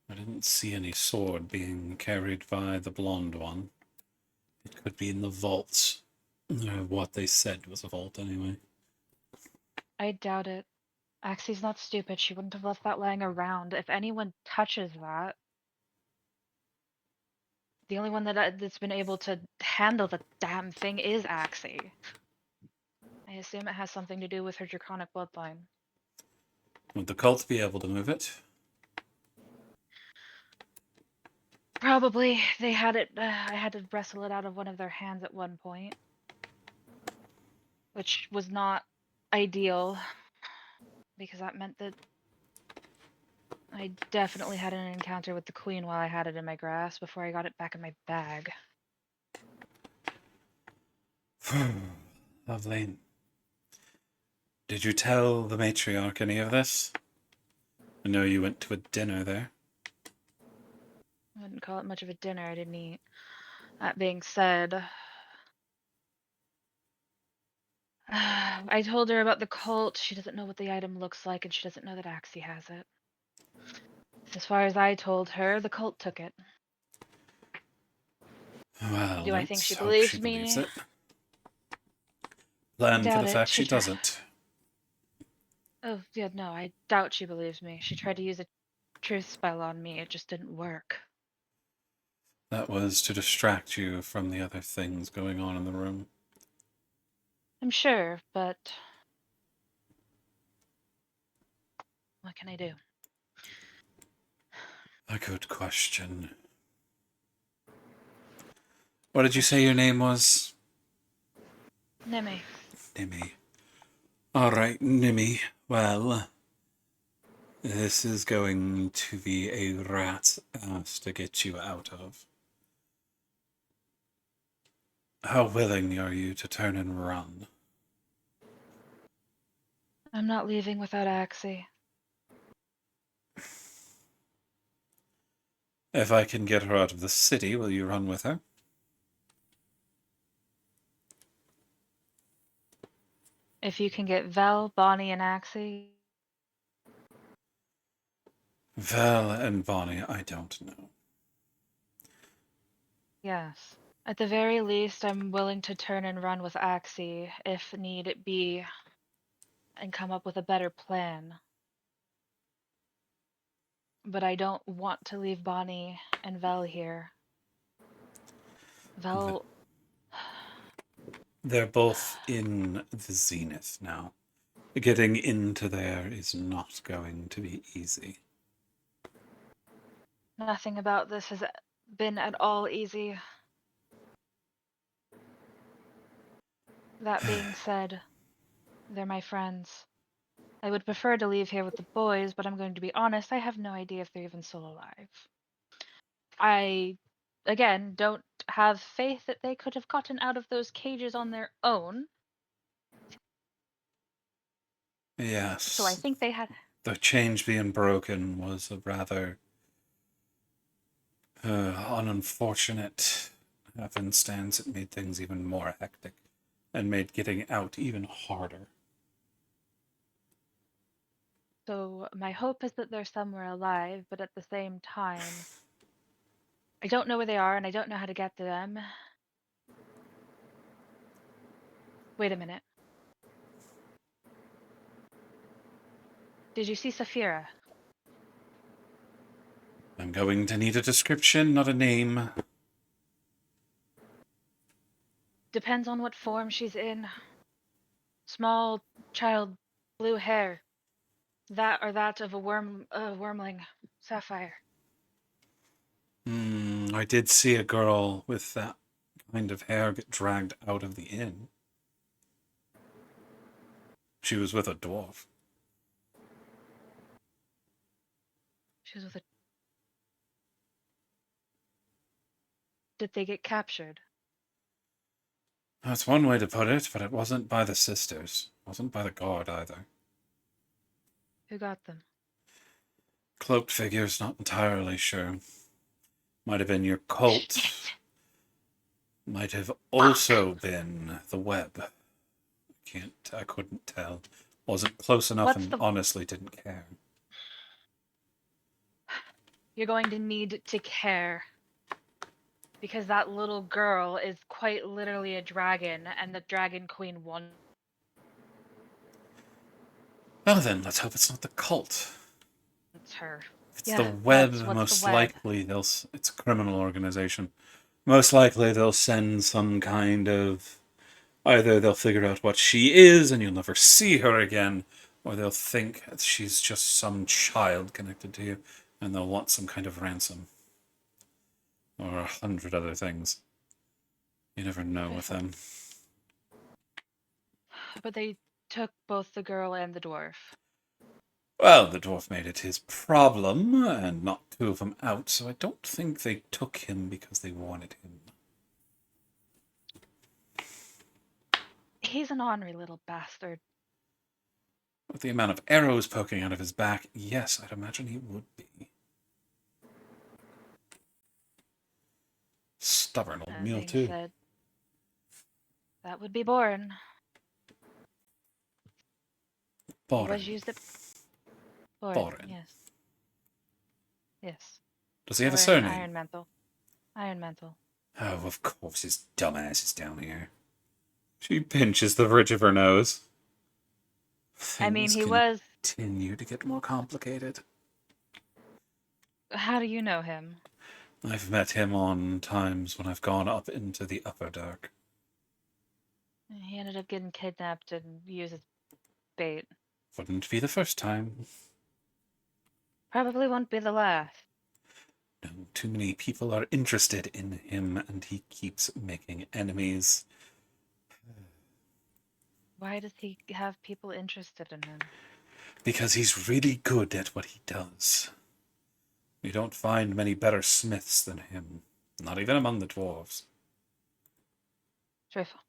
I didn't see any sword being carried by the blonde one. It could be in the vaults. What they said was a vault, anyway. I doubt it. Axie's not stupid. She wouldn't have left that lying around. If anyone touches that, the only one that's been able to handle the damn thing is Axie. I assume it has something to do with her draconic bloodline. Would the cult be able to move it? Probably. They had it. I had to wrestle it out of one of their hands at one point, which was not ideal because that meant that I definitely had an encounter with the queen while I had it in my grasp before I got it back in my bag. Lovely. Did you tell the matriarch any of this? I know you went to a dinner there. I wouldn't call it much of a dinner. I didn't eat. That being said, I told her about the cult. She doesn't know what the item looks like, and she doesn't know that Axie has it. As far as I told her, the cult took it. Well, Do I think let's she hope she believes believes me? it. Plan for Doubt the it. fact she doesn't. Oh, yeah, no, I doubt she believes me. She tried to use a truth spell on me. It just didn't work. That was to distract you from the other things going on in the room. I'm sure, but what can I do? A good question. What did you say your name was? Nimmy. Nimmy. Alright, Nimmy. Well, this is going to be a rat's ass to get you out of. How willing are you to turn and run? I'm not leaving without Axie. If I can get her out of the city, will you run with her? If you can get Vel, Bonnie, and Axie, Val and Bonnie, I don't know. yes. At the very least, I'm willing to turn and run with Axie if need be and come up with a better plan. But I don't want to leave Bonnie and Vel here. Vel, They're both in the zenith now. Getting into there is not going to be easy. nothing about this has been at all easy. That being said, they're my friends. I would prefer to leave here with the boys, but I'm going to be honest, I have no idea if they're even still alive. I, again, don't have faith that they could have gotten out of those cages on their own. Yes. So I think they had. The change being broken was a rather unfortunate happenstance. It made things even more hectic and made getting out even harder. So my hope is that they're somewhere alive, but at the same time, I don't know where they are and I don't know how to get to them. Wait a minute. Did you see Saphira? I'm going to need a description, not a name. Depends on what form she's in. Small child, blue hair. That or that of a wormling. Sapphire. I did see a girl with that kind of hair get dragged out of the inn. She was with a dwarf. She was with a. Did they get captured? That's one way to put it, but it wasn't by the sisters. It wasn't by the guard either. Who got them? Cloaked figures, not entirely sure. Might have been your cult. Might have also been the web. I couldn't tell. Wasn't close enough What's and the- honestly didn't care. You're going to need to care. Because that little girl is quite literally a dragon, and the Dragon Queen won. Well then, let's hope it's not the cult. It's her. If it's Yeah, the web, what's most the web? likely it's a criminal organization. Most likely they'll send some kind of... Either they'll figure out what she is and you'll never see her again, or they'll think she's just some child connected to you, and they'll want some kind of ransom. Or 100 other things. You never know with them. But they took both the girl and the dwarf. Well, the dwarf made it his problem and knocked 2 of them out, so I don't think they took him because they wanted him. He's an ornery little bastard. With the amount of arrows poking out of his back, yes, I'd imagine he would be. Stubborn old That mule, being too. said, that would be Boren. He Boring. was used at Boren. Boren. Yes. Does he have a Boren surname? Iron Mantle. Iron Mantle. Oh, of course, his dumbass is down here. She pinches the bridge of her nose. I mean, Things he was. continue to get more complicated. How do you know him? I've met him on times when I've gone up into the upper dark. He ended up getting kidnapped and used as bait. Wouldn't be the first time. Probably won't be the last. No, too many people are interested in him, and he keeps making enemies. Why does he have people interested in him? Because he's really good at what he does. You don't find many better smiths than him. Not even among the dwarves. Joyful.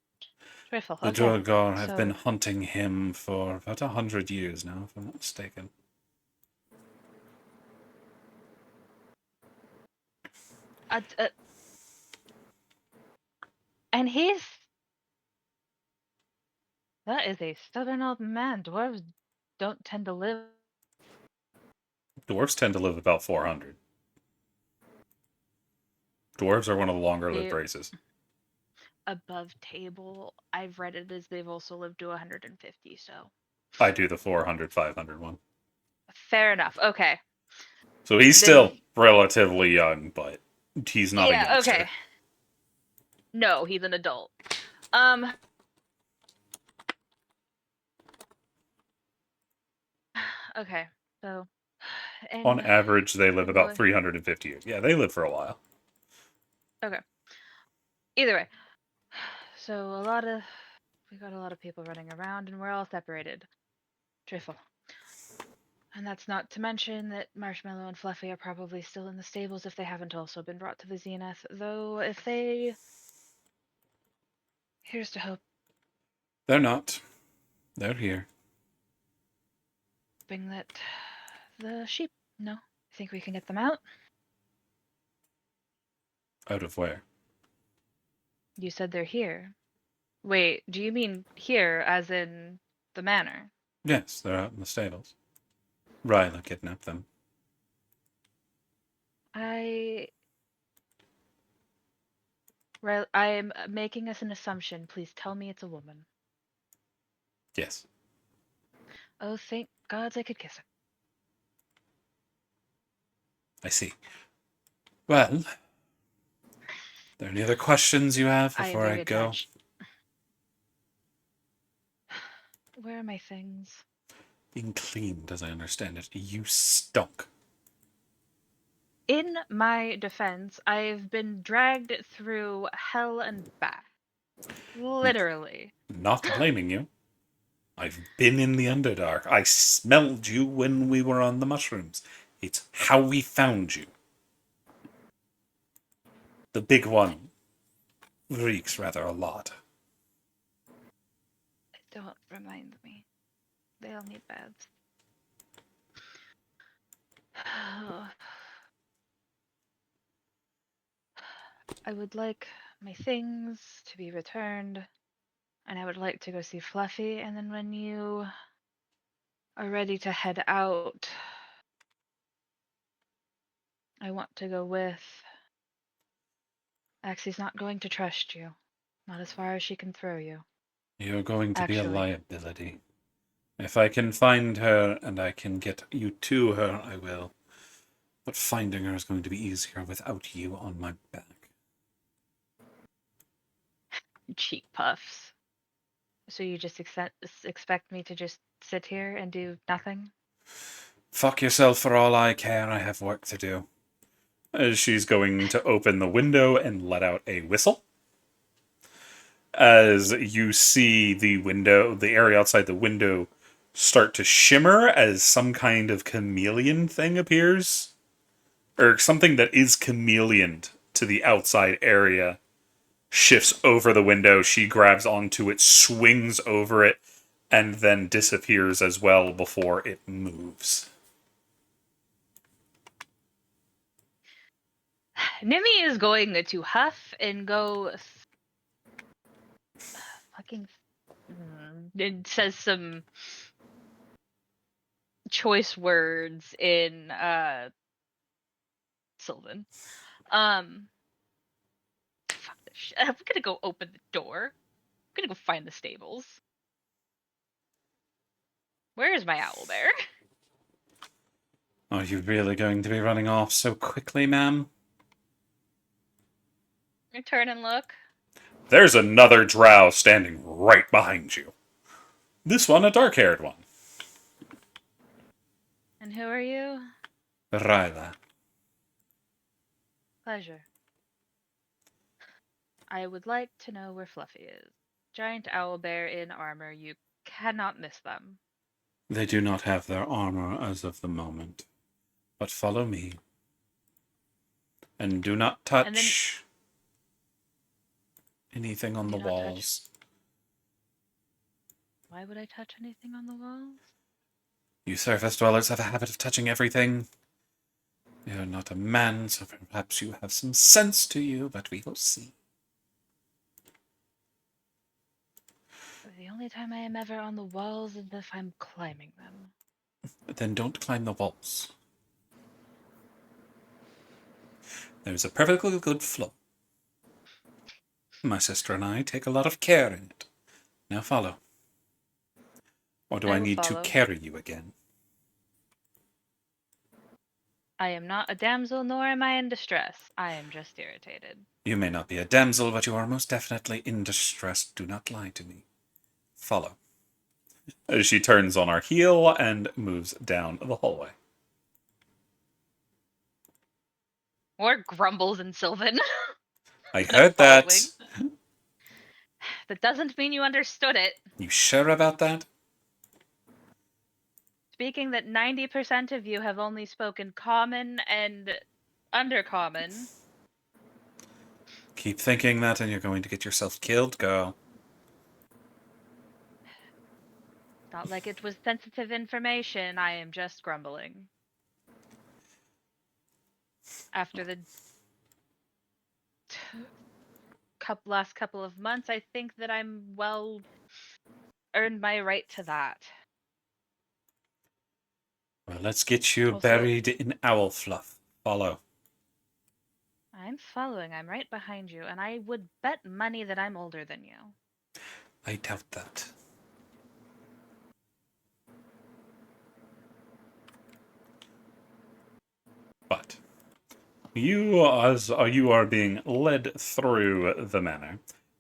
Joyful. The Okay. Duergar have so- been hunting him for about 100 years now, if I'm not mistaken. And he's... That is a stubborn old man. Dwarves don't tend to live... Dwarves tend to live about 400. Dwarves are one of the longer-lived They- races. above table. I've read it as they've also lived to 150, so... I do the 400, 500 one. Fair enough. Okay. So he's Then- still relatively young, but he's not a youngster. Okay. No, he's an adult. Okay, so... On and- average, they live about Boy. 350 years. Yeah, they live for a while. Either way. So we got a lot of people running around and we're all separated. Driffle. And that's not to mention that Marshmallow and Fluffy are probably still in the stables if they haven't also been brought to the Zenith. Though if they... Here's to hope. They're not. They're here. Hoping that the sheep... No, I think we can get them out. Out of where? You said they're here. Wait, do you mean here as in the manor? Yes, they're out in the stables. Ryla kidnapped them. I'm making us an assumption. Please tell me it's a woman. Yes. Oh, thank gods I could kiss her. I see. Well, are there any other questions you have I am before very I go? attached. Where are my things? Being cleaned, as I understand it. You stunk. In my defense, I've been dragged through hell and back. Literally. Not blaming you. I've been in the Underdark. I smelled you when we were on the mushrooms. It's how we found you. The big one reeks rather a lot. Don't remind me. They all need baths. I would like my things to be returned. And I would like to go see Fluffy, and then when you are ready to head out, I want to go with. Axie's not going to trust you. Not as far as she can throw you. You're going to be a Actually. liability. If I can find her and I can get you to her, I will. But finding her is going to be easier without you on my back. Cheek puffs. So you just expect me to just sit here and do nothing? Fuck yourself for all I care. I have work to do. As she's going to open the window and let out a whistle. As you see the window, the area outside the window start to shimmer as some kind of chameleon thing appears. Or something that is chameleon to the outside area shifts over the window. She grabs onto it, swings over it, and then disappears as well before it moves. Nimi is going to huff and go fucking. It says some choice words in Sylvan. Fuck this shit. I'm gonna go open the door. I'm gonna go find the stables. Where is my owlbear? Are you really going to be running off so quickly, ma'am? I turn and look. There's another drow standing right behind you. This one, a dark-haired one. And who are you? Ryla. Pleasure. I would like to know where Fluffy is. Giant owlbear in armor. You cannot miss them. They do not have their armor as of the moment. But follow me. And do not touch anything on the Do not touch- walls. Why would I touch anything on the walls? You surface dwellers have a habit of touching everything. You're not a man, so perhaps you have some sense to you, but we will see. The only time I am ever on the walls is if I'm climbing them. But then don't climb the walls. There's a perfectly good floor. My sister and I take a lot of care in it. Now follow. Or do I I will need follow. to carry you again? I am not a damsel, nor am I in distress. I am just irritated. You may not be a damsel, but you are most definitely in distress. Do not lie to me. Follow. As she turns on our heel and moves down the hallway. Or grumbles in Sylvan. I heard that. Following. That doesn't mean you understood it. You sure about that? Speaking that 90% of you have only spoken common and undercommon. Keep thinking that and you're going to get yourself killed, girl. Not like it was sensitive information. I am just grumbling. After the last couple of months, I think that I'm well earned my right to that. Well, let's get you Also- buried in owl fluff. Follow. I'm following. I'm right behind you, and I would bet money that I'm older than you. I doubt that. But you, as you are being led through the manor,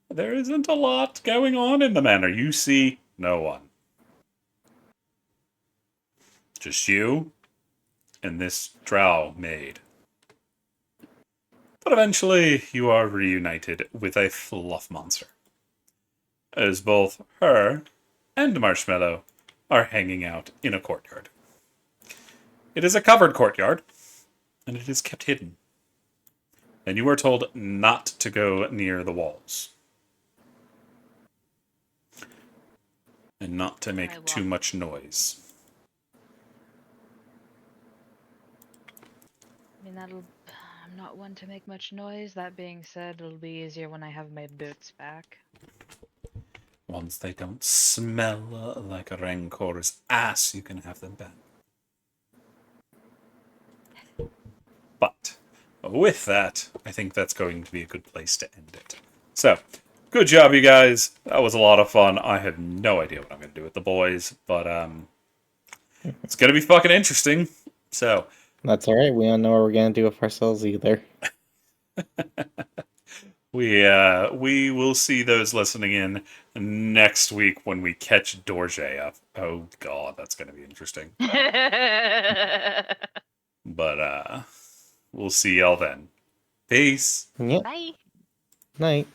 there isn't a lot going on in the manor. You see no one. Just you and this drow maid. But eventually, you are reunited with a fluff monster. As both her and Marshmallow are hanging out in a courtyard. It is a covered courtyard, and it is kept hidden. And you are told not to go near the walls. And not to make too much noise. I mean, I'm not one to make much noise. That being said, it'll be easier when I have my boots back. Once they don't smell like a Rancor's ass, you can have them back. But with that, I think that's going to be a good place to end it. So, good job, you guys. That was a lot of fun. I have no idea what I'm going to do with the boys, but it's going to be fucking interesting. So, That's all right. We don't know what we're gonna do with ourselves either. we will see those listening in next week when we catch Dorje up. Oh god, that's going to be interesting. But we'll see y'all then. Peace. Yep. Bye. Night.